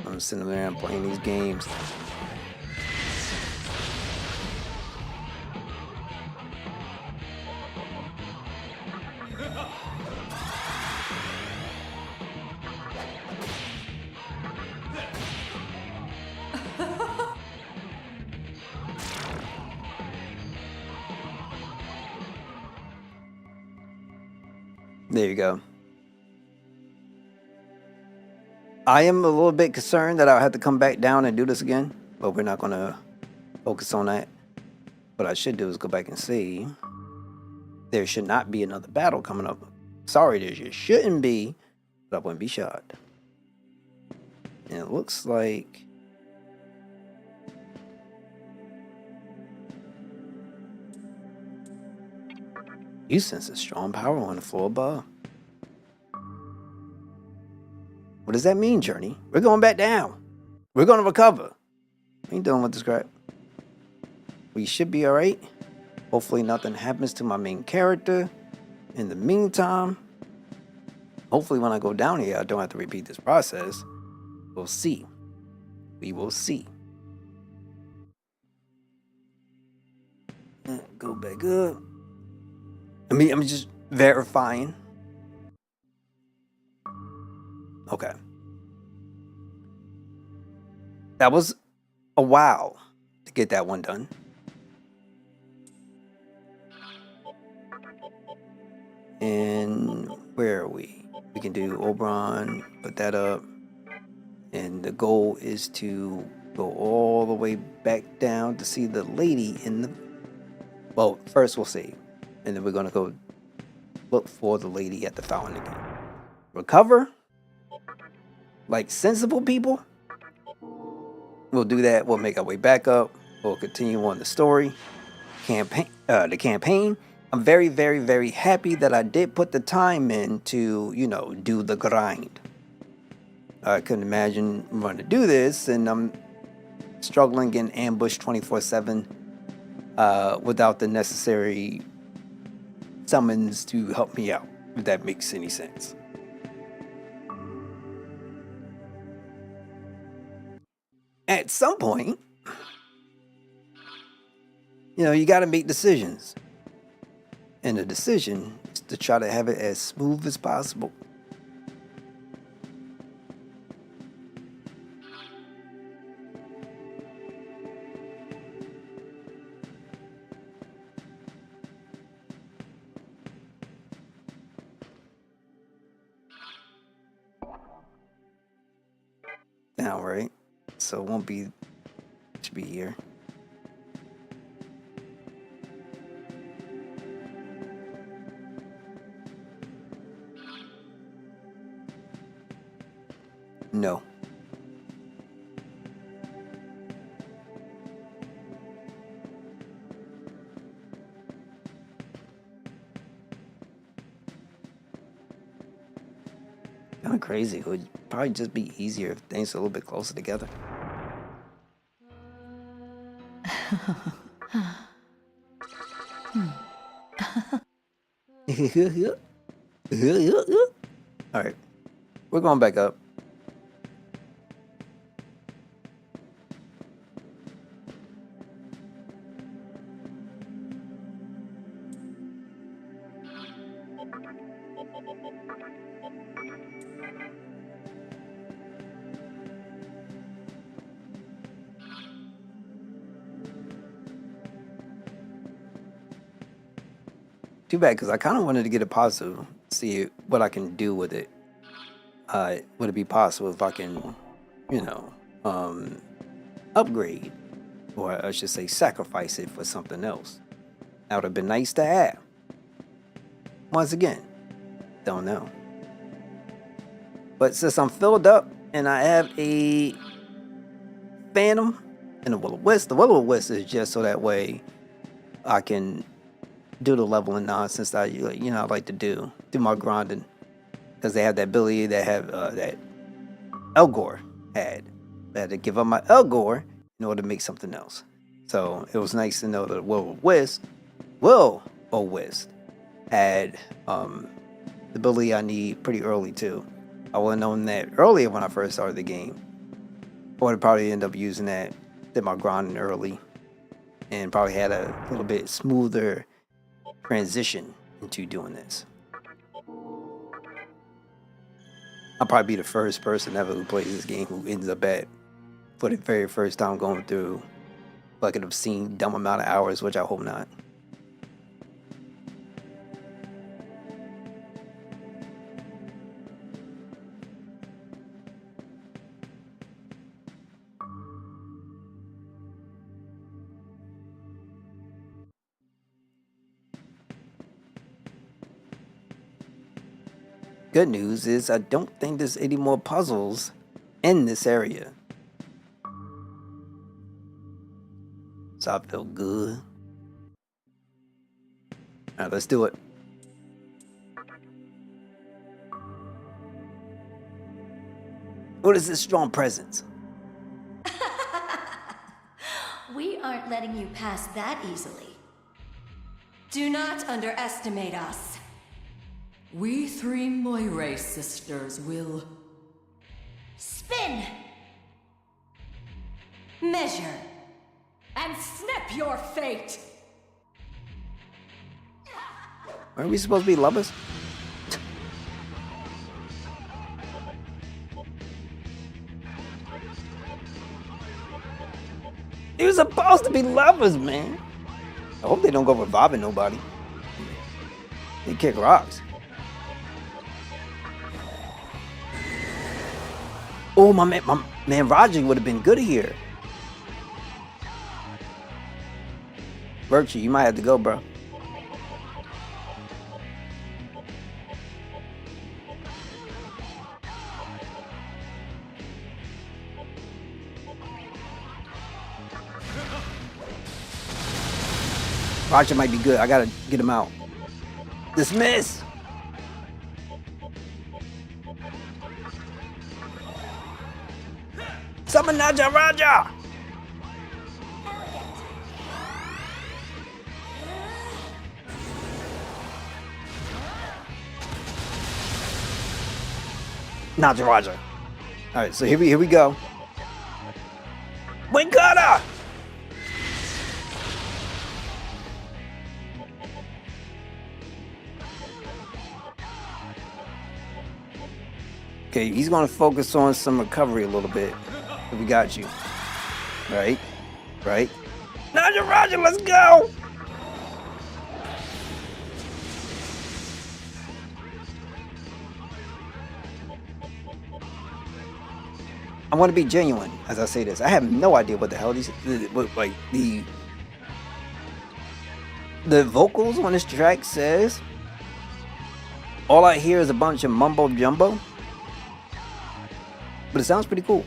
Speaker 1: I'm sitting there and playing these games. There you go. I am a little bit concerned that I'll have to come back down and do this again, but we're not going to focus on that. What I should do is go back and see. There should not be another battle coming up. Sorry, there just shouldn't be, but I wouldn't be shocked. And it looks like... You sense a strong power on the floor above. What does that mean, Journey? We're going back down. We're going to recover. We ain't dealing with this crap. We should be alright. Hopefully nothing happens to my main character. In the meantime, hopefully when I go down here, I don't have to repeat this process. We'll see. We will see. Go back up. I'm just verifying. Okay. That was a while to get that one done. And where are we? We can do Oberon, put that up. And the goal is to go all the way back down to see the lady in the... Well, first we'll see. And then we're going to go look for the lady at the fountain again. Recover? Like sensible people? We'll do that. We'll make our way back up. We'll continue on the story. The campaign. I'm very, very, very happy that I did put the time in to, you know, do the grind. I couldn't imagine I'm going to do this and I'm struggling getting ambushed 24/7 without the necessary summons to help me out, if that makes any sense. At some point, you know, you got to make decisions. And the decision is to try to have it as smooth as possible. Down, right? So it won't be, should be here. No. Kind of crazy. It would probably just be easier if things were a little bit closer together. All right, we're going back up. Too bad, because I kind of wanted to get a positive, see what I can do with it. Would it be possible if I can, you know, upgrade, or I should say sacrifice it for something else? That would have been nice to have. Once again, don't know. But since I'm filled up and I have a Phantom and a Will-O-Wisp, the Will-O-Wisp is just so that way I can do the leveling nonsense that I like to do my grinding, because they have that ability that have that Elgor had. I had to give up my Elgor in order to make something else. So it was nice to know that Will-O-Wisp had the ability I need pretty early too. I would have known that earlier when I first started the game. I would have probably ended up using that, did my grinding early, and probably had a little bit smoother transition into doing this. I'll probably be the first person ever who plays this game who ends up at, for the very first time, going through like an obscene dumb amount of hours, which I hope not. Good news is I don't think there's any more puzzles in this area. So I feel good. Alright, let's do it. What is this strong presence?
Speaker 4: We aren't letting you pass that easily. Do not underestimate us.
Speaker 3: We three Moire sisters will...
Speaker 4: Spin! Measure!
Speaker 3: And snip your fate!
Speaker 1: Aren't we supposed to be lovers? They were supposed to be lovers, man. I hope they don't go reviving nobody. They kick rocks. Oh, my man Roger would have been good here. Virtue, you might have to go, bro. Roger might be good. I gotta get him out. Dismiss. Summon Naja Raja. Naja Raja. All right, so here we go. Winkata. Okay, he's gonna focus on some recovery a little bit. We got you. Right? Right? Naja Raja, let's go! I want to be genuine as I say this. I have no idea what the hell these, like the vocals on this track says. All I hear is a bunch of mumbo jumbo. But it sounds pretty cool.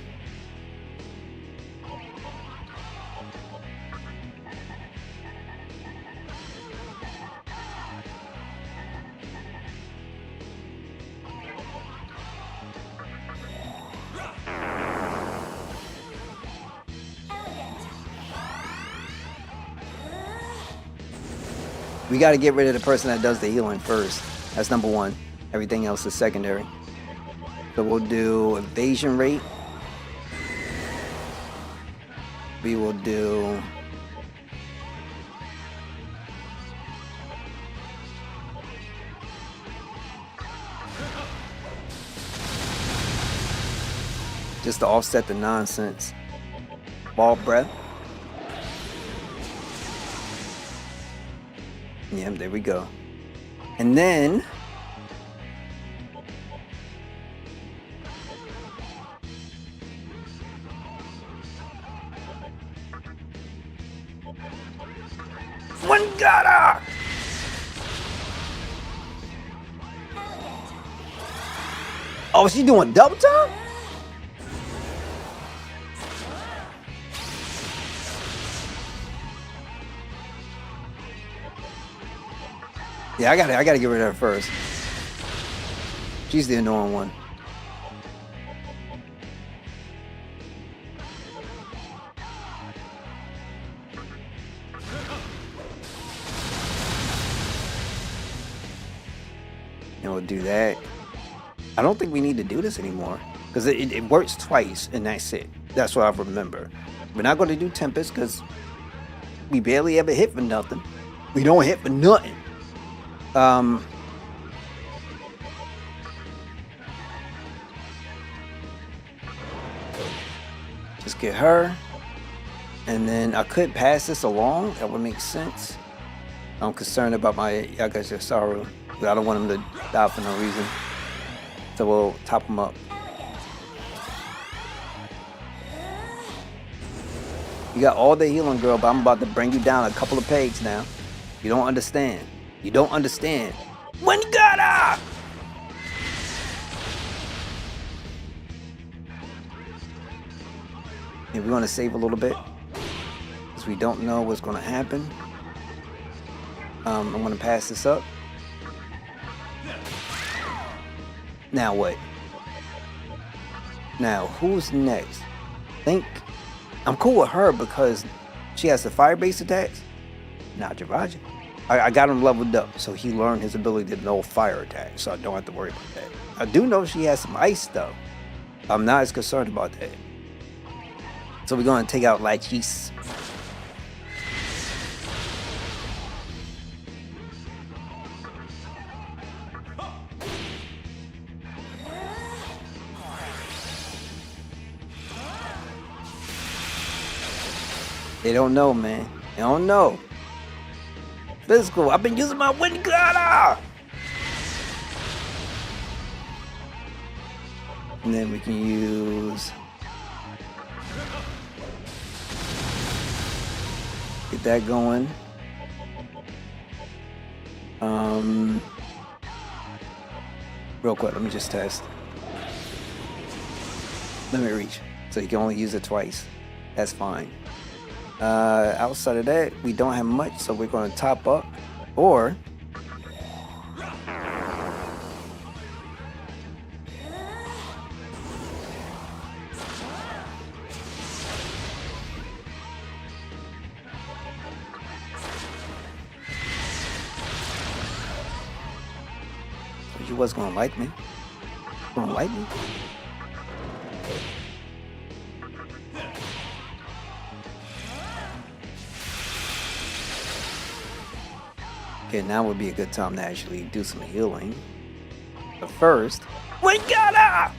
Speaker 1: We got to get rid of the person that does the healing first. That's number one. Everything else is secondary. So we'll do evasion rate. We will do just to offset the nonsense. Ball breath. Yeah, there we go. And then Wangata! Oh, she doing double time? Yeah, I gotta get rid of her first. She's the annoying one. And we'll do that. I don't think we need to do this anymore because it works twice and that's it. That's what I remember. We're not going to do Tempest because we barely ever hit for nothing. We don't hit for nothing. Just get her. And then I could pass this along. That would make sense. I'm concerned about my Yagasasaru. I don't want him to die for no reason. So we'll top him up. You got all the healing, girl, but I'm about to bring you down a couple of pegs now. You don't understand. You don't understand. When you got her! Yeah, we're gonna save a little bit because we don't know what's gonna happen. I'm gonna pass this up. Now what? Now who's next? I'm cool with her because she has the fire-based attacks. Naja Raja. I got him leveled up, so he learned his ability to know fire attacks, so I don't have to worry about that. I do know she has some ice though. I'm not as concerned about that. So we're gonna take out Lachis. They don't know, man. They don't know. Physical. I've been using my wind cutter. And then we can use. Get that going. Real quick, let me just test. Limit reach. So you can only use it twice. That's fine. Outside of that, we don't have much, so we're going to top up. Or you was gonna like me. Gonna like me? Okay, now would be a good time to actually do some healing. But first, we gotta!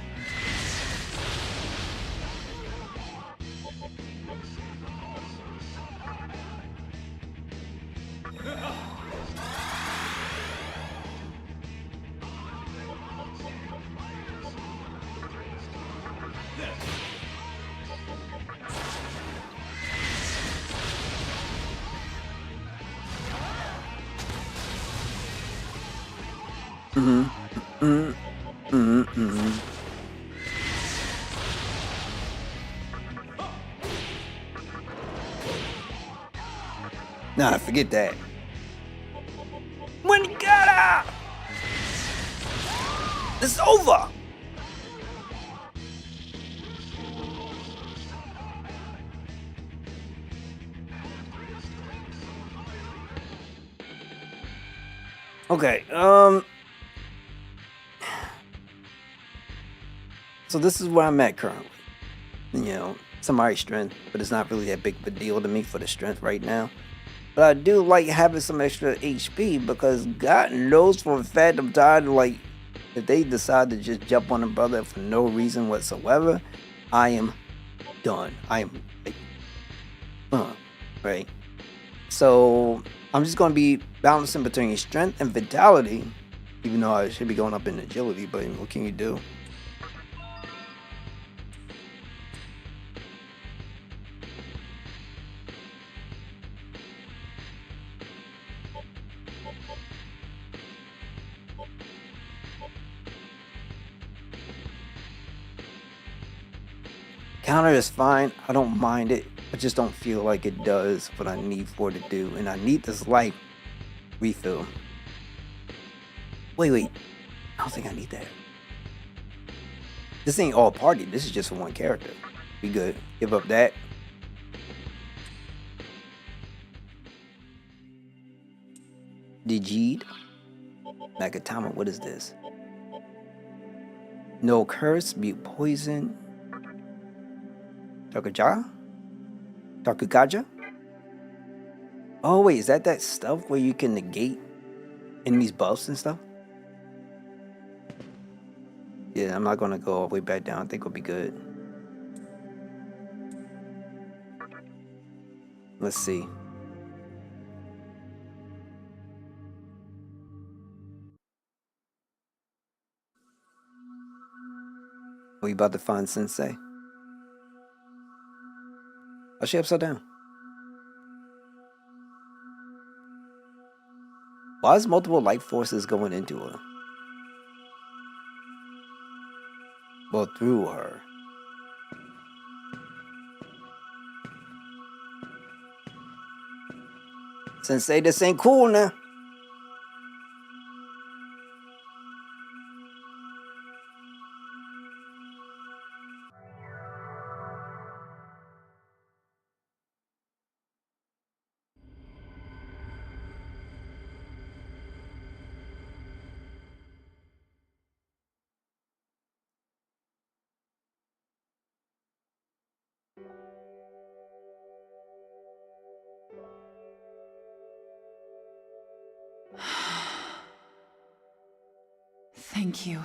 Speaker 1: Nah, forget that. When you gotta! It's over! Okay, so this is where I'm at currently. You know, some alright strength, but it's not really that big of a deal to me for the strength right now. But I do like having some extra HP because God knows for a fact I'm tired of, like, if they decide to just jump on a brother for no reason whatsoever, I am done. I am like, right? So I'm just going to be balancing between strength and vitality, even though I should be going up in agility, but what can you do? Counter is fine. I don't mind it. I just don't feel like it does what I need for it to do. And I need this life refill. Wait. I don't think I need that. This ain't all party. This is just for one character. Be good. Give up that. Digid. Magatama. What is this? No curse. Mute poison. Takugaja? Oh wait, is that stuff where you can negate enemies' buffs and stuff? Yeah, I'm not gonna go all the way back down. I think we'll be good. Let's see. We about to find Sensei. Oh, she upside down. Why is multiple life forces going into her? Well, through her. Sensei, this ain't cool now.
Speaker 5: Thank you.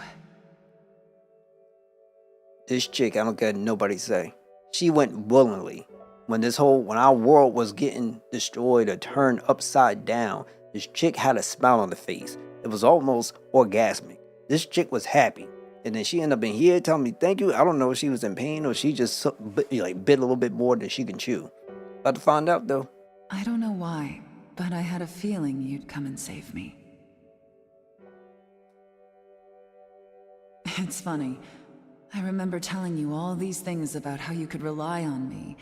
Speaker 1: This chick, I don't care what nobody say. She went willingly. when our world was getting destroyed or turned upside down, this chick had a smile on her face. It was almost orgasmic. This chick was happy. And then she ended up in here telling me thank you. I don't know if she was in pain or she just bit a little bit more than she can chew. About to find out though.
Speaker 5: I don't know why, but I had a feeling you'd come and save me. It's funny. I remember telling you all these things about how you could rely on me.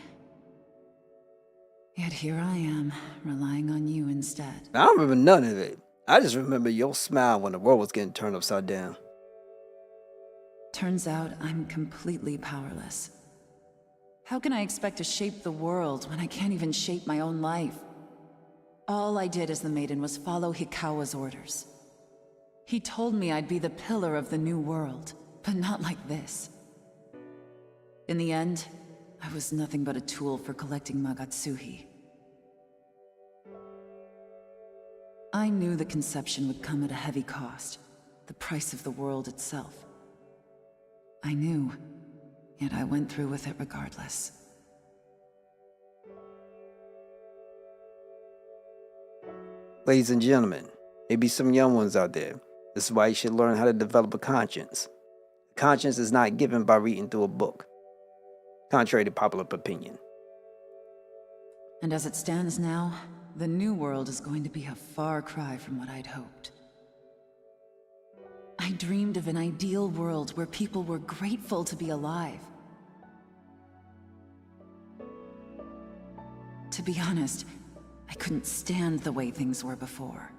Speaker 5: Yet here I am, relying on you instead.
Speaker 1: I don't remember none of it. I just remember your smile when the world was getting turned upside down.
Speaker 5: Turns out I'm completely powerless. How can I expect to shape the world when I can't even shape my own life? All I did as the maiden was follow Hikawa's orders. He told me I'd be the pillar of the new world, but not like this. In the end, I was nothing but a tool for collecting Magatsuhi. I knew the conception would come at a heavy cost, the price of the world itself. I knew, yet I went through with it regardless.
Speaker 1: Ladies and gentlemen, maybe some young ones out there. This is why you should learn how to develop a conscience. A conscience is not given by reading through a book, contrary to popular opinion.
Speaker 5: And as it stands now, the new world is going to be a far cry from what I'd hoped. I dreamed of an ideal world where people were grateful to be alive. To be honest, I couldn't stand the way things were before.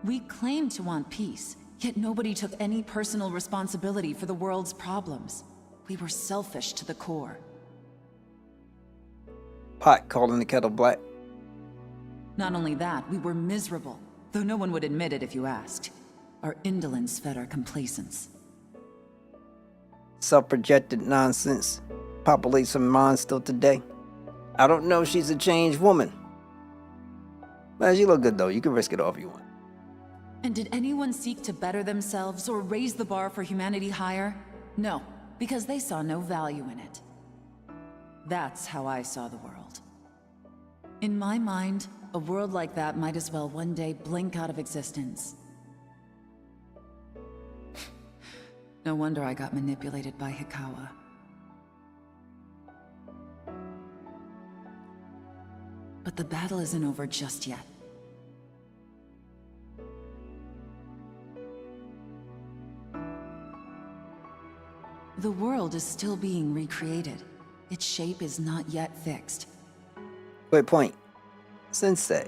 Speaker 5: We claimed to want peace, yet nobody took any personal responsibility for the world's problems. We were selfish to the core.
Speaker 1: Pot calling the kettle black.
Speaker 5: Not only that, we were miserable, though no one would admit it if you asked. Our indolence fed our complacence.
Speaker 1: Self-projected nonsense populates some minds still today. I don't know if she's a changed woman. Man, she look good though. You can risk it all if you want.
Speaker 5: And did anyone seek to better themselves or raise the bar for humanity higher? No, because they saw no value in it. That's how I saw the world. In my mind, a world like that might as well one day blink out of existence. No wonder I got manipulated by Hikawa. But the battle isn't over just yet. The world is still being recreated. Its shape is not yet fixed.
Speaker 1: Wait, point. Sensei,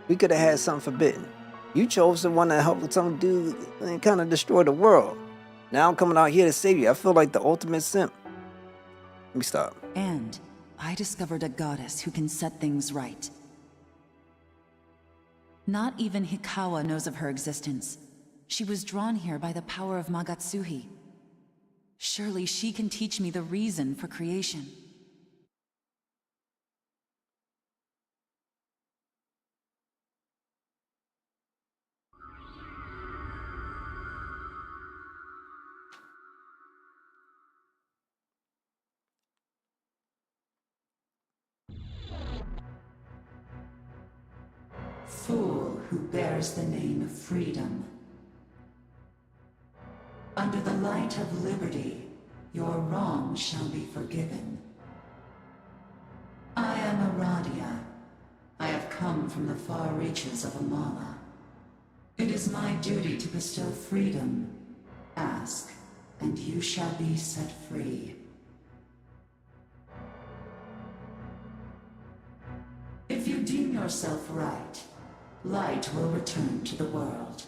Speaker 1: we could have had something forbidden. You chose the one that helped some dude and kind of destroy the world. Now I'm coming out here to save you. I feel like the ultimate simp. Let me stop.
Speaker 5: And I discovered a goddess who can set things right. Not even Hikawa knows of her existence. She was drawn here by the power of Magatsuhi. Surely she can teach me the reason for creation.
Speaker 6: Fool who bears the name of freedom. Under the light of liberty, your wrong shall be forgiven. I am Aradia. I have come from the far reaches of Amala. It is my duty to bestow freedom. Ask, and you shall be set free. If you deem yourself right, light will return to the world,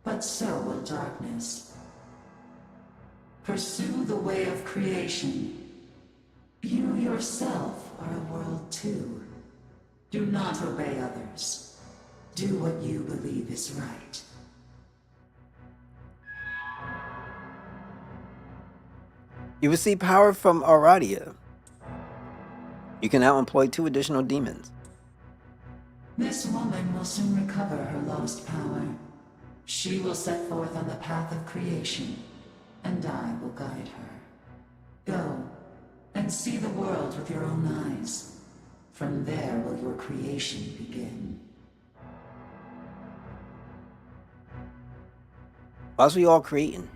Speaker 6: but so will darkness. Pursue the way of creation. You yourself are a world too. Do not obey others. Do what you believe is right.
Speaker 1: You receive power from Aradia. You can now employ 2 additional demons.
Speaker 6: This woman will soon recover her lost power. She will set forth on the path of creation, and I will guide her. Go, and see the world with your own eyes. From there will your creation begin.
Speaker 1: Why's we all creating?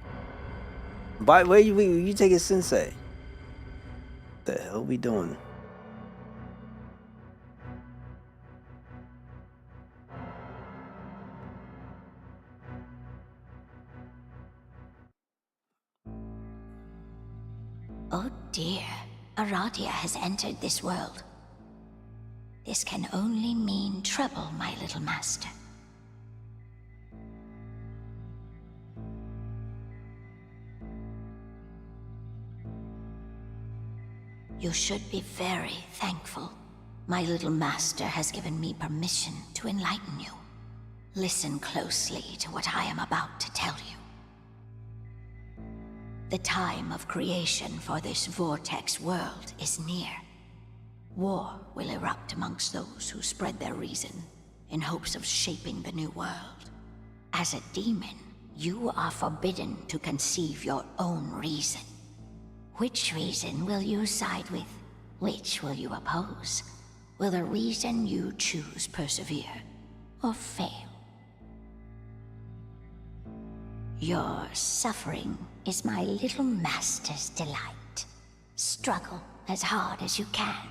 Speaker 1: By where you take it, Sensei? What the hell we doing?
Speaker 7: Oh dear, Aradia has entered this world. This can only mean trouble, my little master. You should be very thankful. My little master has given me permission to enlighten you. Listen closely to what I am about to tell you. The time of creation for this vortex world is near. War will erupt amongst those who spread their reason in hopes of shaping the new world. As a demon, you are forbidden to conceive your own reason. Which reason will you side with? Which will you oppose? Will the reason you choose persevere or fail? Your suffering is my little master's delight. Struggle as hard as you can.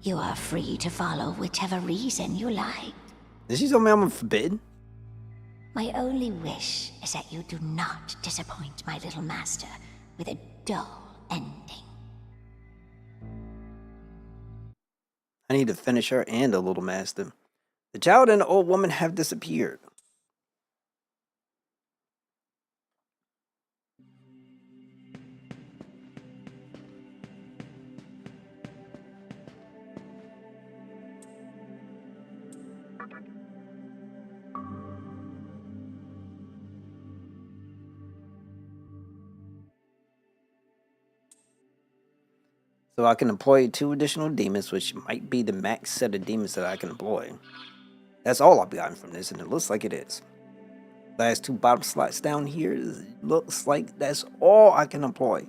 Speaker 7: You are free to follow whichever reason you like.
Speaker 1: Did she tell me I'm forbidden?
Speaker 7: My only wish is that you do not disappoint my little master with a dull ending.
Speaker 1: I need to finish her and the little master. The child and the old woman have disappeared. So I can employ 2 additional demons, which might be the max set of demons that I can employ. That's all I've gotten from this, and it looks like it is. Last 2 bottom slots down here, looks like that's all I can employ.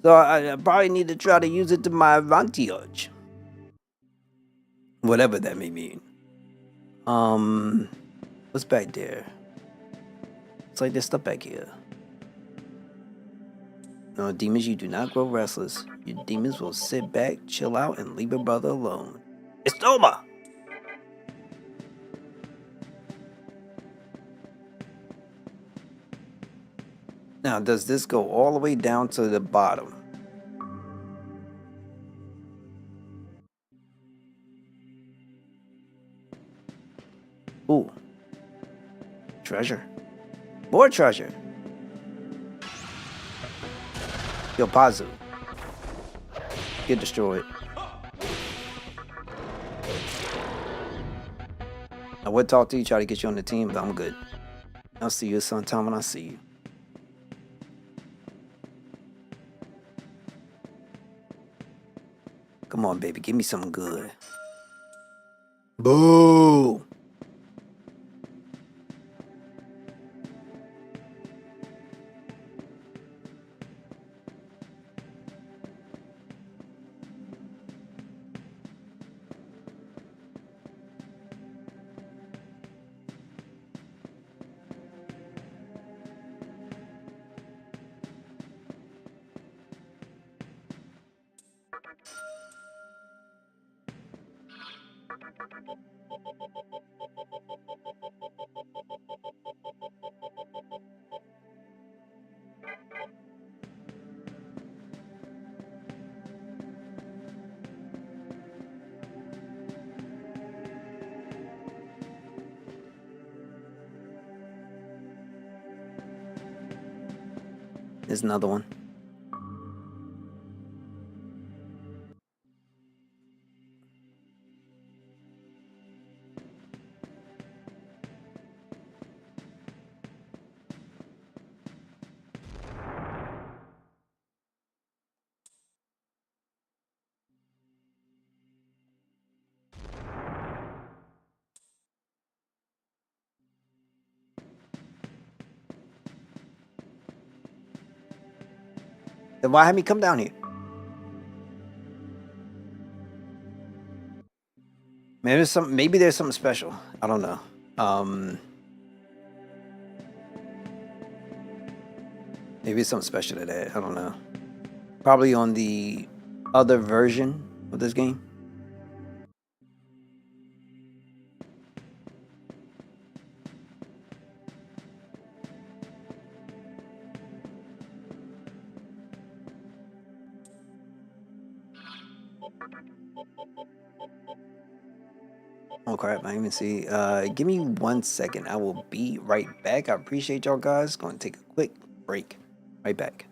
Speaker 1: So I probably need to try to use it to my advantage. Whatever that may mean. What's back there? It's like there's stuff back here. No, demons, you do not grow restless. Your demons will sit back, chill out, and leave your brother alone. It's Toma! Now, does this go all the way down to the bottom? Ooh. Treasure. More treasure. Yo, Pazu. Get destroyed. I would talk to you, try to get you on the team, but I'm good. I'll see you sometime when I see you. Come on, baby, give me something good. Boo! There's another one. Then why have me come down here? Maybe there's something special. I don't know. Maybe it's something special to that. I don't know. Probably on the other version of this game. Oh crap, I didn't even see. Give me 1 second. I will be right back. I appreciate y'all guys. Going to take a quick break. Right back.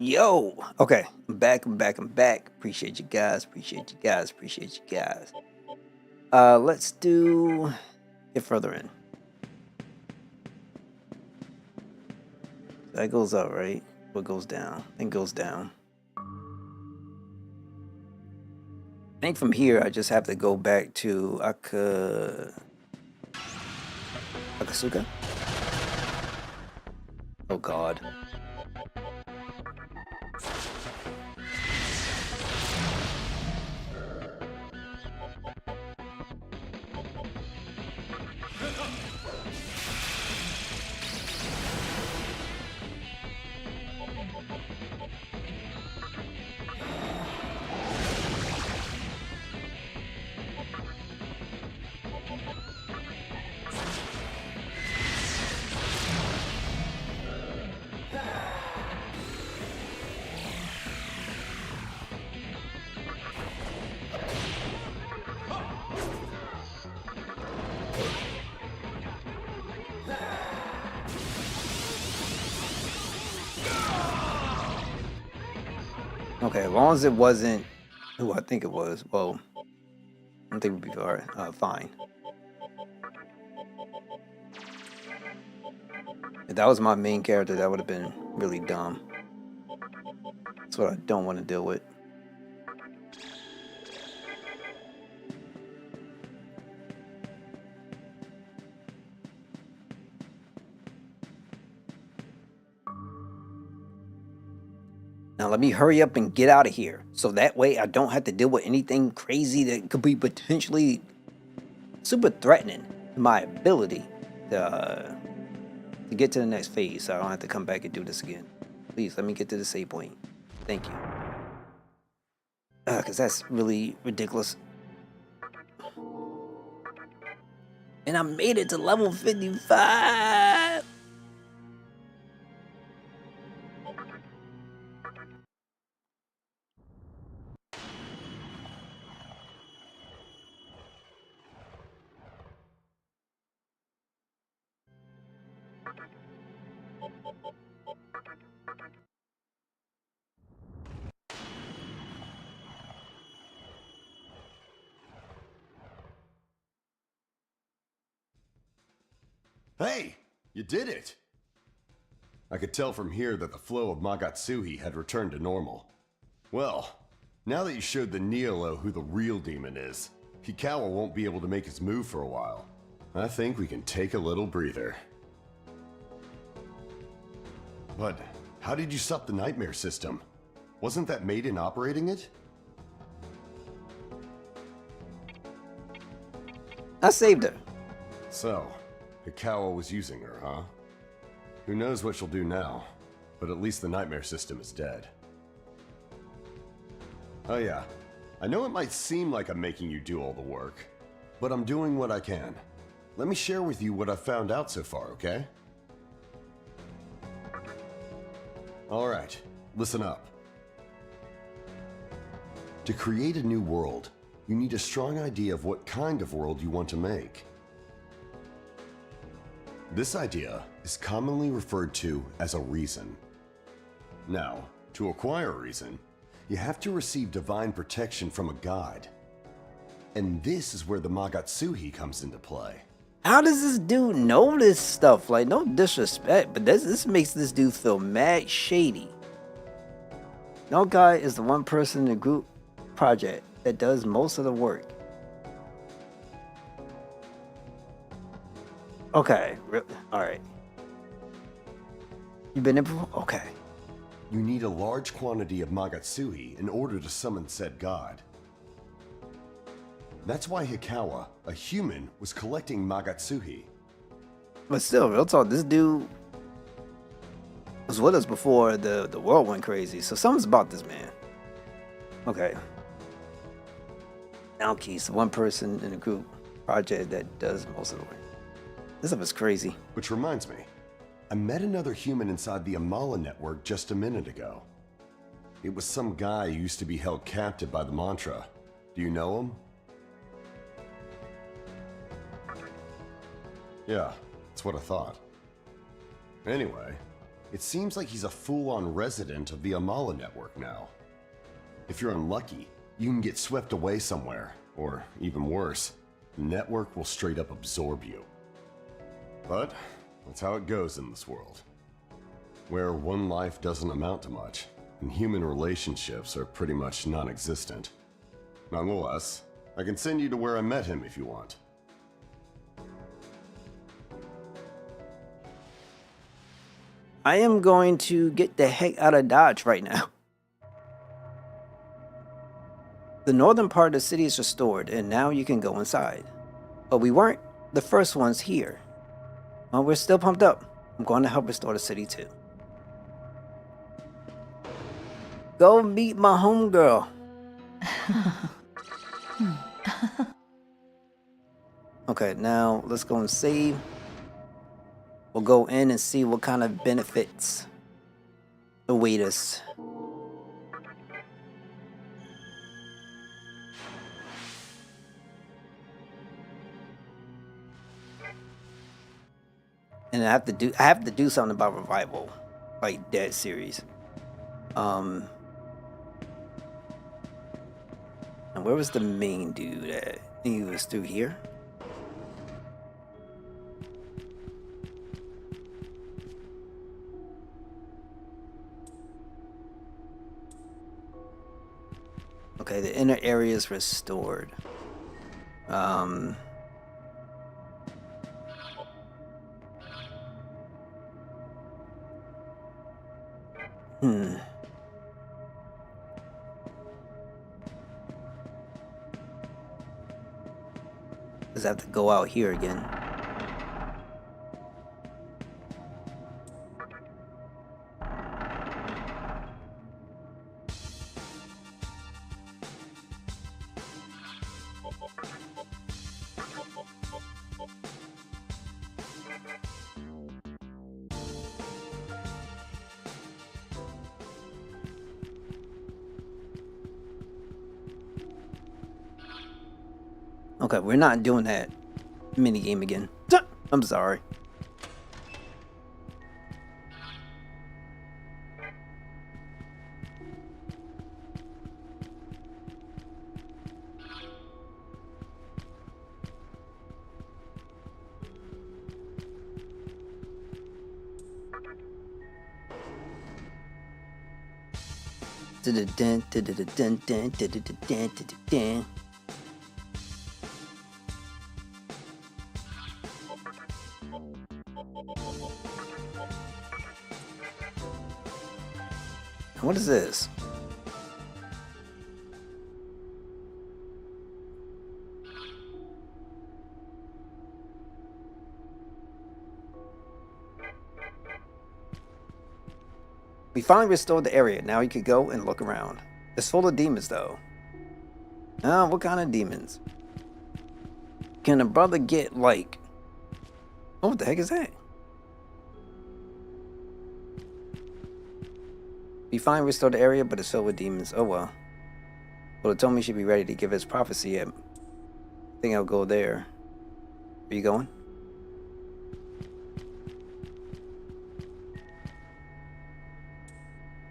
Speaker 1: Yo, okay, I'm back. Appreciate you guys. Let's get further in. That goes up, right? What goes down? Then goes down. I think from here I just have to go back to Akasuka. Oh God. Okay, as long as it wasn't who I think it was, well, I think we'd be fine. If that was my main character, that would have been really dumb. That's what I don't want to deal with. Now let me hurry up and get out of here, so that way I don't have to deal with anything crazy that could be potentially super threatening to my ability to get to the next phase, so I don't have to come back and do this again. Please, let me get to the save point. Thank you. Because that's really ridiculous. And I made it to level 55!
Speaker 8: Hey, you did it! I could tell from here that the flow of Magatsuhi had returned to normal. Well, now that you showed the Neolo who the real demon is, Hikawa won't be able to make his move for a while. I think we can take a little breather. But how did you sup the nightmare system? Wasn't that Maiden operating it?
Speaker 1: I saved her.
Speaker 8: So, Hikawa was using her, huh? Who knows what she'll do now, but at least the nightmare system is dead. Oh yeah, I know it might seem like I'm making you do all the work, but I'm doing what I can. Let me share with you what I've found out so far, okay? Alright, listen up. To create a new world, you need a strong idea of what kind of world you want to make. This idea is commonly referred to as a reason. Now, to acquire a reason, you have to receive divine protection from a god. And this is where the Magatsuhi comes into play.
Speaker 1: How does this dude know this stuff? Like, no disrespect, but this makes this dude feel mad shady. No guy is the one person in the group project that does most of the work. Okay, alright. You've been in before? Okay.
Speaker 8: You need a large quantity of Magatsuhi in order to summon said god. That's why Hikawa, a human, was collecting Magatsuhi.
Speaker 1: But still, real talk, this dude was with us before the world went crazy, so something's about this man. Okay. Naoki's the one person in the group project that does most of the work. This stuff is crazy.
Speaker 8: Which reminds me, I met another human inside the Amala network just a minute ago. It was some guy who used to be held captive by the mantra. Do you know him? Yeah, that's what I thought. Anyway, It seems like he's a full-on resident of the Amala network now. If you're unlucky, you can get swept away somewhere, or even worse, the network will straight up absorb you. But that's how it goes in this world, where one life doesn't amount to much, and human relationships are pretty much non-existent. Nonetheless, I can send you to where I met him if you want.
Speaker 1: I am going to get the heck out of Dodge right now. The northern part of the city is restored, and now you can go inside. But we weren't the first ones here. Well, we're still pumped up. I'm going to help restore the city too. Go meet my homegirl. Okay, now let's go and save. We'll go in and see what kind of benefits await us. And I have to do something about revival, like Dead series. And where was the main dude at? He was through here. Okay, the inner area is restored. Does have to go out here again. Okay, we're not doing that mini game again. I'm sorry. What is this? We finally restored the area. Now you could go and look around. It's full of demons though. Ah, what kind of demons? Can a brother get like... Oh, what the heck is that? We finally restored the area, but it's filled with demons. Oh well. Well, it told me he should be ready to give his prophecy. I think I'll go there. Are you going?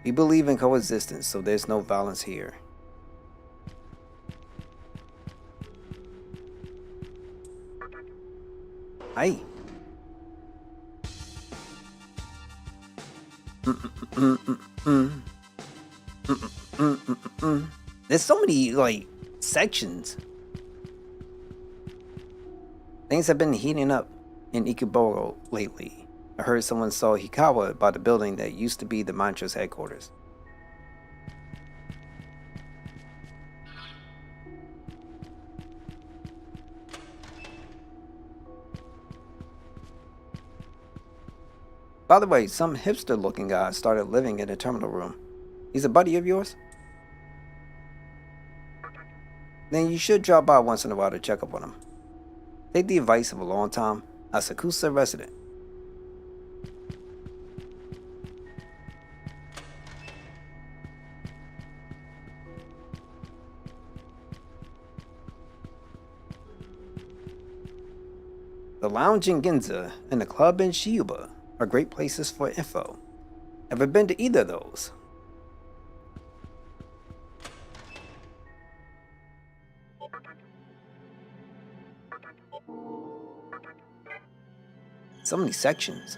Speaker 1: We believe in coexistence, so there's no violence here. Hi. There's so many, like, sections. Things have been heating up in Ikeboro lately. I heard someone saw Hikawa by the building that used to be the Mantra's headquarters. By the way, some hipster-looking guy started living in a terminal room. He's a buddy of yours? Then you should drop by once in a while to check up on him. Take the advice of a long-time Asakusa resident. The lounge in Ginza and the club in Shiuba are great places for info. Ever been to either of those? So many sections.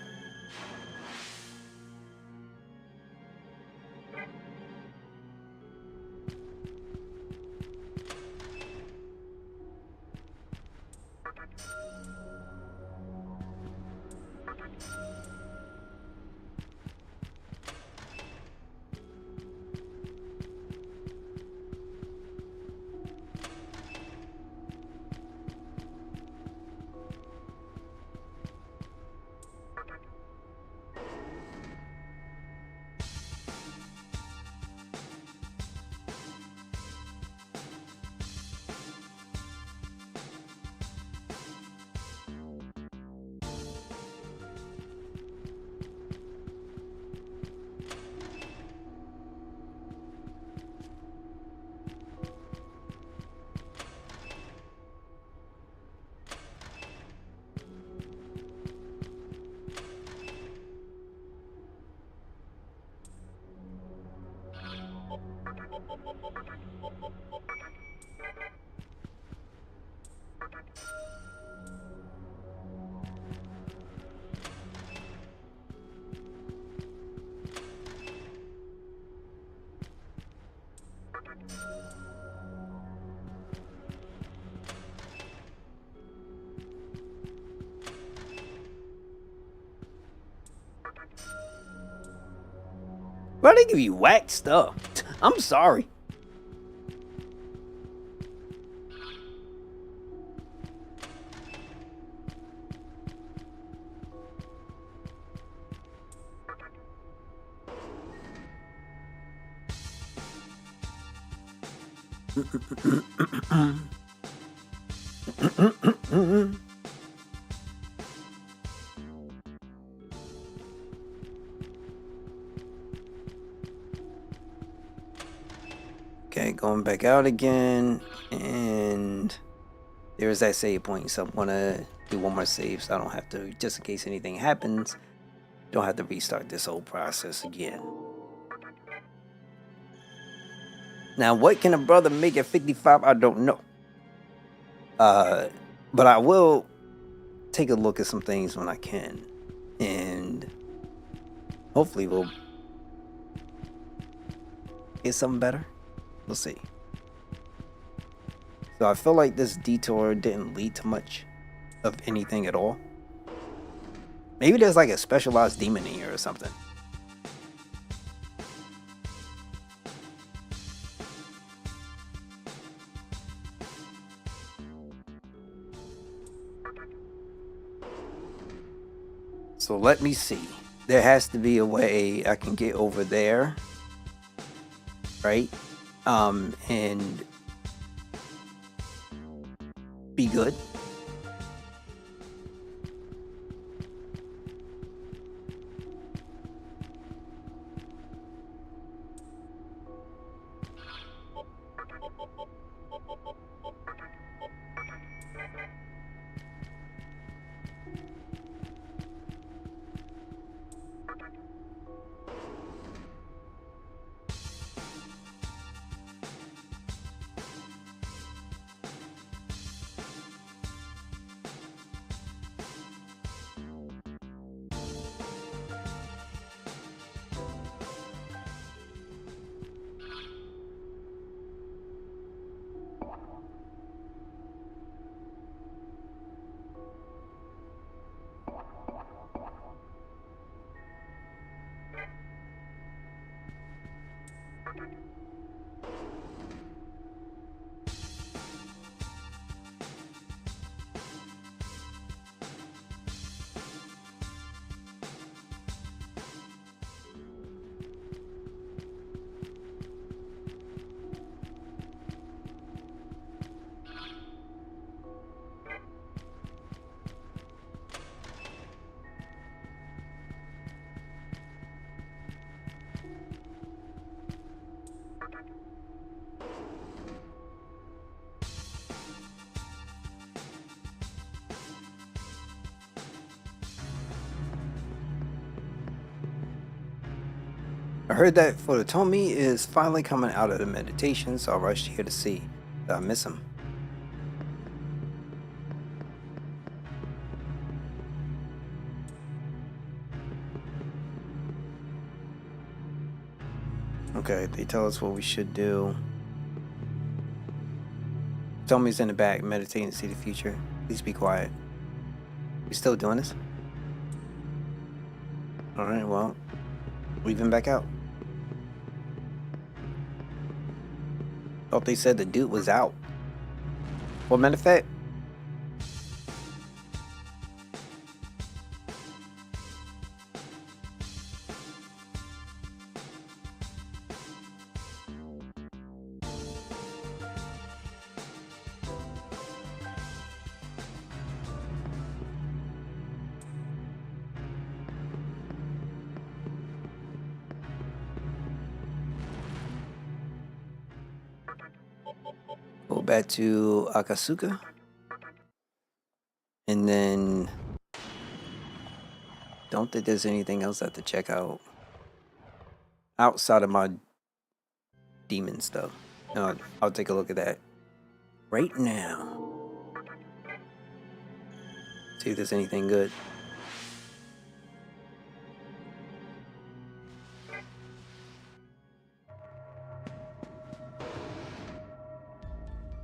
Speaker 1: Bro, they give you whack stuff. I'm sorry. Okay, going back out again, and there's that save point. So I want to do one more save, so I don't have to, just in case anything happens, don't have to restart this whole process again. Now, what can a brother make at 55? I don't know. But I will take a look at some things when I can, and hopefully we'll get something better. We'll see. So I feel like this detour didn't lead to much of anything at all. Maybe there's like a specialized demon in here or something. So let me see. There has to be a way I can get over there, right? And be good. I heard that Furutomi is finally coming out of the meditation, so I rushed here to see. Did I miss him? Okay, they tell us what we should do. Tommy's in the back, meditating to see the future. Please be quiet. We still doing this? Alright, well, leave him back out. Thought they said the dude was out. Well, matter of fact, go back to Akasuka. And then don't think there's anything else I have to check out outside of my demon stuff. No, I'll take a look at that right now. See if there's anything good.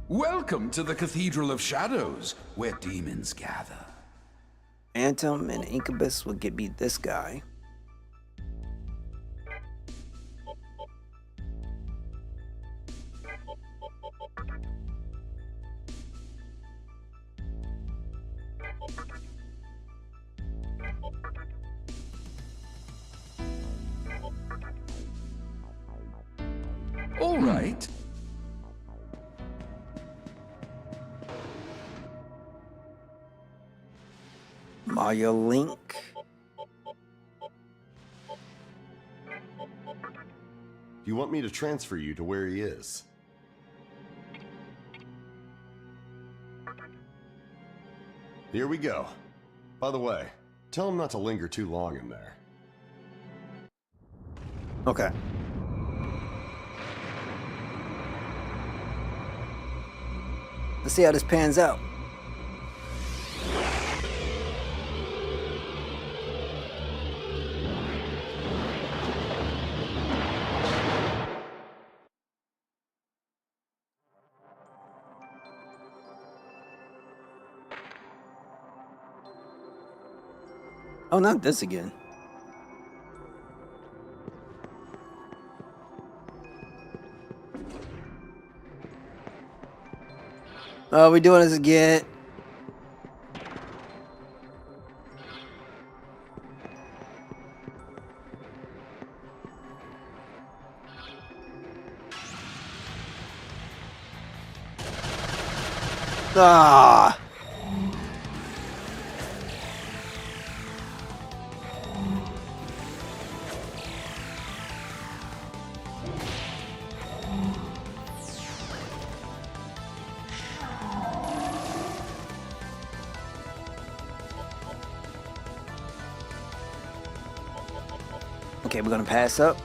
Speaker 2: Welcome to the Cathedral of Shadows, where demons gather.
Speaker 1: Phantom and Incubus will get me this guy.
Speaker 2: All right.
Speaker 1: Maya Link.
Speaker 8: You want me to transfer you to where he is? Here we go. By the way, tell him not to linger too long in there.
Speaker 1: Okay. Let's see how this pans out. Oh, not this again. Oh, we're doing this again. Ah. Okay, we're gonna pass up.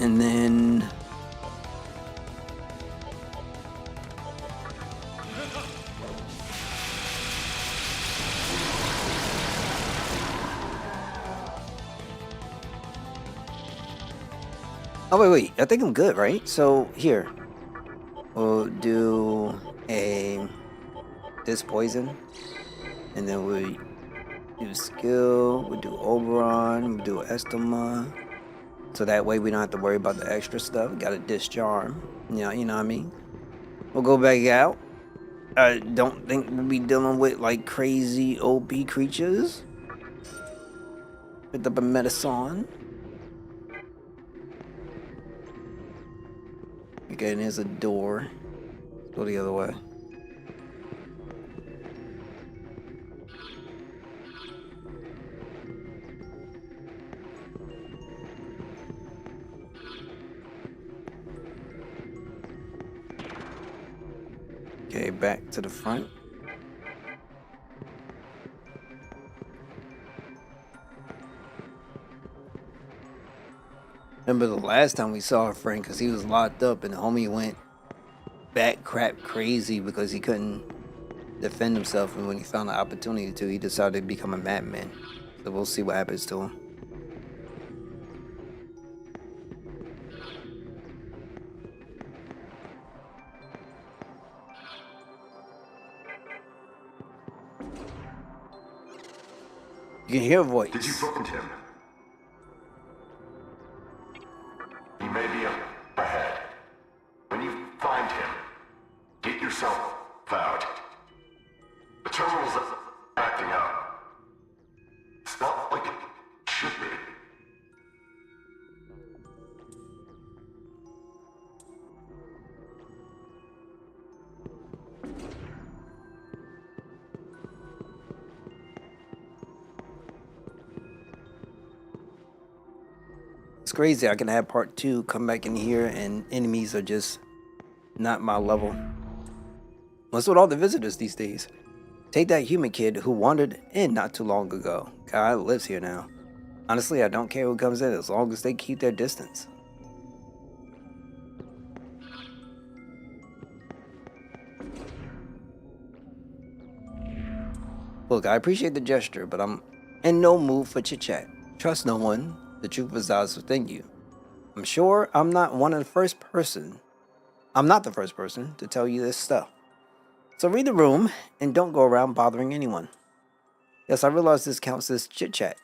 Speaker 1: And then oh wait, I think I'm good, right? So here. We'll do this poison. And then we do skill, we do Oberon, we do Estoma. So that way we don't have to worry about the extra stuff. Got a Discharm. Yeah, you know what I mean? We'll go back out. I don't think we'll be dealing with like crazy OP creatures. Picked up a Medicine. Okay, and there's a door. Let's go the other way. Okay, back to the front. Remember the last time we saw our friend, because he was locked up and the homie went bat crap crazy because he couldn't defend himself, and when he found the opportunity to, he decided to become a madman. So we'll see what happens to him. You can hear a voice.
Speaker 9: Did you find him? He may be up ahead. When you find him, get yourself out. The terminal's acting up. It's not like it should be.
Speaker 1: It's crazy. I can have part 2 come back in here and enemies are just not my level. What's with all the visitors these days? Take that human kid who wandered in not too long ago. Guy lives here now. Honestly, I don't care who comes in as long as they keep their distance. Look, I appreciate the gesture, but I'm in no mood for chit-chat. Trust no one. The truth resides within you. I'm sure I'm not the first person to tell you this stuff. So read the room and don't go around bothering anyone. Yes, I realize this counts as chit-chat.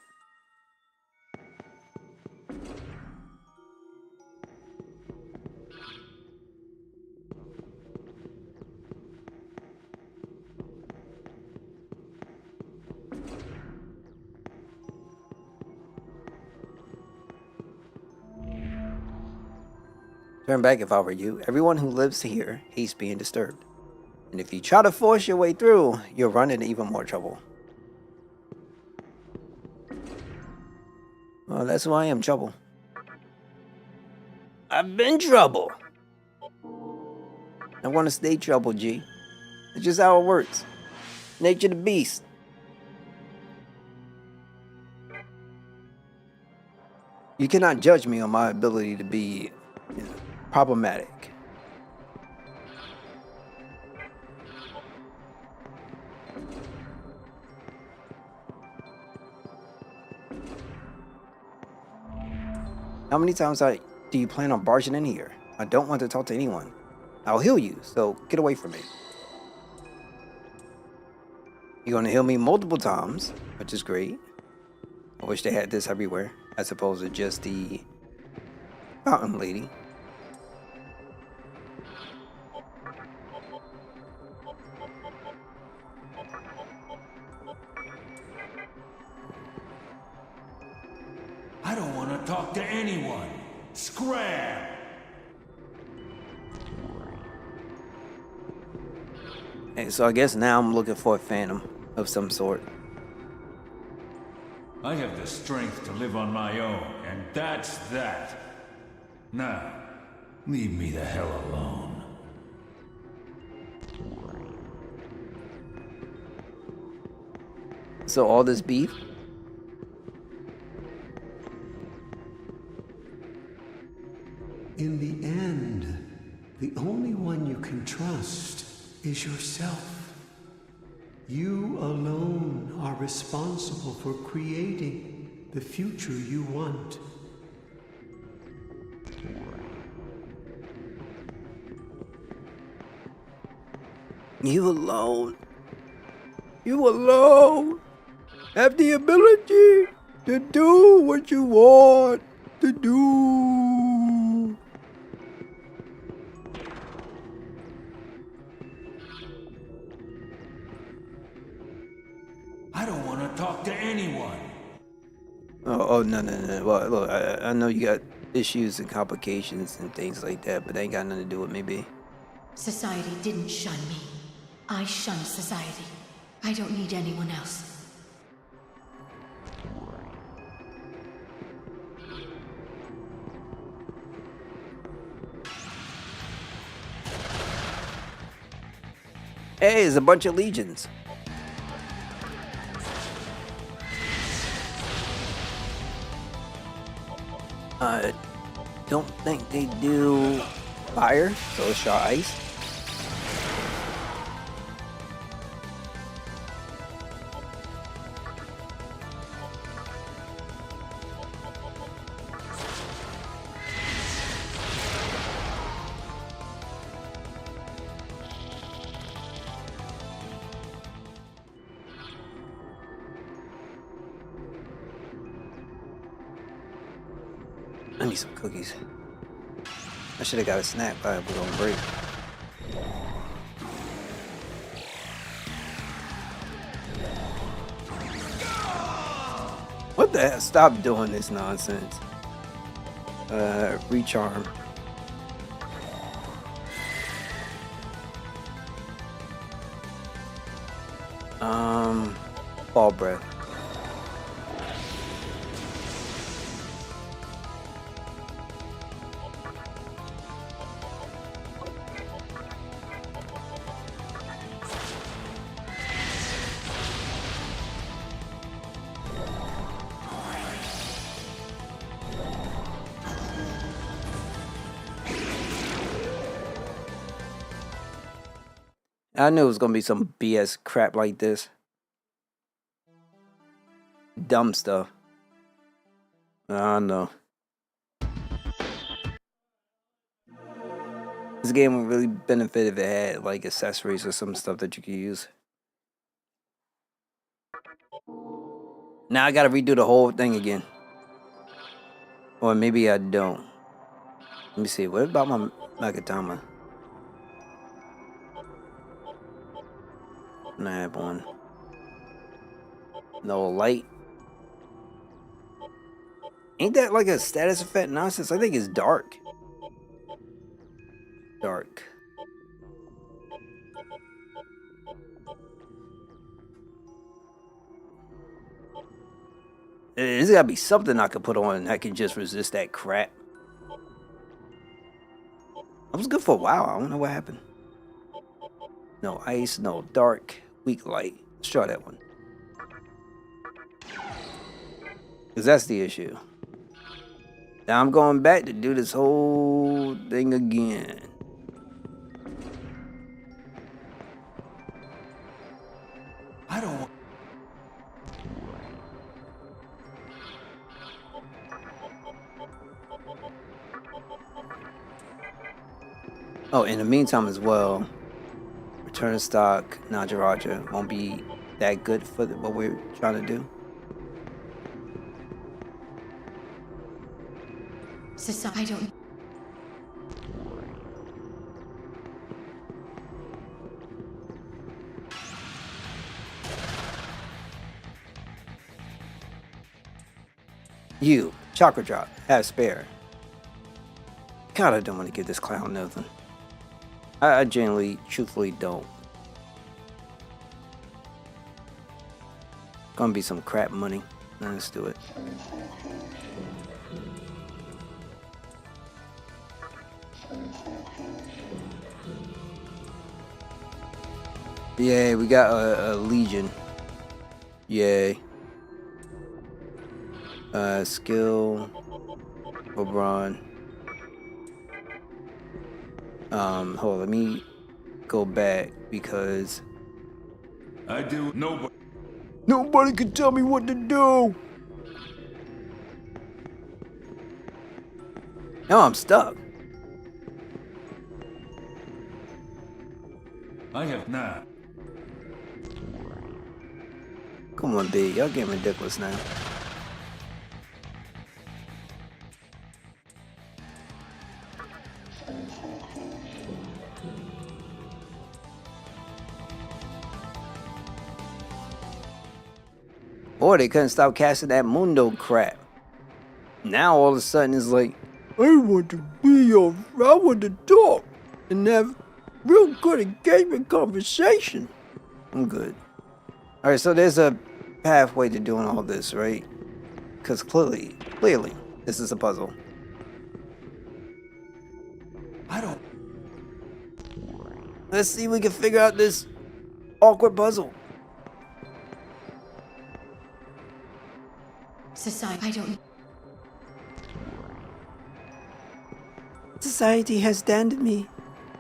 Speaker 1: Turn back if I were you. Everyone who lives here hates being disturbed. And if you try to force your way through, you'll run into even more trouble. Well, that's who I am, trouble. I've been trouble. I want to stay trouble, G. It's just how it works. Nature of the beast. You cannot judge me on my ability to be problematic. How many times do you plan on barging in here? I don't want to talk to anyone. I'll heal you, so get away from me. You're gonna heal me multiple times, which is great. I wish they had this everywhere, as opposed to just the fountain lady.
Speaker 10: I don't want to talk to anyone. Scram!
Speaker 1: Hey, so I guess now I'm looking for a phantom of some sort.
Speaker 10: I have the strength to live on my own, and that's that. Now, leave me the hell alone.
Speaker 1: So all this beef?
Speaker 11: In the end, the only one you can trust is yourself. You alone are responsible for creating the future you want.
Speaker 1: You alone have the ability to do what you want to do.
Speaker 10: I don't want to talk to anyone.
Speaker 1: Oh no. Well, look, I know you got issues and complications and things like that, but they ain't got nothing to do with me, B.
Speaker 7: Society didn't shun me. I shunned society. I don't need anyone else.
Speaker 1: Hey, it's a bunch of legions. don't think they do fire, so it's shot ice. I need some cookies. I should have got a snack, but I was on break. What the hell? Stop doing this nonsense. Recharm. Ball breath. I knew it was gonna be some BS crap like this. Dumb stuff. I know. This game would really benefit if it had like accessories or some stuff that you could use. Now I gotta redo the whole thing again. Or maybe I don't. Let me see. What about my Magatama? I have one. No light. Ain't that like a status effect nonsense? I think it's dark. Dark. There's gotta be something I could put on that can just resist that crap. I was good for a while. I don't know what happened. No ice, no dark, weak light. Let's try that one. Because that's the issue. Now I'm going back to do this whole thing again.
Speaker 2: I don't want...
Speaker 1: Oh, in the meantime as well, return to stock, Najaraja won't be that good for what we're trying to do.
Speaker 4: I don't...
Speaker 1: You, chakra drop, have spare. God, I don't want to give this clown nothing. I genuinely, truthfully don't. Gonna be some crap money. Let's do it. Yay, we got a legion. Yay. Skill. LeBron. Hold on, let me go back because
Speaker 10: I do
Speaker 1: nobody can tell me what to do. Now I'm stuck.
Speaker 10: I have not.
Speaker 1: Come on, B. Y'all getting ridiculous now. Boy, they couldn't stop casting that Mundo crap. Now all of a sudden it's like, I want to be I want to talk and have real good engagement conversation. I'm good. Alright, so there's a pathway to doing all this, right? Because clearly, this is a puzzle.
Speaker 2: I don't...
Speaker 1: Let's see if we can figure out this awkward puzzle.
Speaker 4: I don't...
Speaker 1: society has damned me.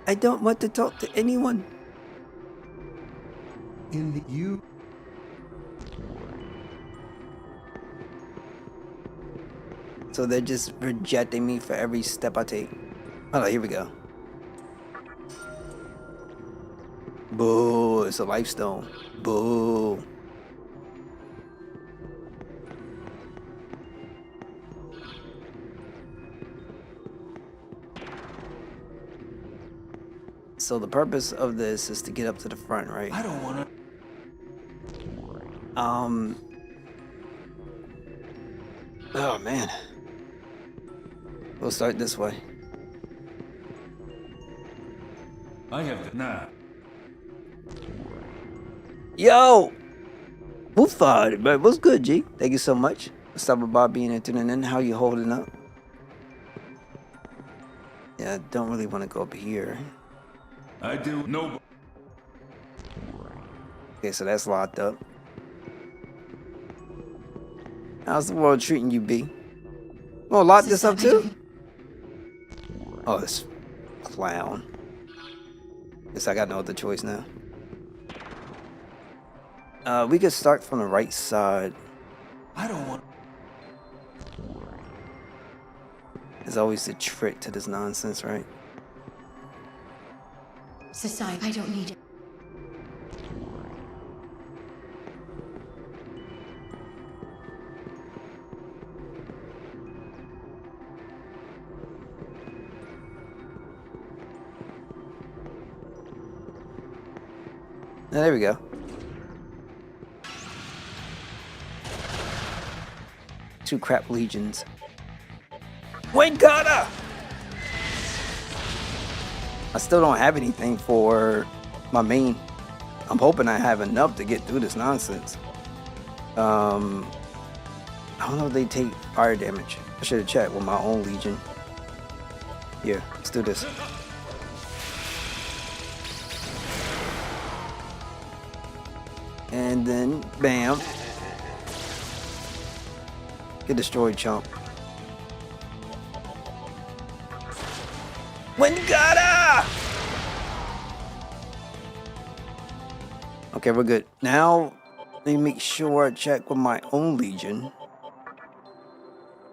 Speaker 1: I don't want to talk to anyone.
Speaker 11: In the you.
Speaker 1: So they're just rejecting me for every step I take. Oh, here we go. Boo, it's a life stone. Boo. So the purpose of this is to get up to the front, right?
Speaker 10: I don't want to.
Speaker 1: Oh man. We'll start this way.
Speaker 10: I have to. Nah.
Speaker 1: Yo! Buffard, man. What's good, G? Thank you so much. Stop about being and tuning in. How you holding up? Yeah, I don't really want to go up here.
Speaker 10: I do. No.
Speaker 1: Okay, so that's locked up. How's the world treating you, B? Oh, lock this up too? Oh, this clown. Guess I got no other choice now. We could start from the right side.
Speaker 10: I don't want.
Speaker 1: There's always the trick to this nonsense, right?
Speaker 7: Society, I don't need it.
Speaker 1: Now, there we go. Two crap legions. Wayne Carter! I still don't have anything for my main. I'm hoping I have enough to get through this nonsense. I don't know if they take fire damage. I should have checked with my own legion. Here, let's do this. And then, bam. Get destroyed, chump. Wingata! Okay, we're good. Now, let me make sure I check with my own legion.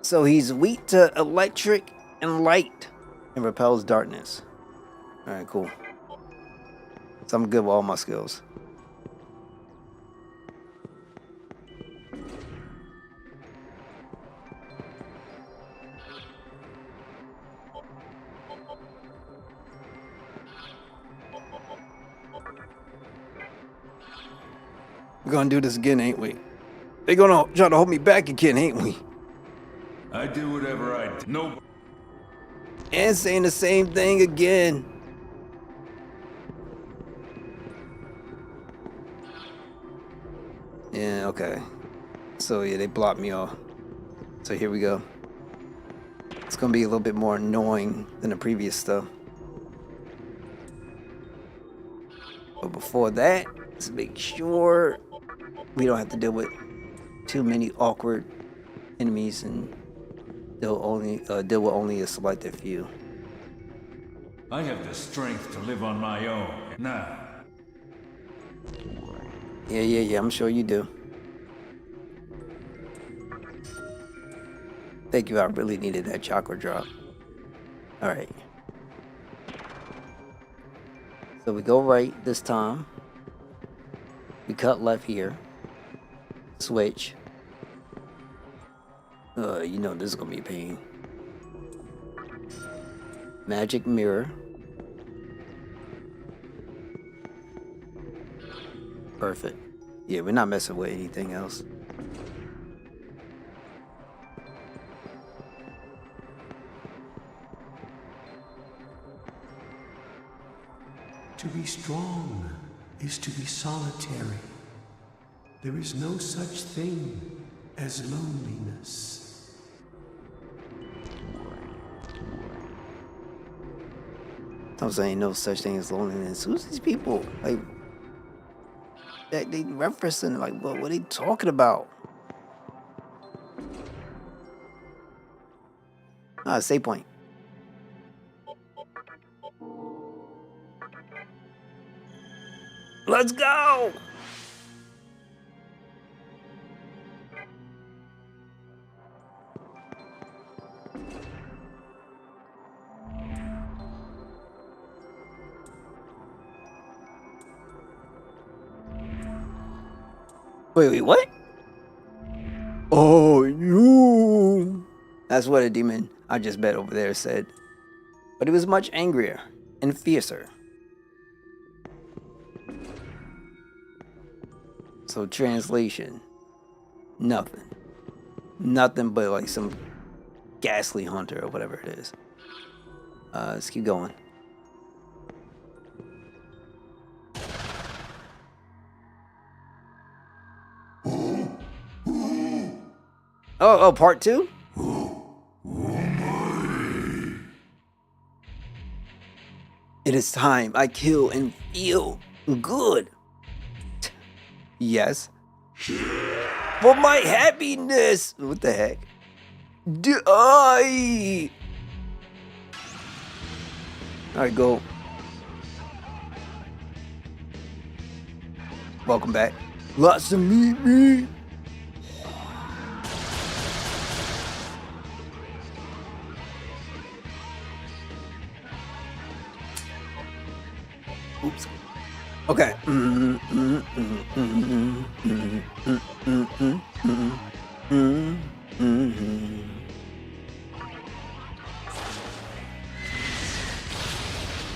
Speaker 1: So he's weak to electric and light and repels darkness. Alright, cool. So I'm good with all my skills. We're gonna do this again, ain't we? They're gonna try to hold me back again, ain't we?
Speaker 10: I do whatever I do. No.
Speaker 1: And saying the same thing again. Yeah, okay. So yeah, they blocked me off. So here we go. It's gonna be a little bit more annoying than the previous stuff. But before that, let's make sure we don't have to deal with too many awkward enemies and they'll only deal with only a selected few.
Speaker 10: I have the strength to live on my own. Now.
Speaker 1: Yeah, I'm sure you do. Thank you, I really needed that chakra drop. Alright. So we go right this time. We cut left here. Switch. You know this is gonna be a pain. Magic mirror. Perfect. Yeah, we're not messing with anything else.
Speaker 11: To be strong is to be solitary. There is no such thing as loneliness.
Speaker 1: I'm saying no such thing as loneliness. Who's these people? Like, they referencing, like, what are they talking about? Ah, save point. Let's go! Wait, what? Oh, you. That's what a demon I just met over there said. But he was much angrier and fiercer. So translation, nothing. Nothing but like some ghastly hunter or whatever it is. Let's keep going. Oh, part 2? It is time I kill and feel good. Yes. For my happiness. What the heck? Die. Alright, go. Welcome back. Lots to meet me. Oops. Okay.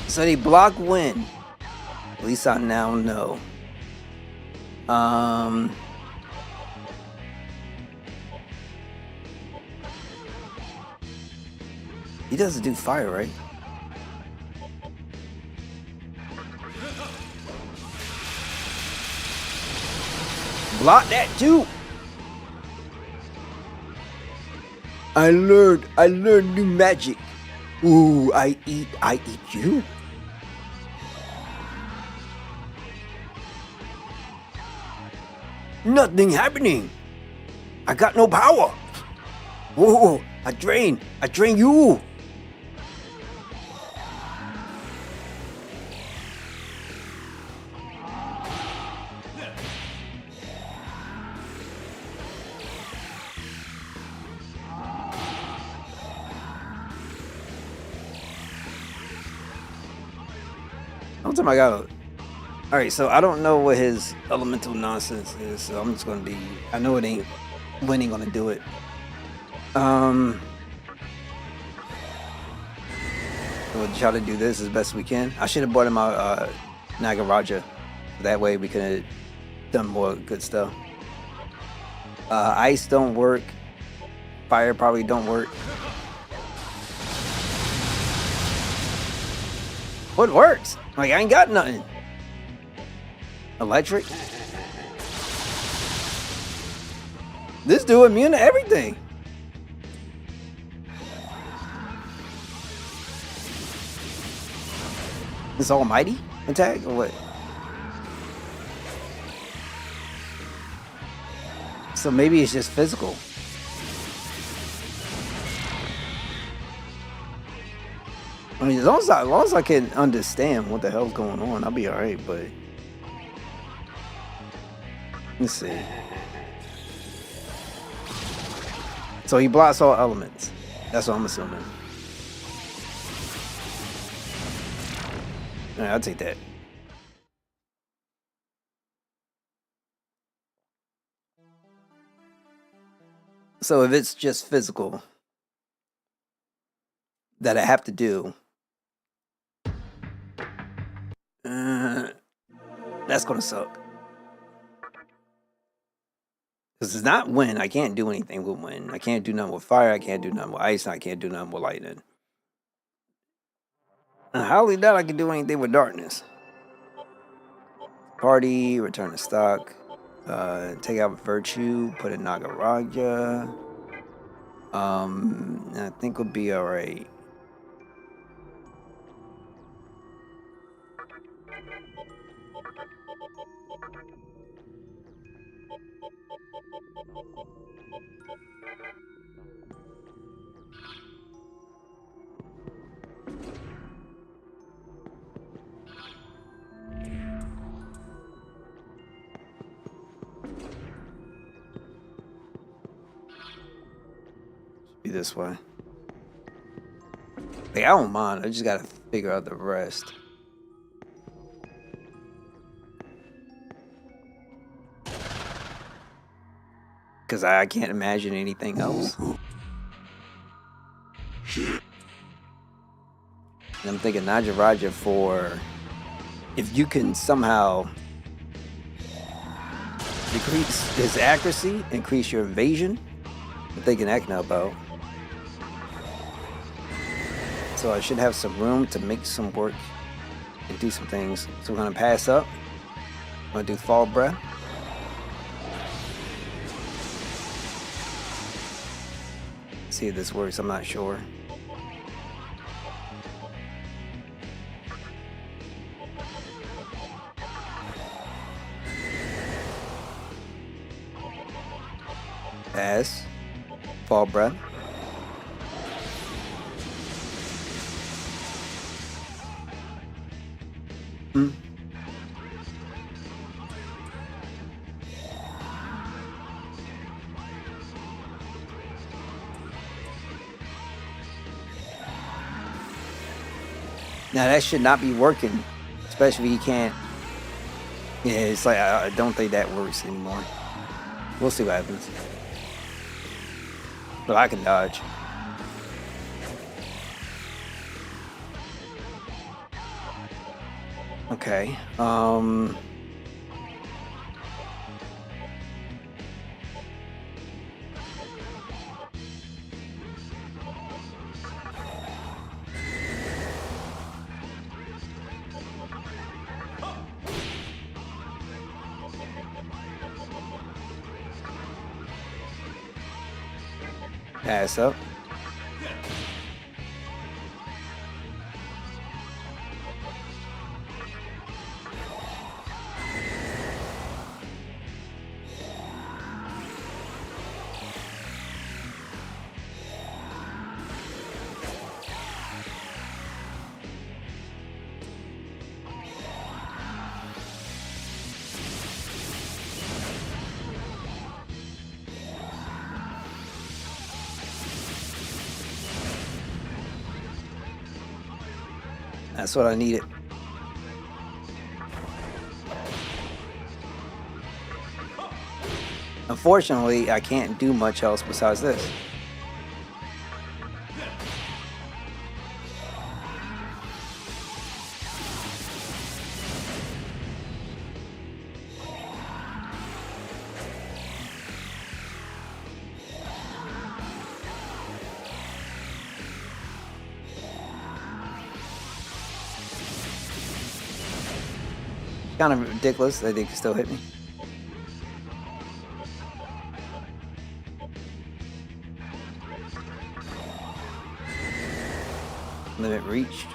Speaker 1: So they block when? At least I now know. He doesn't do fire, right? Block that too. I learned new magic. Ooh, I eat you. Nothing happening. I got no power. Whoa, I drain you. One time I got Alright, so I don't know what his elemental nonsense is, so I'm just gonna be... I know it ain't winning gonna do it. We'll try to do this as best we can. I should have brought him out Nagaraja. That way we could have done more good stuff. Ice don't work. Fire probably don't work. What works? Like, I ain't got nothing. Electric? This dude immune to everything. This almighty attack or what? So maybe it's just physical. I mean, as long as I can understand what the hell's going on, I'll be alright, but... Let's see. So he blocks all elements. That's what I'm assuming. Alright, I'll take that. So if it's just physical that I have to do, that's gonna suck. Because it's not wind. I can't do anything with wind. I can't do nothing with fire. I can't do nothing with ice. And I can't do nothing with lightning. And highly doubt I can do anything with darkness. Party, return to stock, take out virtue, put in Nagaraja. I think we'll be alright. be this way. Like, I don't mind. I just gotta figure out the rest. Because I can't imagine anything else. And I'm thinking Naja Raja for... If you can somehow decrease his accuracy, increase your evasion, I'm thinking that can help out. So I should have some room to make some work and do some things. So we're gonna pass up. I'm gonna do Fall Breath. See if this works, I'm not sure. Pass. Fall Breath. Now that should not be working, especially if you can't. Yeah, it's like I don't think that works anymore. We'll see what happens. But I can dodge. Okay. Pass up. That's what I needed. Unfortunately, I can't do much else besides this. Kind of ridiculous that they can still hit me. Limit reached.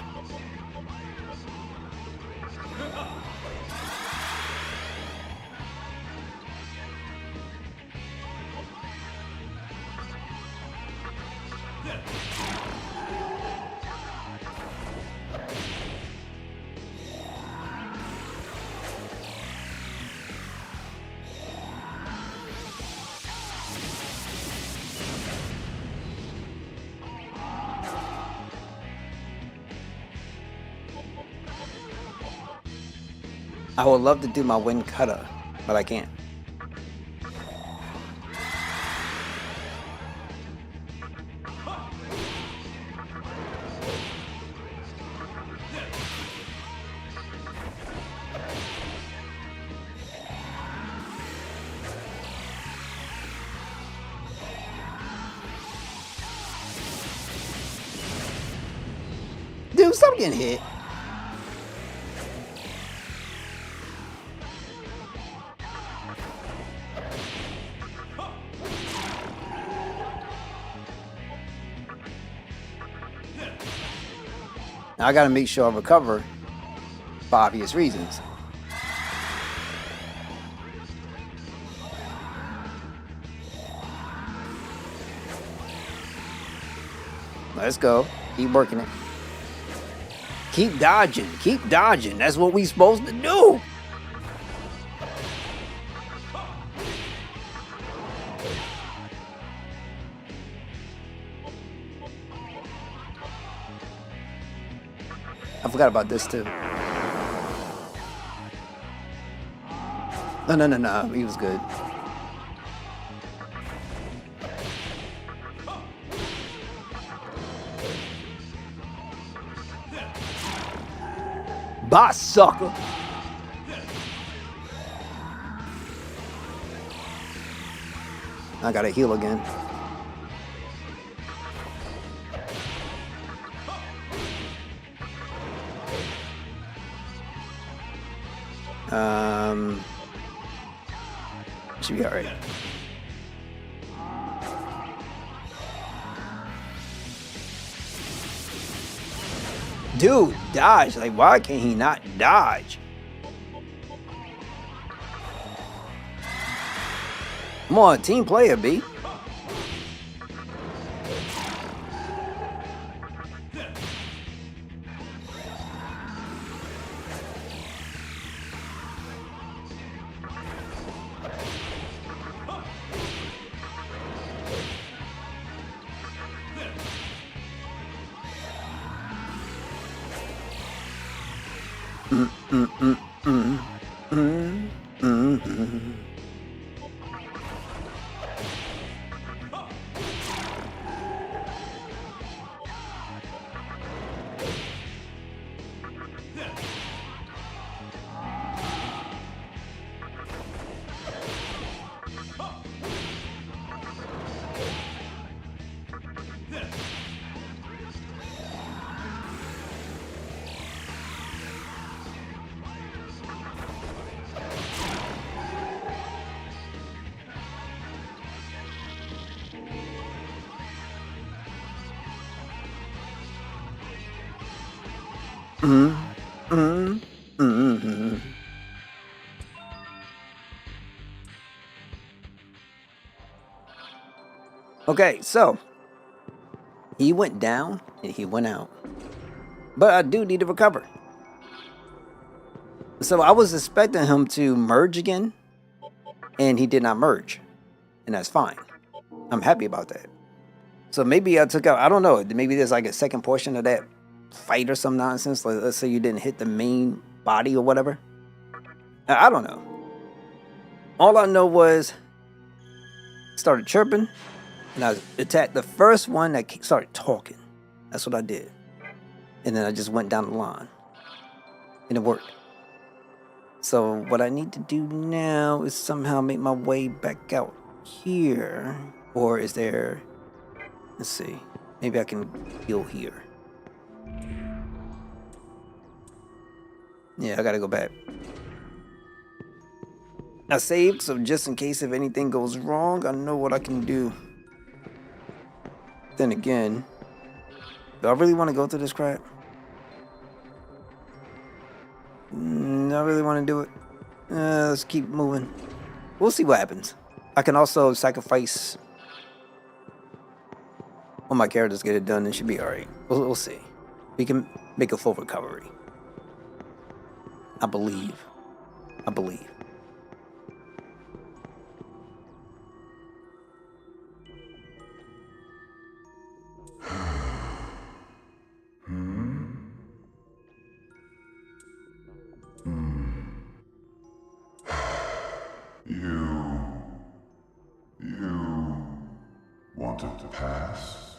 Speaker 1: I would love to do my wind cutter, but I can't. Dude, stop getting hit. Now I gotta make sure I recover for obvious reasons. Let's go. Keep working it. Keep dodging. Keep dodging. That's what we supposed to do. forgot about this too. No. He was good. Bye, sucker. I gotta heal again. Should be alright. Dude, dodge. Like, why can't he not dodge? Come on, team player, B. Okay, so he went down and he went out, but I do need to recover. So I was expecting him to merge again, and he did not merge, and that's fine. I'm happy about that. So maybe I took out, I don't know, maybe there's like a second portion of that fight or some nonsense. Like, let's say you didn't hit the main body or whatever. I don't know. All I know was started chirping, and I attacked the first one that started talking. That's what I did. And then I just went down the line, and it worked. So what I need to do now is somehow make my way back out here. Or is there, let's see, maybe I can heal here. Yeah, I gotta go back. I saved, so just in case if anything goes wrong, I know what I can do. Then again, do I really want to go through this crap? I really want to do it. Let's keep moving. We'll see what happens. I can also sacrifice all my characters, get it done. It should be alright. We'll see. We can make a full recovery. I believe. I believe.
Speaker 9: You wanted to pass?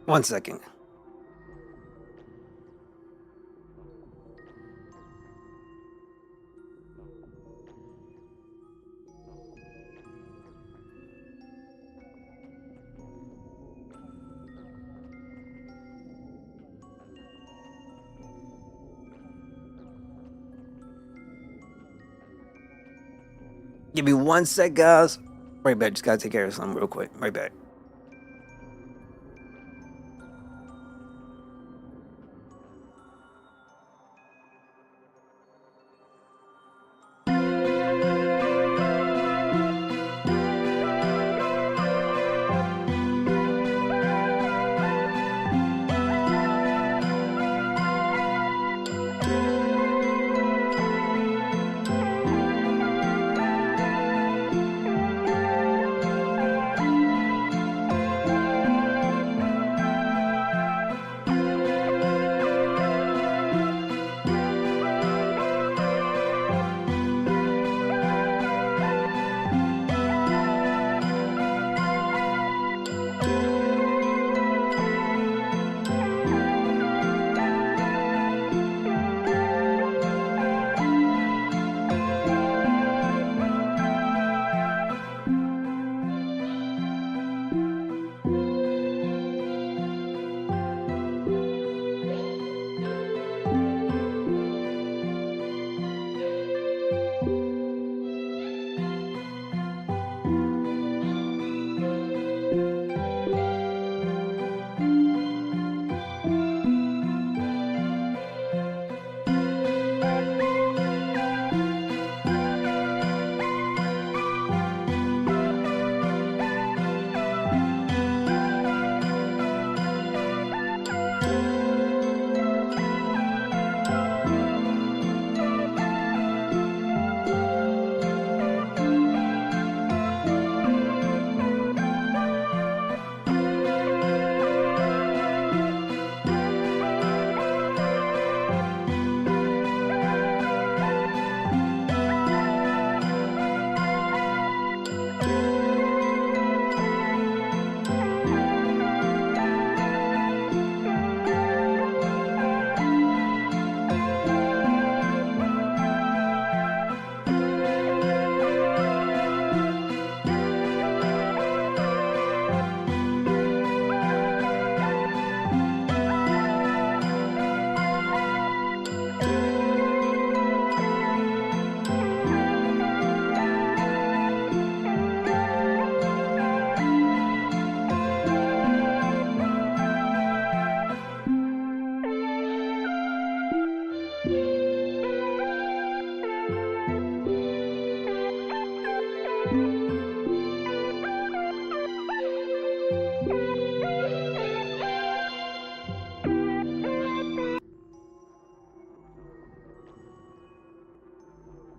Speaker 1: 1 second. Give me 1 sec, guys. Right back. Just gotta take care of something real quick. Right back.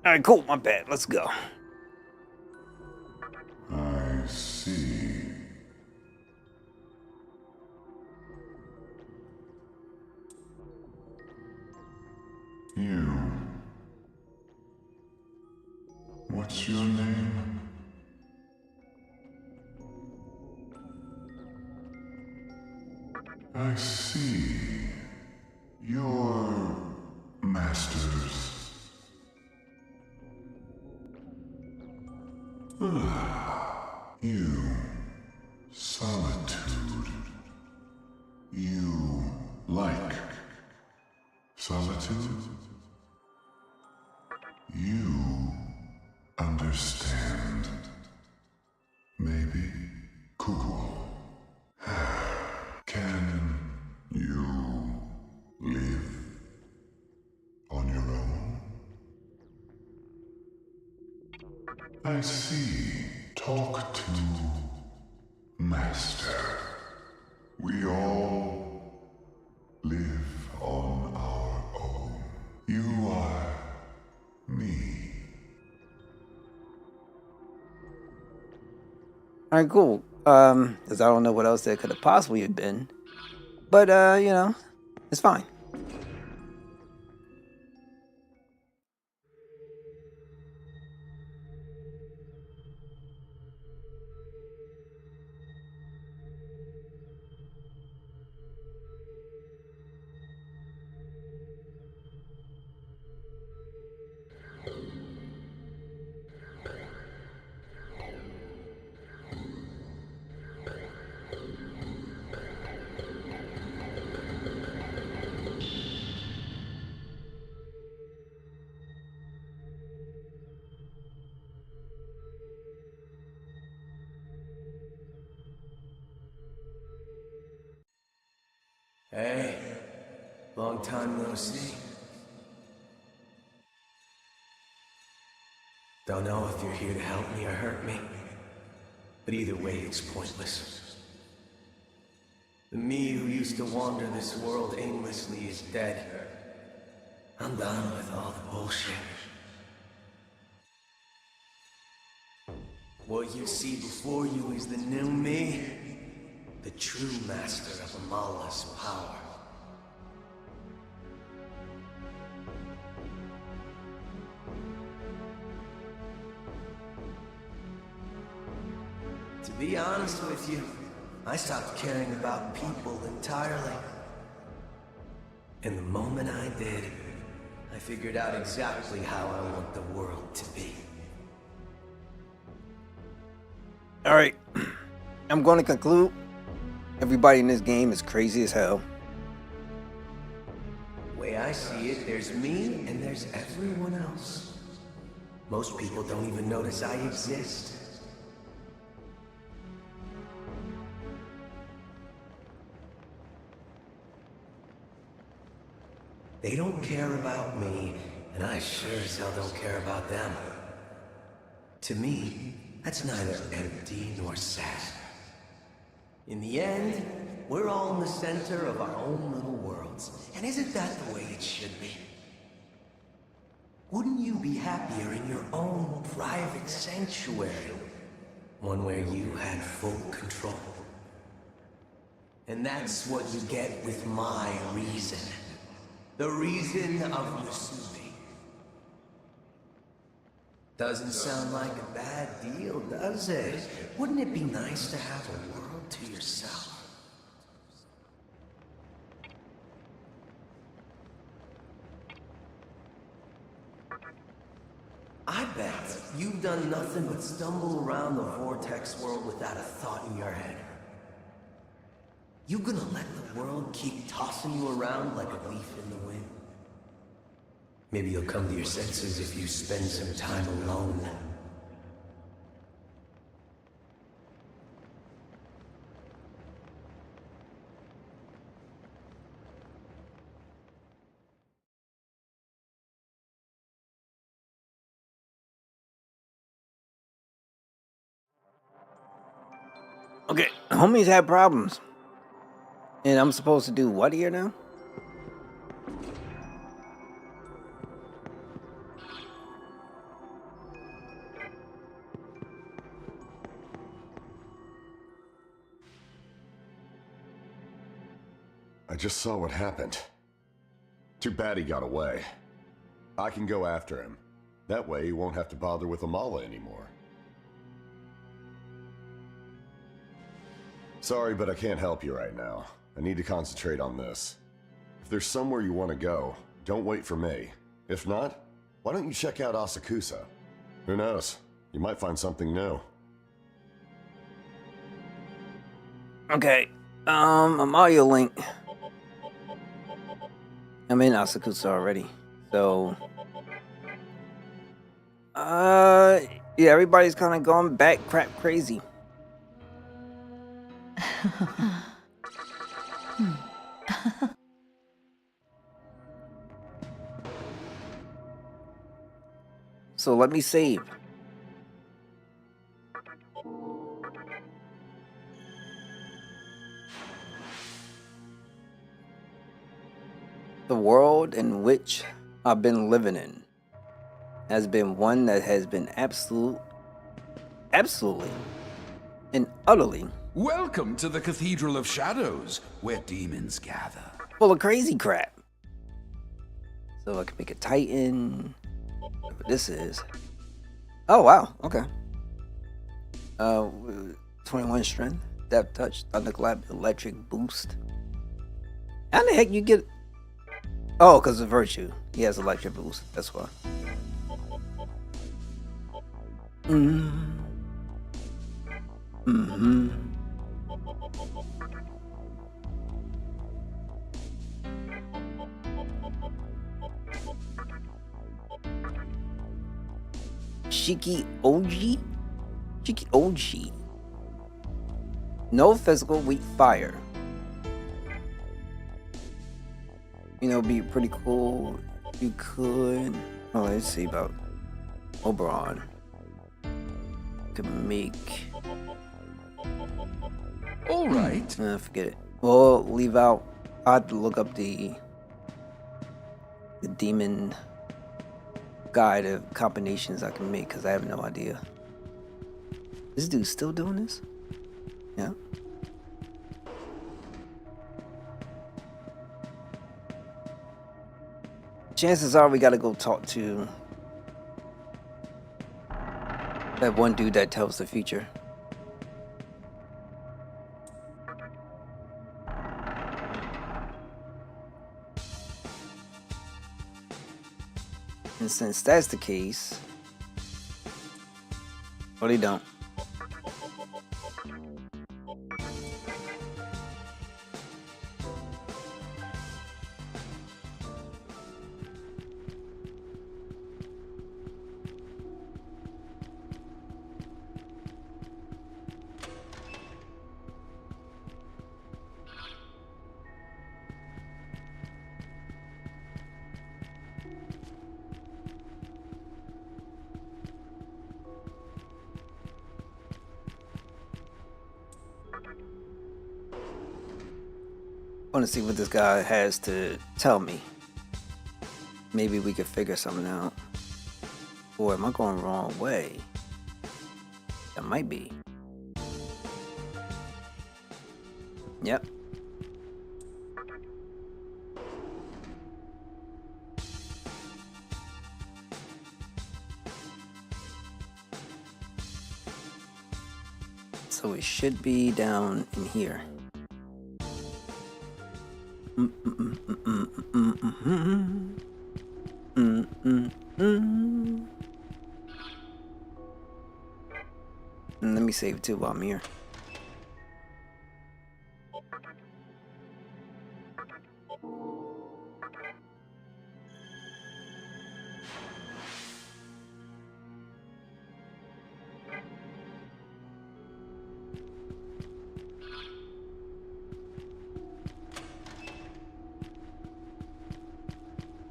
Speaker 1: Alright, cool, my bad. Let's go.
Speaker 10: I see. You. What's your name? I see. Your masters. You. Solitude. You like solitude? You understand. Maybe cool. Can you live on your own? I see. Talk to Master. We all live on our own. You are me.
Speaker 1: Alright, cool. Because I don't know what else there could have possibly have been. But, you know, it's fine.
Speaker 12: Hey, long time no see. Don't know if you're here to help me or hurt me, but either way it's pointless. The me who used to wander this world aimlessly is dead. I'm done with all the bullshit. What you see before you is the new me, the true master of Amala's power. To be honest with you, I stopped caring about people entirely. And the moment I did, I figured out exactly how I want the world to be.
Speaker 1: Alright, I'm going to conclude. Everybody in this game is crazy as hell.
Speaker 12: The way I see it, there's me and there's everyone else. Most people don't even notice I exist. They don't care about me, and I sure as hell don't care about them. To me, that's neither empty nor sad. In the end, we're all in the center of our own little worlds. And isn't that the way it should be? Wouldn't you be happier in your own private sanctuary? One where you had full control. And that's what you get with my reason. The reason of Musubi. Doesn't sound like a bad deal, does it? Wouldn't it be nice to have a world to yourself? I bet you've done nothing but stumble around the Vortex world without a thought in your head. You gonna let the world keep tossing you around like a leaf in the wind? Maybe you'll come to your senses if you spend some time alone.
Speaker 1: Okay, homies had problems. And I'm supposed to do what here now?
Speaker 8: just saw what happened. Too bad he got away. I can go after him. That way he won't have to bother with Amala anymore. Sorry, but I can't help you right now. I need to concentrate on this. If there's somewhere you want to go, don't wait for me. If not, why don't you check out Asakusa? Who knows? You might find something new.
Speaker 1: Okay. Amalia Link. I'm in Asakusa already. So yeah, everybody's kind of going back crap crazy. So let me save. The world in which I've been living in has been one that has been absolutely and utterly
Speaker 2: Welcome to the Cathedral of Shadows, where demons gather.
Speaker 1: full of crazy crap. So I can make a Titan. Whatever this is. Oh wow, okay. 21 strength, depth touch, thunderclap, electric boost. How the heck you get? Oh, because of virtue. He has electric boost. That's why. Shiki Oji? Shiki Oji. No physical, weak fire. You know, be pretty cool. You could. Oh, let's see about Oberon. Could make.
Speaker 2: All right.
Speaker 1: Forget it. We'll leave out. I have to look up the demon guide of combinations I can make because I have no idea. This dude's still doing this? Yeah. Chances are we gotta go talk to that one dude that tells the future. And since that's the case, well, they don't. I want to see what this guy has to tell me. Maybe we could figure something out. Or am I going the wrong way? That might be. Yep. So it should be down in here. Let me save too while I'm here.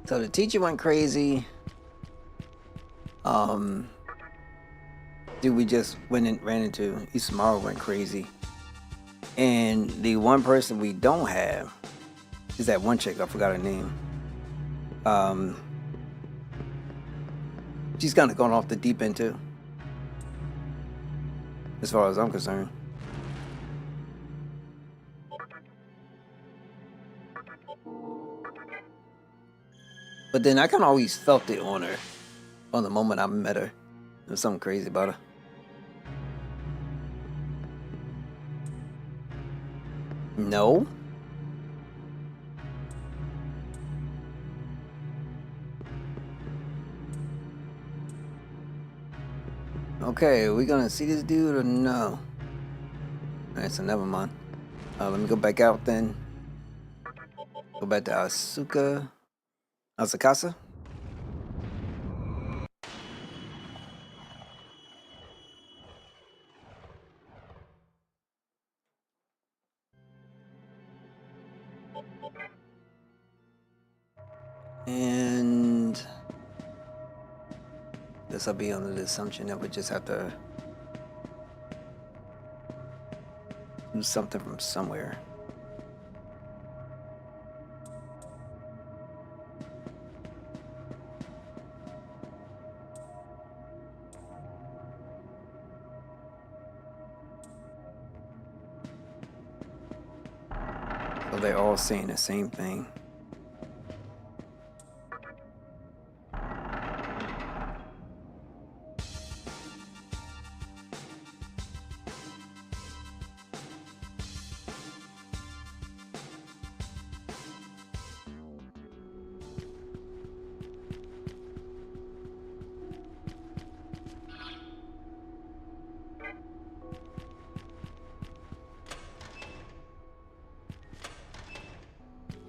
Speaker 1: So the teacher went crazy. Dude we just ran into Isamaru went crazy. And the one person we don't have is that one chick, I forgot her name. She's kind of going off the deep end too, as far as I'm concerned. But then I kind of always felt it on her. On the moment I met her. There's something crazy about her. No. Okay, are we gonna see this dude or no? Alright, so never mind. Let me go back out then. Go back to Asakasa. And this I'll be under the assumption that we just have to do something from somewhere. So they're all saying the same thing.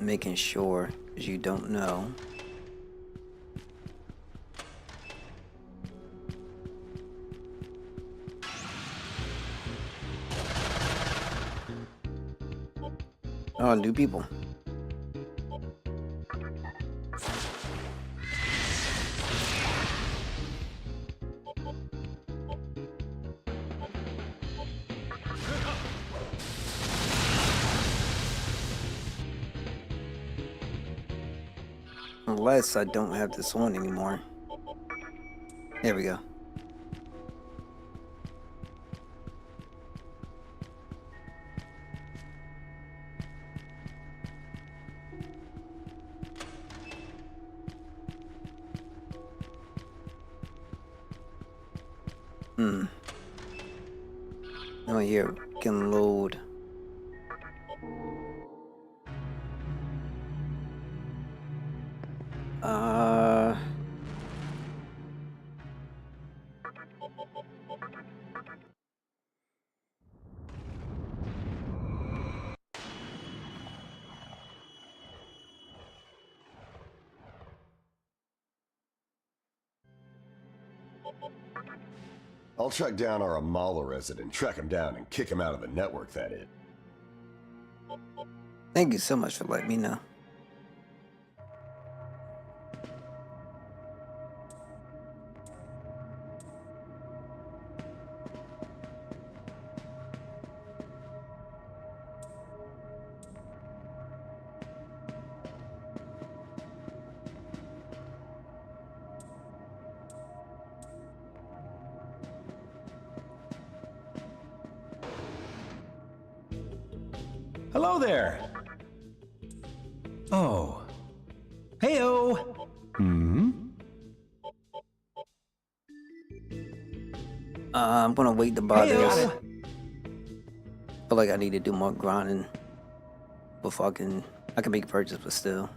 Speaker 1: Making sure, because you don't know. Oh, new people. Unless I don't have this on anymore. There we go. Oh, here, we can load.
Speaker 8: I'll track down our Amala resident, track him down, and kick him out of the network, that is.
Speaker 1: Thank you so much for letting me know.
Speaker 10: Hello there. Oh. Heyo.
Speaker 1: I'm gonna wait to buy this.
Speaker 10: Heyo.
Speaker 1: Feel like I need to do more grinding before I can make a purchase, but still.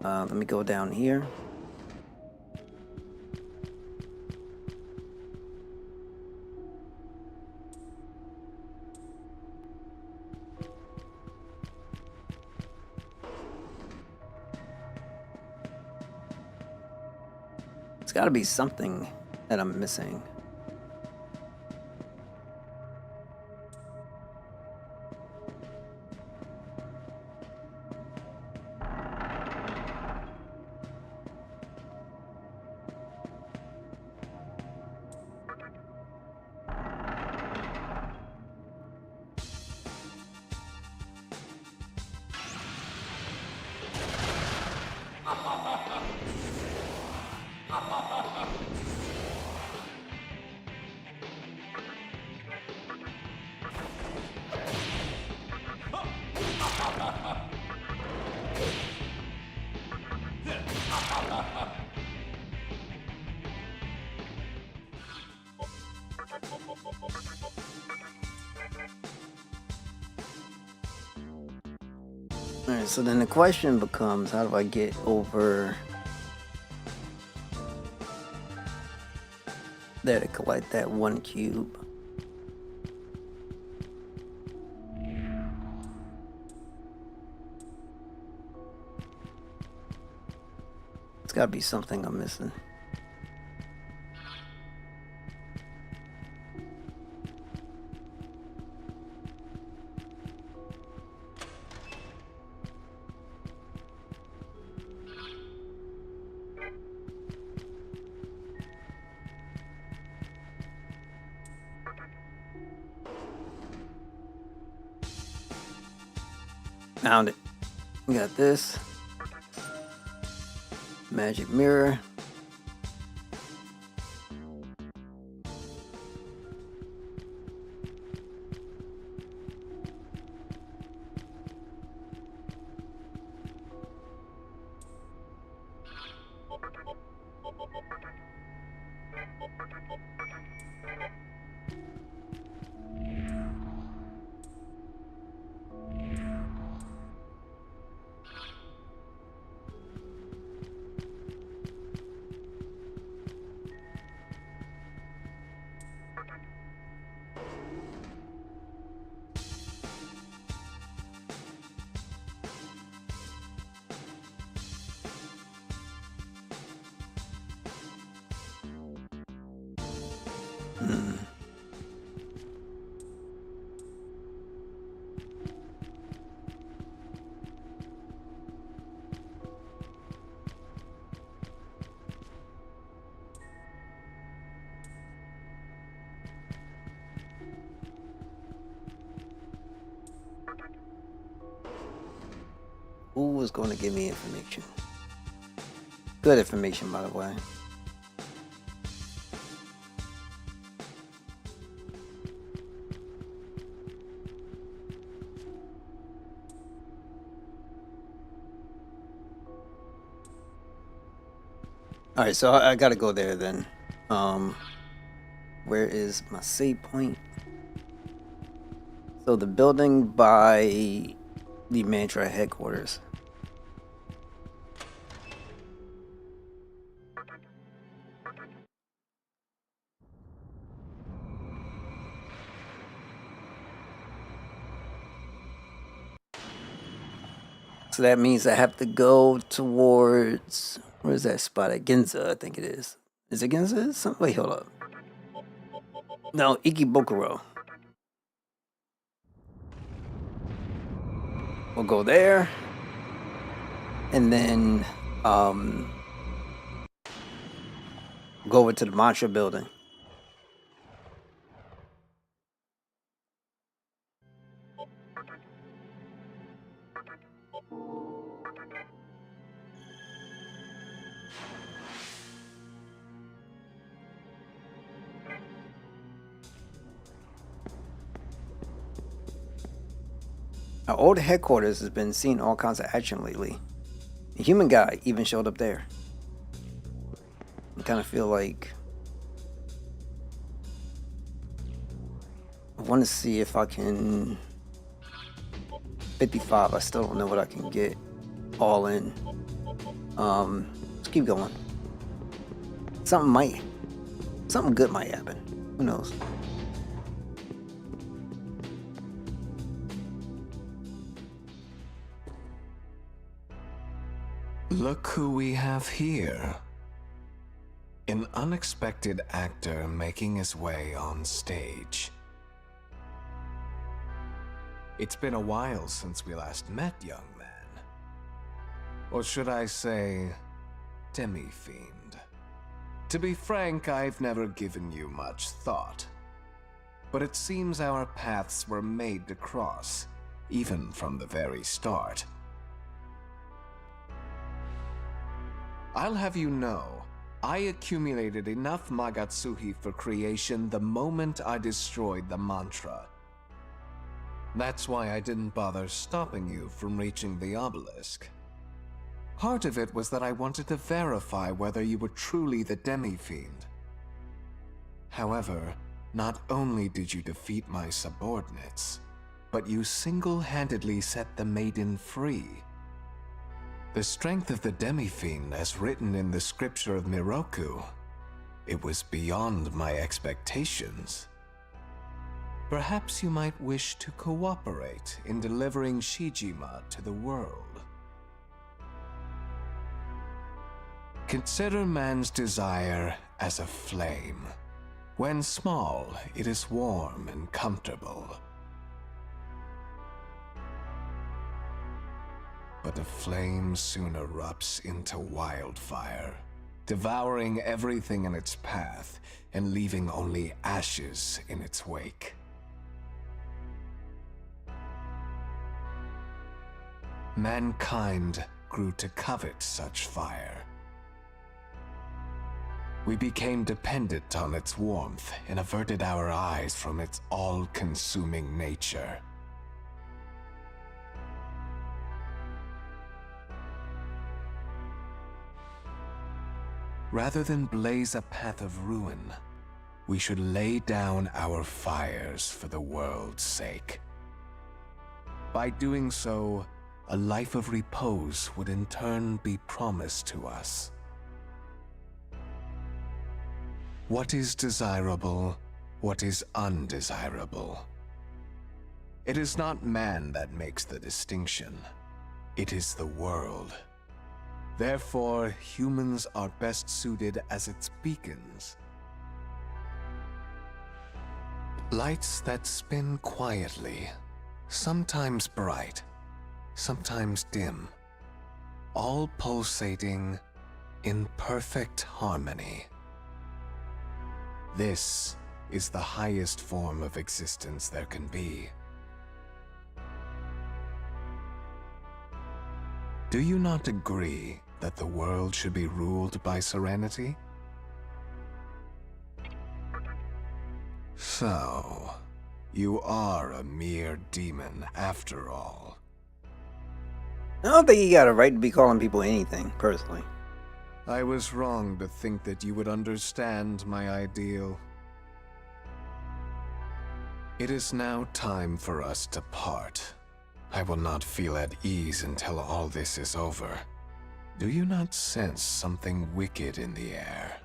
Speaker 1: Let me go down here. It's got to be something that I'm missing. Alright, so then the question becomes, how do I get over there to collect that 1 cube? It's gotta be something I'm missing. Found it. We got this. Magic mirror. Who was going to give me information? Good information, by the way. Alright, so I gotta go there then. Where is my save point? So the building by the Mantra headquarters. So that means I have to go towards, where's that spot at? Ginza, I think it is. Is it Ginza? Wait, hold up. No, Ikebukuro. We'll go there. And then go over to the Mantra building. Our old headquarters has been seeing all kinds of action lately. The human guy even showed up there. I kind of feel like I want to see if I can 55. I still don't know what I can get all in. Let's keep going. Something good might happen. Who knows?
Speaker 13: Look who we have here. An unexpected actor making his way on stage. It's been a while since we last met, young man. Or should I say, demi-fiend. To be frank, I've never given you much thought. But it seems our paths were made to cross, even from the very start. I'll have you know, I accumulated enough Magatsuhi for creation the moment I destroyed the mantra. That's why I didn't bother stopping you from reaching the obelisk. Part of it was that I wanted to verify whether you were truly the demi-fiend. However, not only did you defeat my subordinates, but you single-handedly set the maiden free. The strength of the demi-fiend, as written in the scripture of Miroku, it was beyond my expectations. Perhaps you might wish to cooperate in delivering Shijima to the world. Consider man's desire as a flame. When small, it is warm and comfortable. But the flame soon erupts into wildfire, devouring everything in its path and leaving only ashes in its wake. Mankind grew to covet such fire. We became dependent on its warmth and averted our eyes from its all-consuming nature. Rather than blaze a path of ruin, we should lay down our fires for the world's sake. By doing so, a life of repose would in turn be promised to us. What is desirable, what is undesirable? It is not man that makes the distinction. It is the world. Therefore, humans are best suited as its beacons. Lights that spin quietly, sometimes bright, sometimes dim, all pulsating in perfect harmony. This is the highest form of existence there can be. Do you not agree that the world should be ruled by serenity? So, you are a mere demon after all.
Speaker 1: I don't think you got a right to be calling people anything, personally.
Speaker 13: I was wrong to think that you would understand my ideal. It is now time for us to part. I will not feel at ease until all this is over. Do you not sense something wicked in the air?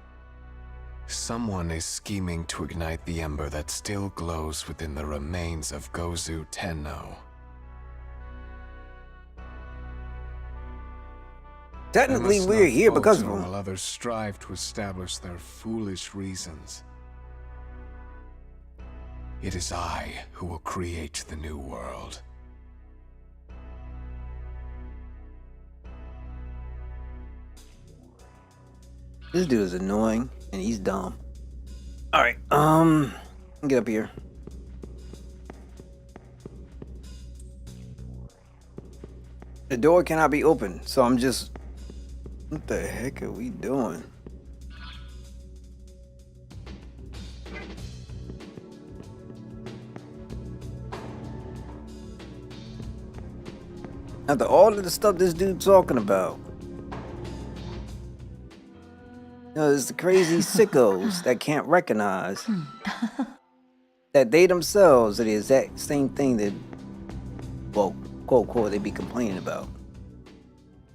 Speaker 13: Someone is scheming to ignite the ember that still glows within the remains of Gozu Tenno.
Speaker 1: Technically, we're here because of him.
Speaker 13: While others strive to establish their foolish reasons. It is I who will create the new world.
Speaker 1: This dude is annoying, and he's dumb. Alright, get up here. The door cannot be opened, so I'm just... What the heck are we doing? After all of the stuff this dude's talking about. You know, it's the crazy sickos that can't recognize that they themselves are the exact same thing that, well, quote, quote, they be complaining about.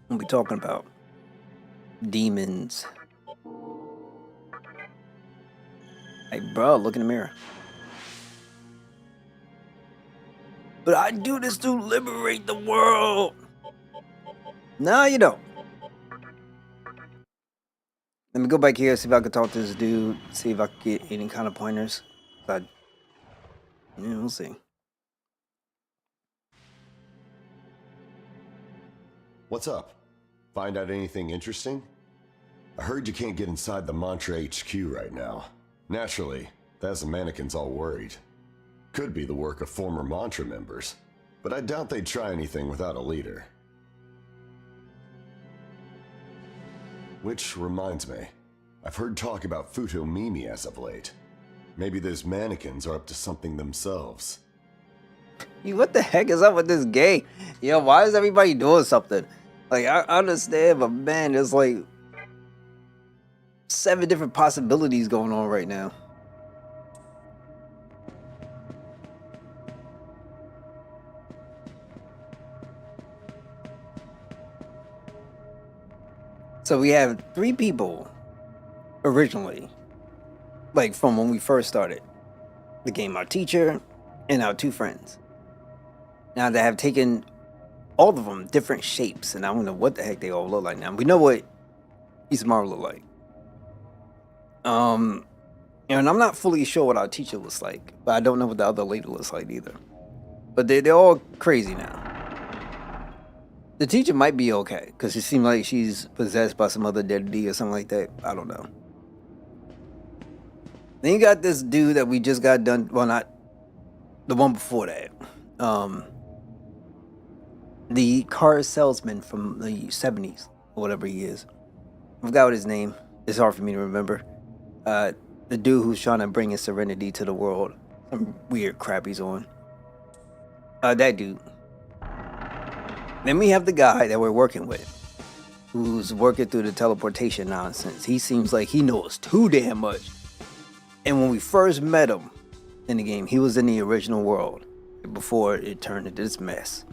Speaker 1: We'll be talking about demons. Hey, bro, look in the mirror. But I do this to liberate the world. No, you don't. Let me go back here, see if I can talk to this dude, see if I can get any kind of pointers. But, yeah, we'll see.
Speaker 8: What's up? Find out anything interesting? I heard you can't get inside the Mantra HQ right now. Naturally, that has the mannequins all worried. Could be the work of former Mantra members, but I doubt they'd try anything without a leader. Which reminds me, I've heard talk about Futomimi as of late. Maybe those mannequins are up to something themselves.
Speaker 1: What the heck is up with this game? Yo, why is everybody doing something? Like, I understand, but man, there's like 7 different possibilities going on right now. So we have 3 people originally, like from when we first started the game, our teacher and our 2 friends. Now they have taken all of them different shapes, and I don't know what the heck they all look like now. We know what Isamaru look like. And I'm not fully sure what our teacher looks like, but I don't know what the other lady looks like either. But they're all crazy now. The teacher might be okay, because it seems like she's possessed by some other deity or something like that. I don't know. Then you got this dude that we just got done. Well, not the one before that. The car salesman from the 70s, or whatever he is. I forgot what his name. It's hard for me to remember. The dude who's trying to bring his serenity to the world. Some weird crap he's on. That dude. Then we have the guy that we're working with, who's working through the teleportation nonsense. He seems like he knows too damn much. And when we first met him in the game, he was in the original world before it turned into this mess.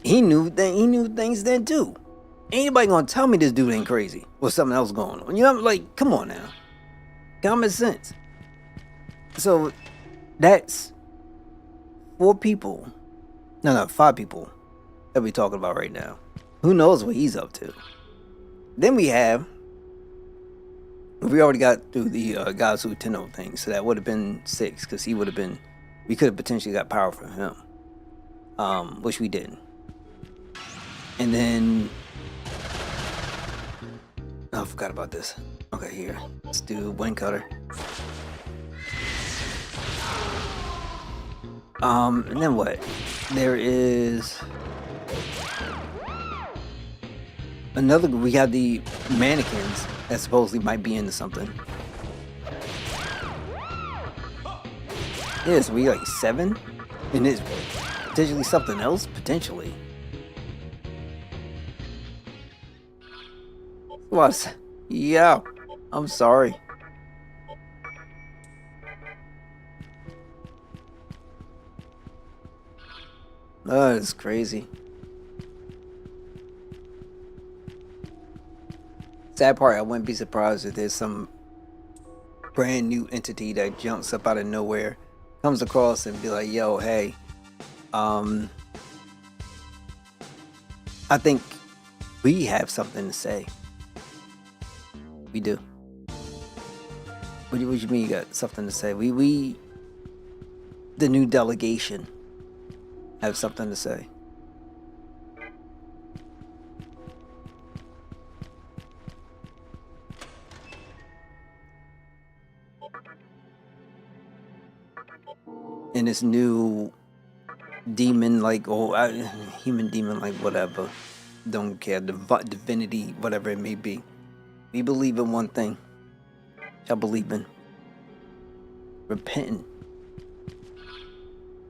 Speaker 1: He knew things then too. Anybody gonna tell me this dude ain't crazy or something else going on? You know, like, come on now. Common sense. So that's 4 people. No, 5 people that we're talking about right now. Who knows what he's up to? Then we already got through the Gazu Tenno thing, so that would have been 6, because we could have potentially got power from him. Which we didn't. And then I forgot about this. Okay, here. Let's do Wind Cutter. And then what? There is another. We got the mannequins that supposedly might be into something. Yeah, so we like 7, and it's potentially something else. Potentially. What? Yeah, I'm sorry. Oh, it's crazy. Sad part, I wouldn't be surprised if there's some brand new entity that jumps up out of nowhere, comes across and be like, yo, hey, I think we have something to say. We do. What do you mean you got something to say? We the new delegation, have something to say. And this new demon, like, human demon, like, whatever. Don't care. Divinity, whatever it may be. We believe in one thing. Shall believe in. Repenting.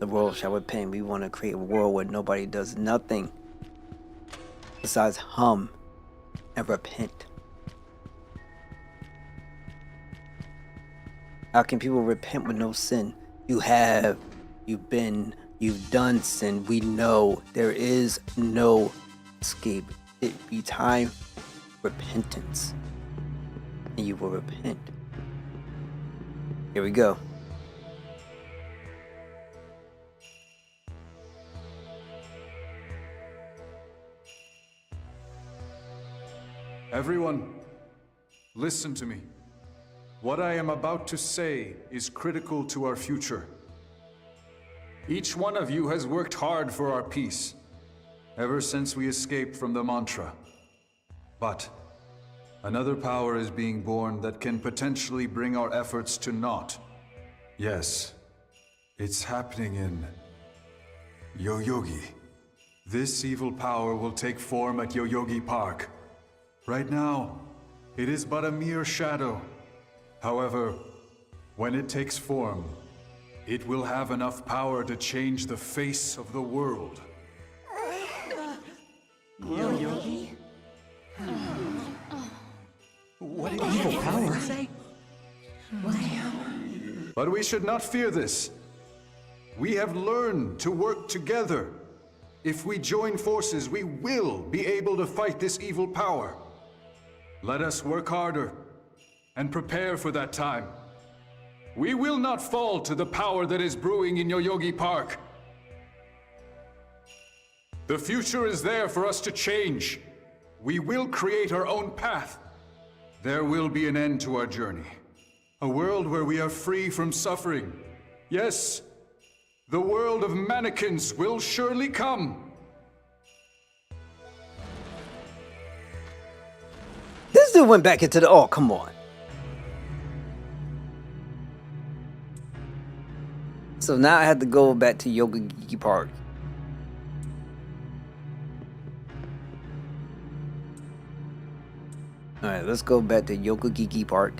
Speaker 1: The world shall repent. We want to create a world where nobody does nothing besides hum and repent. How can people repent with no sin? You've done sin. We know there is no escape. It be time for repentance. And you will repent. Here we go.
Speaker 10: Everyone, listen to me. What I am about to say is critical to our future. Each one of you has worked hard for our peace, ever since we escaped from the mantra. But another power is being born that can potentially bring our efforts to naught. Yes, it's happening in Yoyogi. This evil power will take form at Yoyogi Park. Right now, it is but a mere shadow. However, when it takes form, it will have enough power to change the face of the world.
Speaker 12: Yoyogi?
Speaker 6: What an evil power.
Speaker 10: But we should not fear this. We have learned to work together. If we join forces, we will be able to fight this evil power. Let us work harder and prepare for that time. We will not fall to the power that is brewing in Yoyogi Park. The future is there for us to change. We will create our own path. There will be an end to our journey. A world where we are free from suffering. Yes, the world of mannequins will surely come.
Speaker 1: This dude went back into the... Oh, come on. So now I have to go back to Yoyogi Park. Alright, let's go back to Yoyogi Park.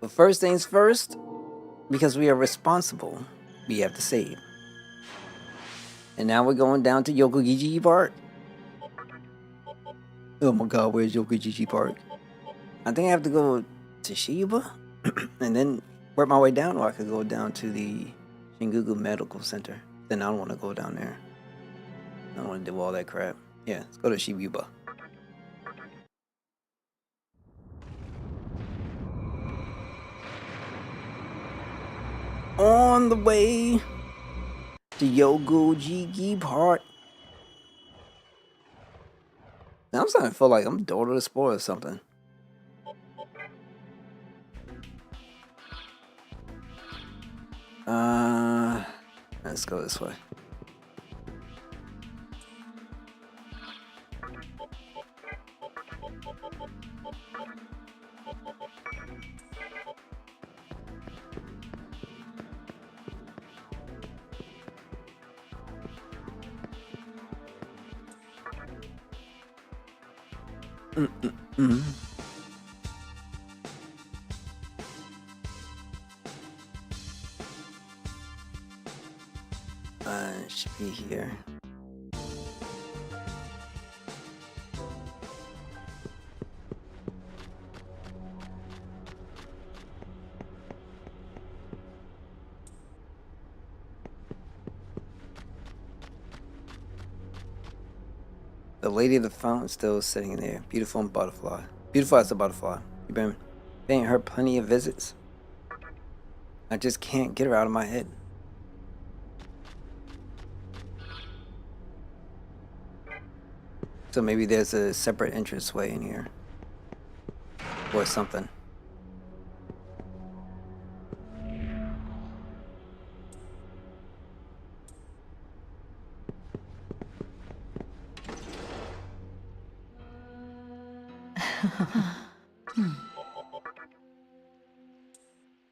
Speaker 1: But first things first, because we are responsible, we have to save. And now we're going down to Yoyogi Park. Oh my god, where's Yoyogi Park? I think I have to go to Shiba and then work my way down, or I could go down to the Shinjuku Medical Center. Then I don't want to go down there. I don't want to do all that crap. Yeah, let's go to Shibuya. On the way to Yoyogi Park. Now I'm starting to feel like I'm Daughter of the Sport or something. Let's go this way. Should be here. The lady of the fountain still sitting in there. Beautiful and butterfly. Beautiful as a butterfly. You've been paying her plenty of visits. I just can't get her out of my head. So maybe there's a separate entranceway in here. Or something.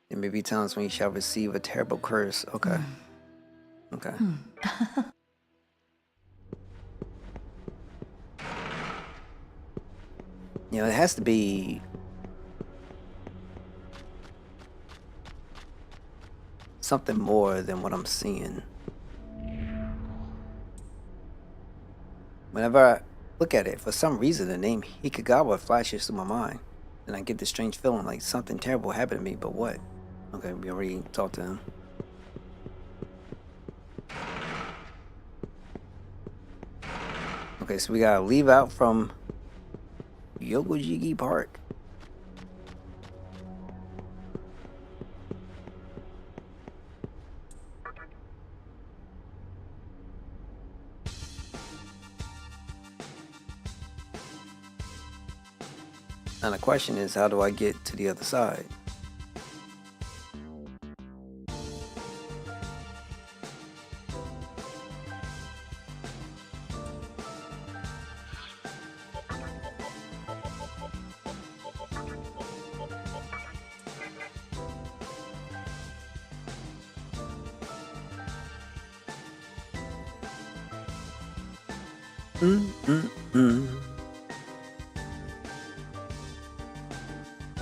Speaker 1: There may be times when you shall receive a terrible curse. Okay. Okay. You know, it has to be something more than what I'm seeing. Whenever I look at it, for some reason, the name Hikagawa flashes through my mind. And I get this strange feeling like something terrible happened to me, but what? Okay, we already talked to him. Okay, so we gotta leave out from Yoyogi Park. And the question is, how do I get to the other side?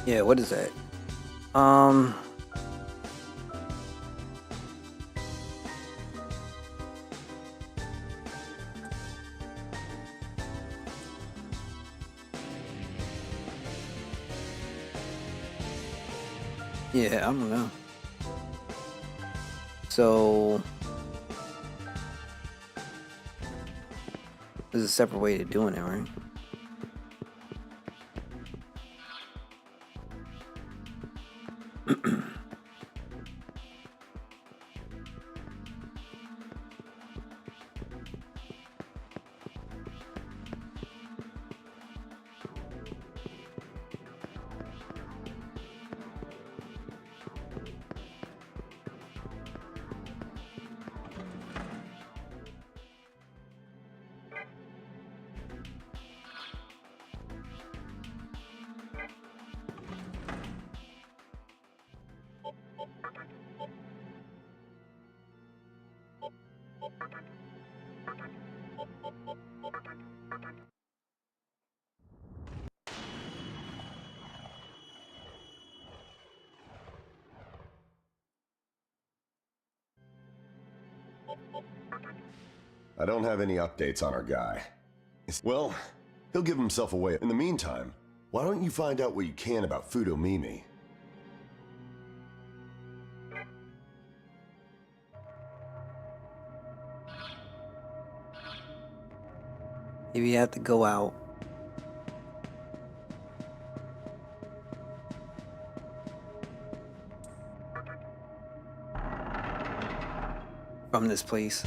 Speaker 1: Yeah, what is that? Yeah, I don't know. So There's a separate way of doing it, right?
Speaker 8: I don't have any updates on our guy. Well, he'll give himself away. In the meantime, why don't you find out what you can about Fudo Mimi?
Speaker 1: Maybe you have to go out. From this place.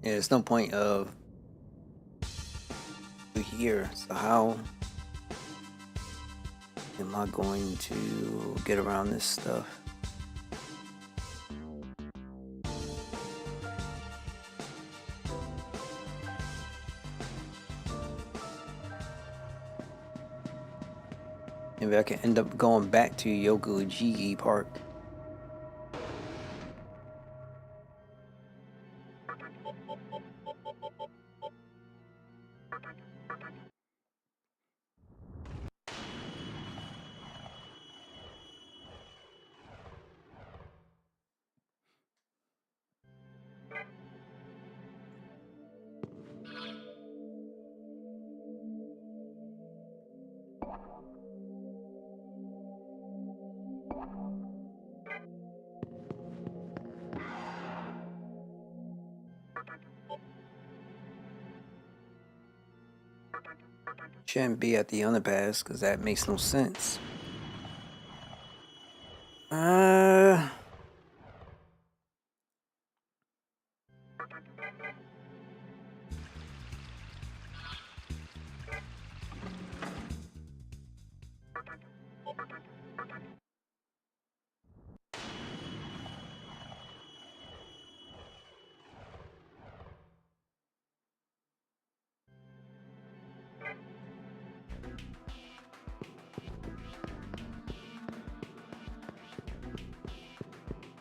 Speaker 1: Yeah, there's no point of here. So how am I going to get around this stuff? Maybe I can end up going back to Yokoji Park. Shouldn't be at the underpass because that makes no sense.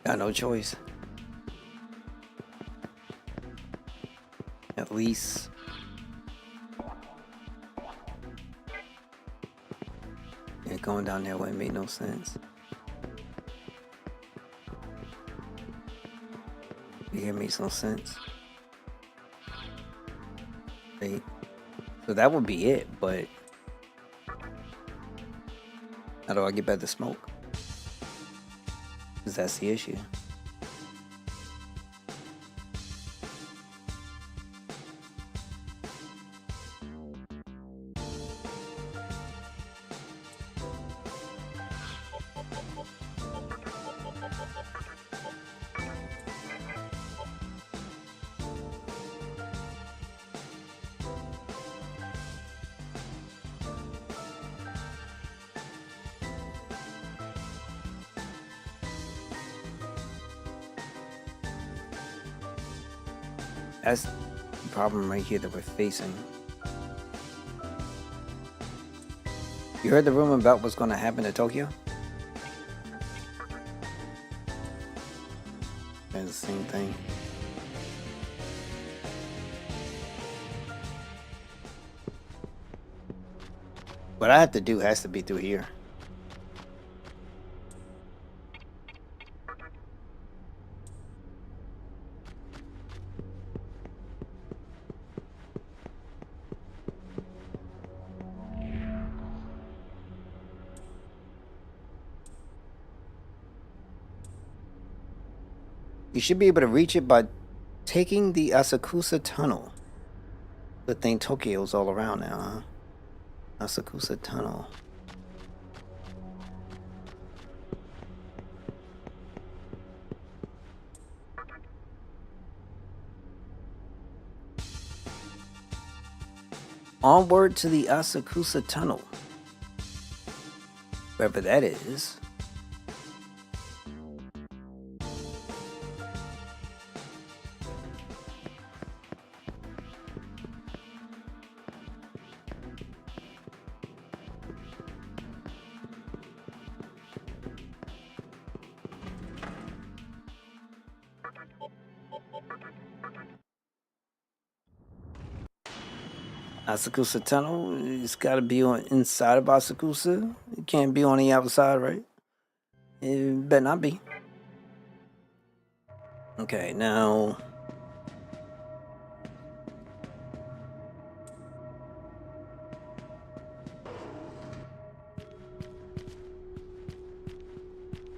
Speaker 1: Got no choice. At least. Yeah, going down that way made no sense. Here makes no sense. Wait. So that would be it, but how do I get back to smoke? Because that's the issue. That's the problem right here that we're facing. You heard the rumor about what's going to happen to Tokyo? It's the same thing. What I have to do has to be through here. You should be able to reach it by taking the Asakusa Tunnel. Good thing Tokyo's all around now, huh? Asakusa Tunnel. Onward to the Asakusa Tunnel. Wherever that is. Asakusa Tunnel, it's got to be on inside of Asakusa. It can't be on the outside, right? It better not be. Okay, now...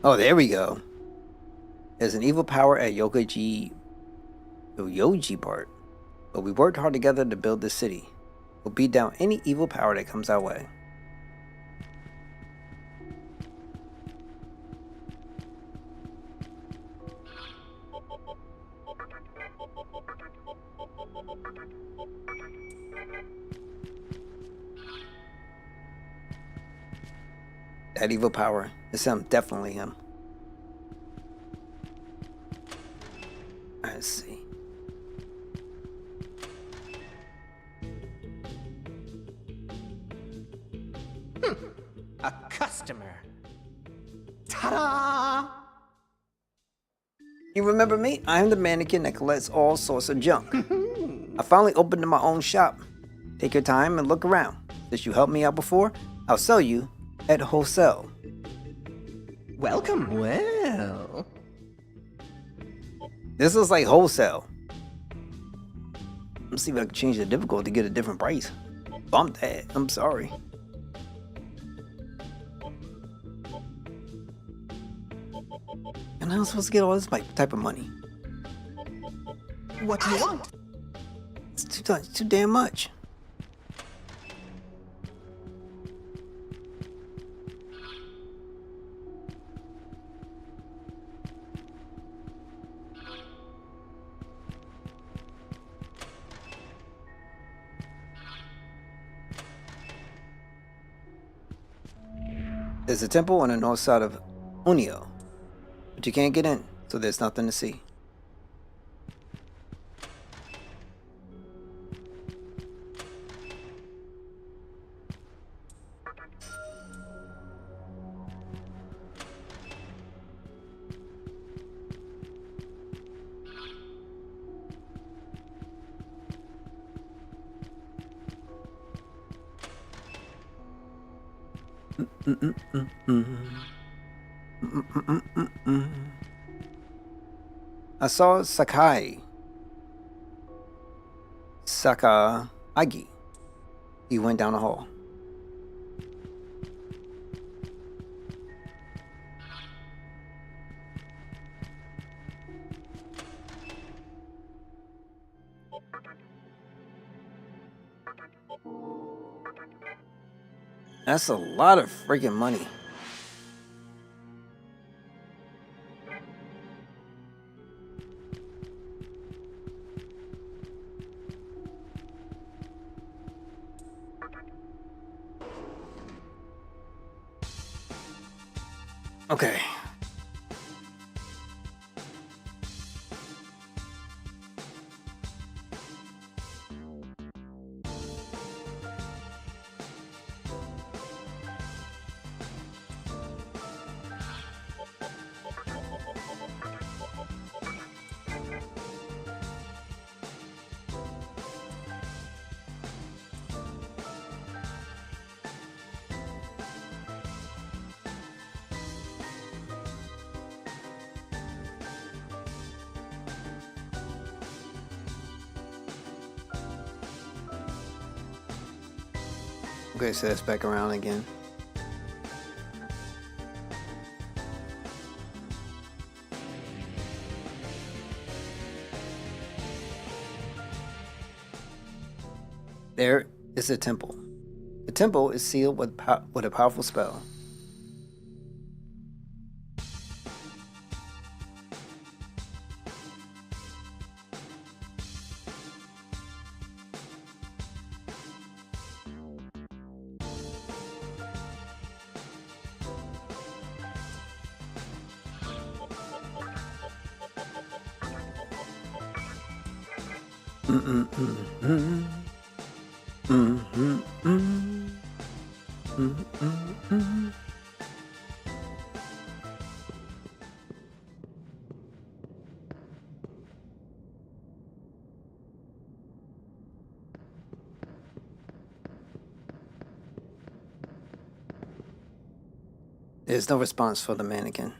Speaker 1: Oh, there we go. There's an evil power at Yoji part. But we worked hard together to build this city. We'll beat down any evil power that comes our way. That evil power. It's him. Definitely him. Let's see.
Speaker 12: A customer. Ta-da!
Speaker 1: You remember me? I am the mannequin that collects all sorts of junk. I finally opened my own shop. Take your time and look around. Since you helped me out before, I'll sell you at wholesale.
Speaker 12: Welcome. Well.
Speaker 1: This is like wholesale. Let's see if I can change the difficulty to get a different price. Bump that. I'm sorry. And I'm supposed to get all this type of money.
Speaker 12: What do you want?
Speaker 1: It's too damn much. There's a temple on the north side of Unio, but you can't get in, so there's nothing to see. I saw Sakaagi. He went down the hall. That's a lot of freaking money. Okay. Okay, so that's back around again. There is the temple. The temple is sealed with a powerful spell. There's no response for the mannequin.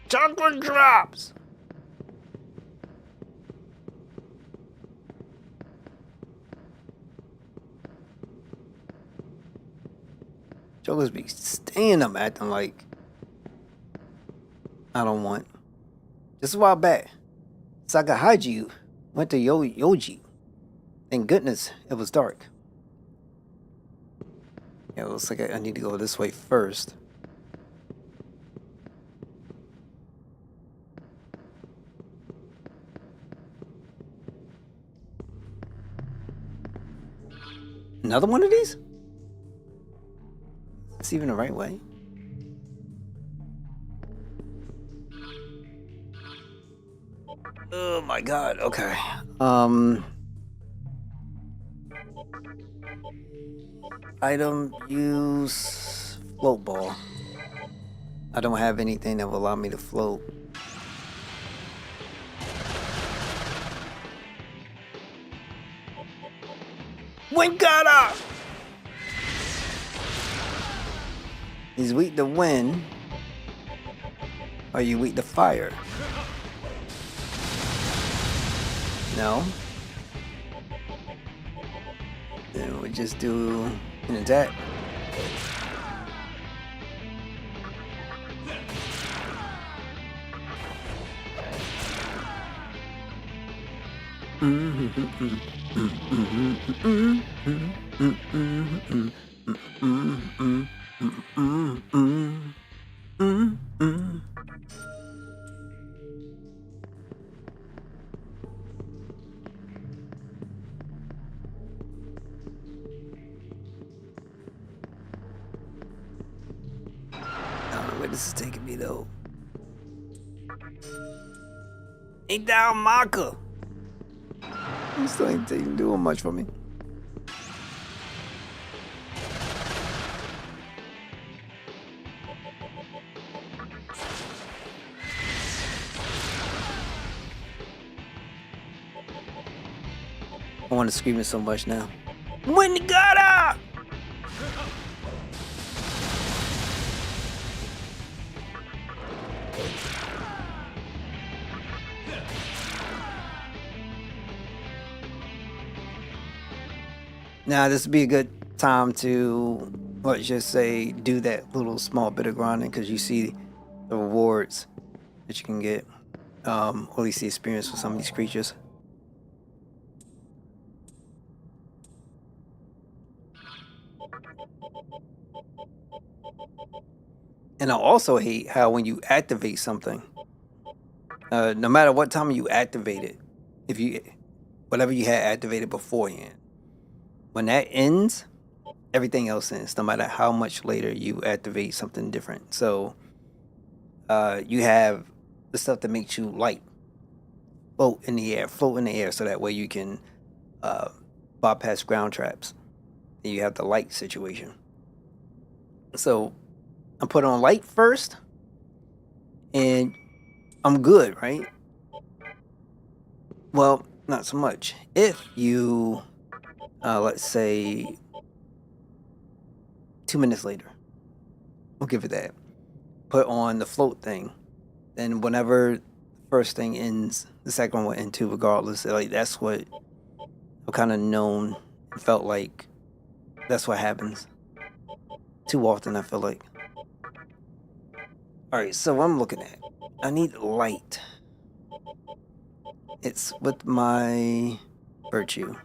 Speaker 1: Chocolate drops! Jokers be staying up acting like I don't want. Just a while back, Sakahaji went to Yoji. Thank goodness it was dark. Yeah, it looks like I need to go this way first. Another one of these? Is this even the right way? Oh my god, okay. Item, use float ball. I don't have anything that will allow me to float. Winkata! He's weak to wind. Are you weak to fire? No. Then we just do an attack. Where this is taking me though? Ain't down Maka. He still ain't doing much for me. I want to scream it so much now. When you got up! Now this would be a good time to, let's just say, do that little small bit of grinding because you see the rewards that you can get, or at least the experience with some of these creatures. And I also hate how when you activate something, no matter what time you activate it, if you whatever you had activated beforehand, when that ends, everything else ends, no matter how much later you activate something different. So you have the stuff that makes you light, float in the air, so that way you can bypass ground traps. Then you have the light situation. So I put on light first, and I'm good, right? Well, not so much. If you, let's say, 2 minutes later, we'll give it that, put on the float thing, then whenever the first thing ends, the second one will end too, regardless. Like, that's what I've kind of known, felt like that's what happens too often, I feel like. Alright, so what I'm looking at, I need light. It's with my virtue.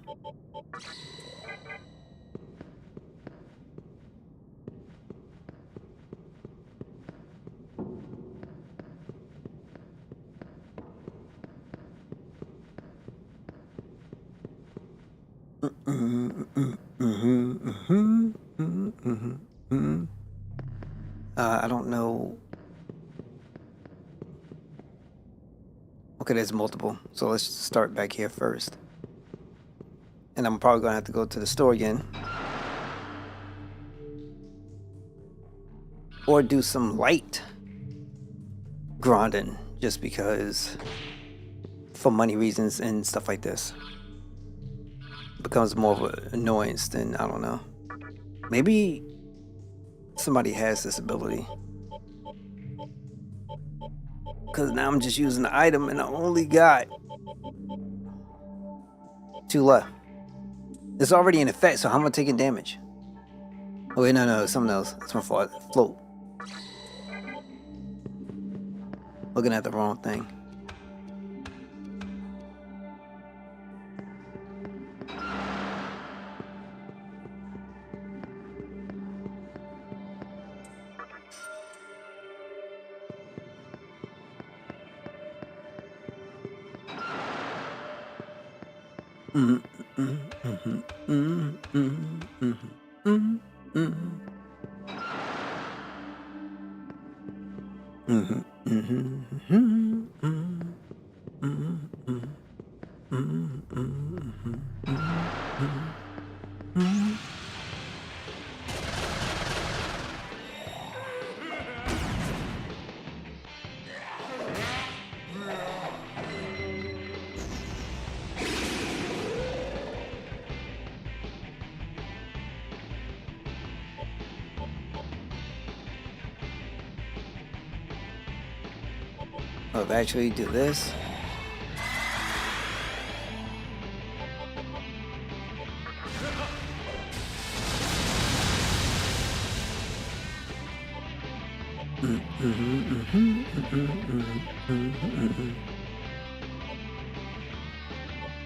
Speaker 1: I don't know. Okay, there's multiple. So let's start back here first. And I'm probably gonna have to go to the store again. Or do some light grinding, just because, for money reasons and stuff like this. It becomes more of an annoyance than, I don't know. Maybe somebody has this ability. Because now I'm just using the item and I only got 2 left. It's already in effect, so how am I taking damage? Oh wait, no, it's something else. It's my fault. Float. Looking at the wrong thing. I'll actually do this.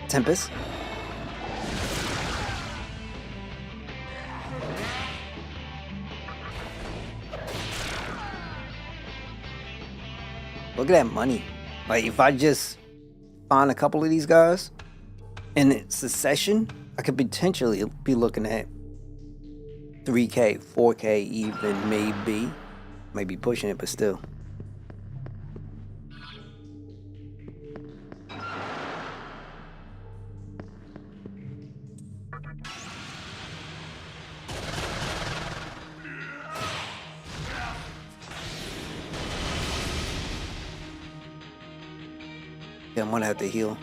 Speaker 1: Tempest. Look at that money. Like, if I just find a couple of these guys in succession, I could potentially be looking at 3K, 4K even, maybe pushing it, but still. Yeah, I'm gonna have to heal.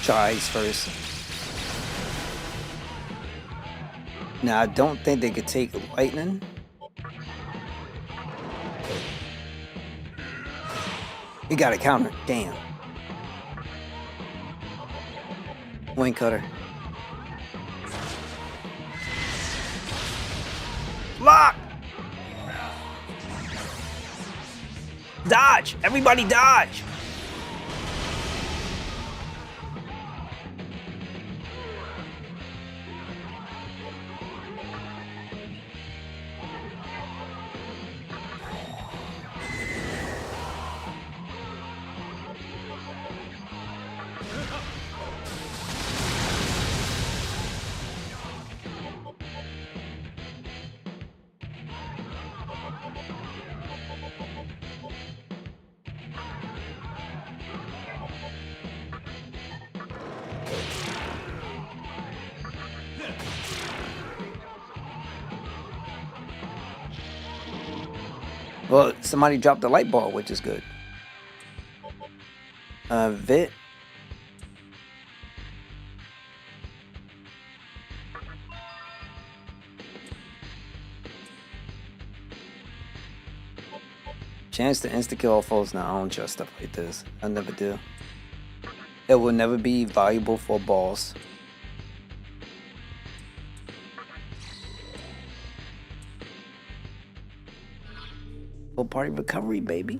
Speaker 1: Try ice first. Now, I don't think they could take lightning. We got a counter. Damn. Wing cutter. Lock! Dodge! Everybody dodge! Well, somebody dropped the light bulb, which is good. Vit. Chance to insta-kill all foes. Now, I don't trust stuff like this. I never do. It will never be valuable for a boss. Full party recovery, baby.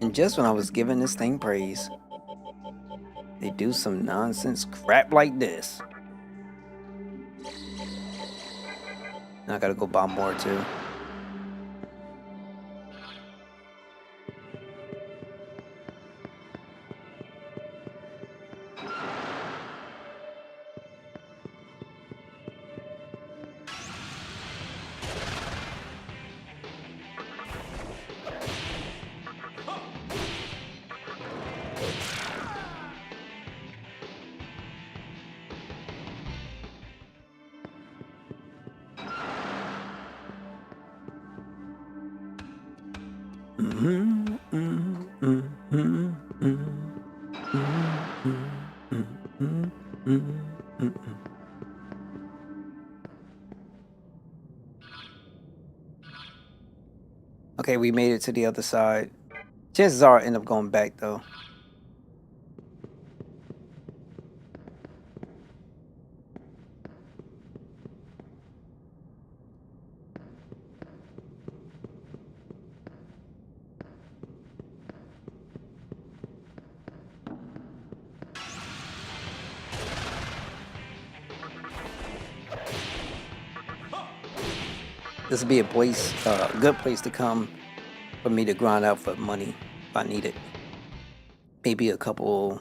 Speaker 1: And just when I was giving this thing praise, they do some nonsense crap like this. Now I gotta go buy more too. Okay, we made it to the other side. Chances are I end up going back though. This would be a place, good place to come for me to grind out for money if I need it. Maybe a couple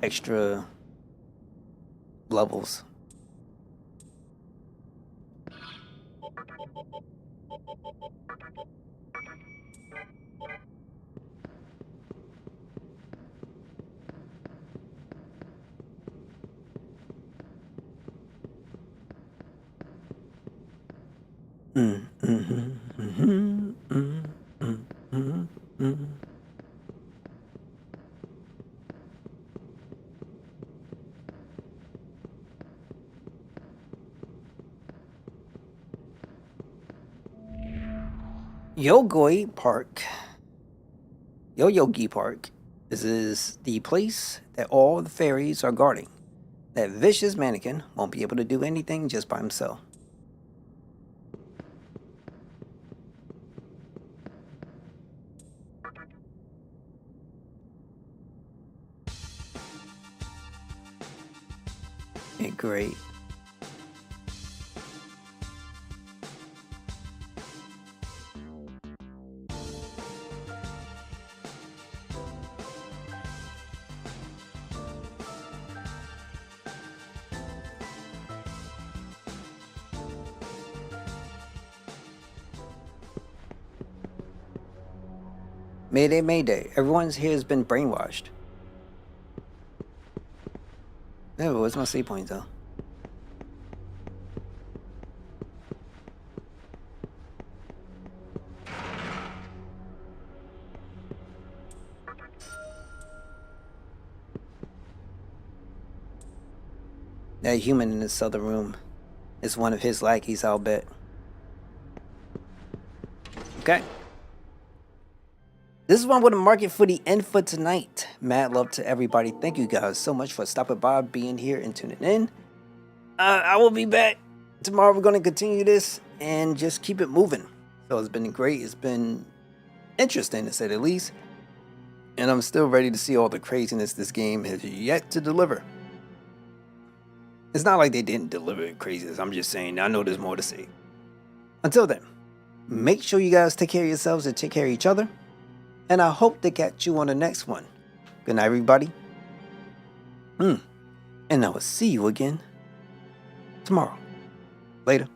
Speaker 1: extra levels. Yogi Park. Yogi Park. This is the place that all the fairies are guarding. That vicious mannequin won't be able to do anything just by himself. Okay, great. Mayday, mayday. Everyone's here has been brainwashed. Yeah, but what's my save point though? That human in this other room is one of his lackeys, I'll bet. Okay. This is one with a market for the end for tonight. Mad love to everybody. Thank you guys so much for stopping by, being here, and tuning in. I will be back tomorrow. We're going to continue this and just keep it moving. So it's been great. It's been interesting, to say the least. And I'm still ready to see all the craziness this game has yet to deliver. It's not like they didn't deliver craziness. I'm just saying, I know there's more to say. Until then, make sure you guys take care of yourselves and take care of each other. And I hope to catch you on the next one. Good night, everybody. And I will see you again tomorrow. Later.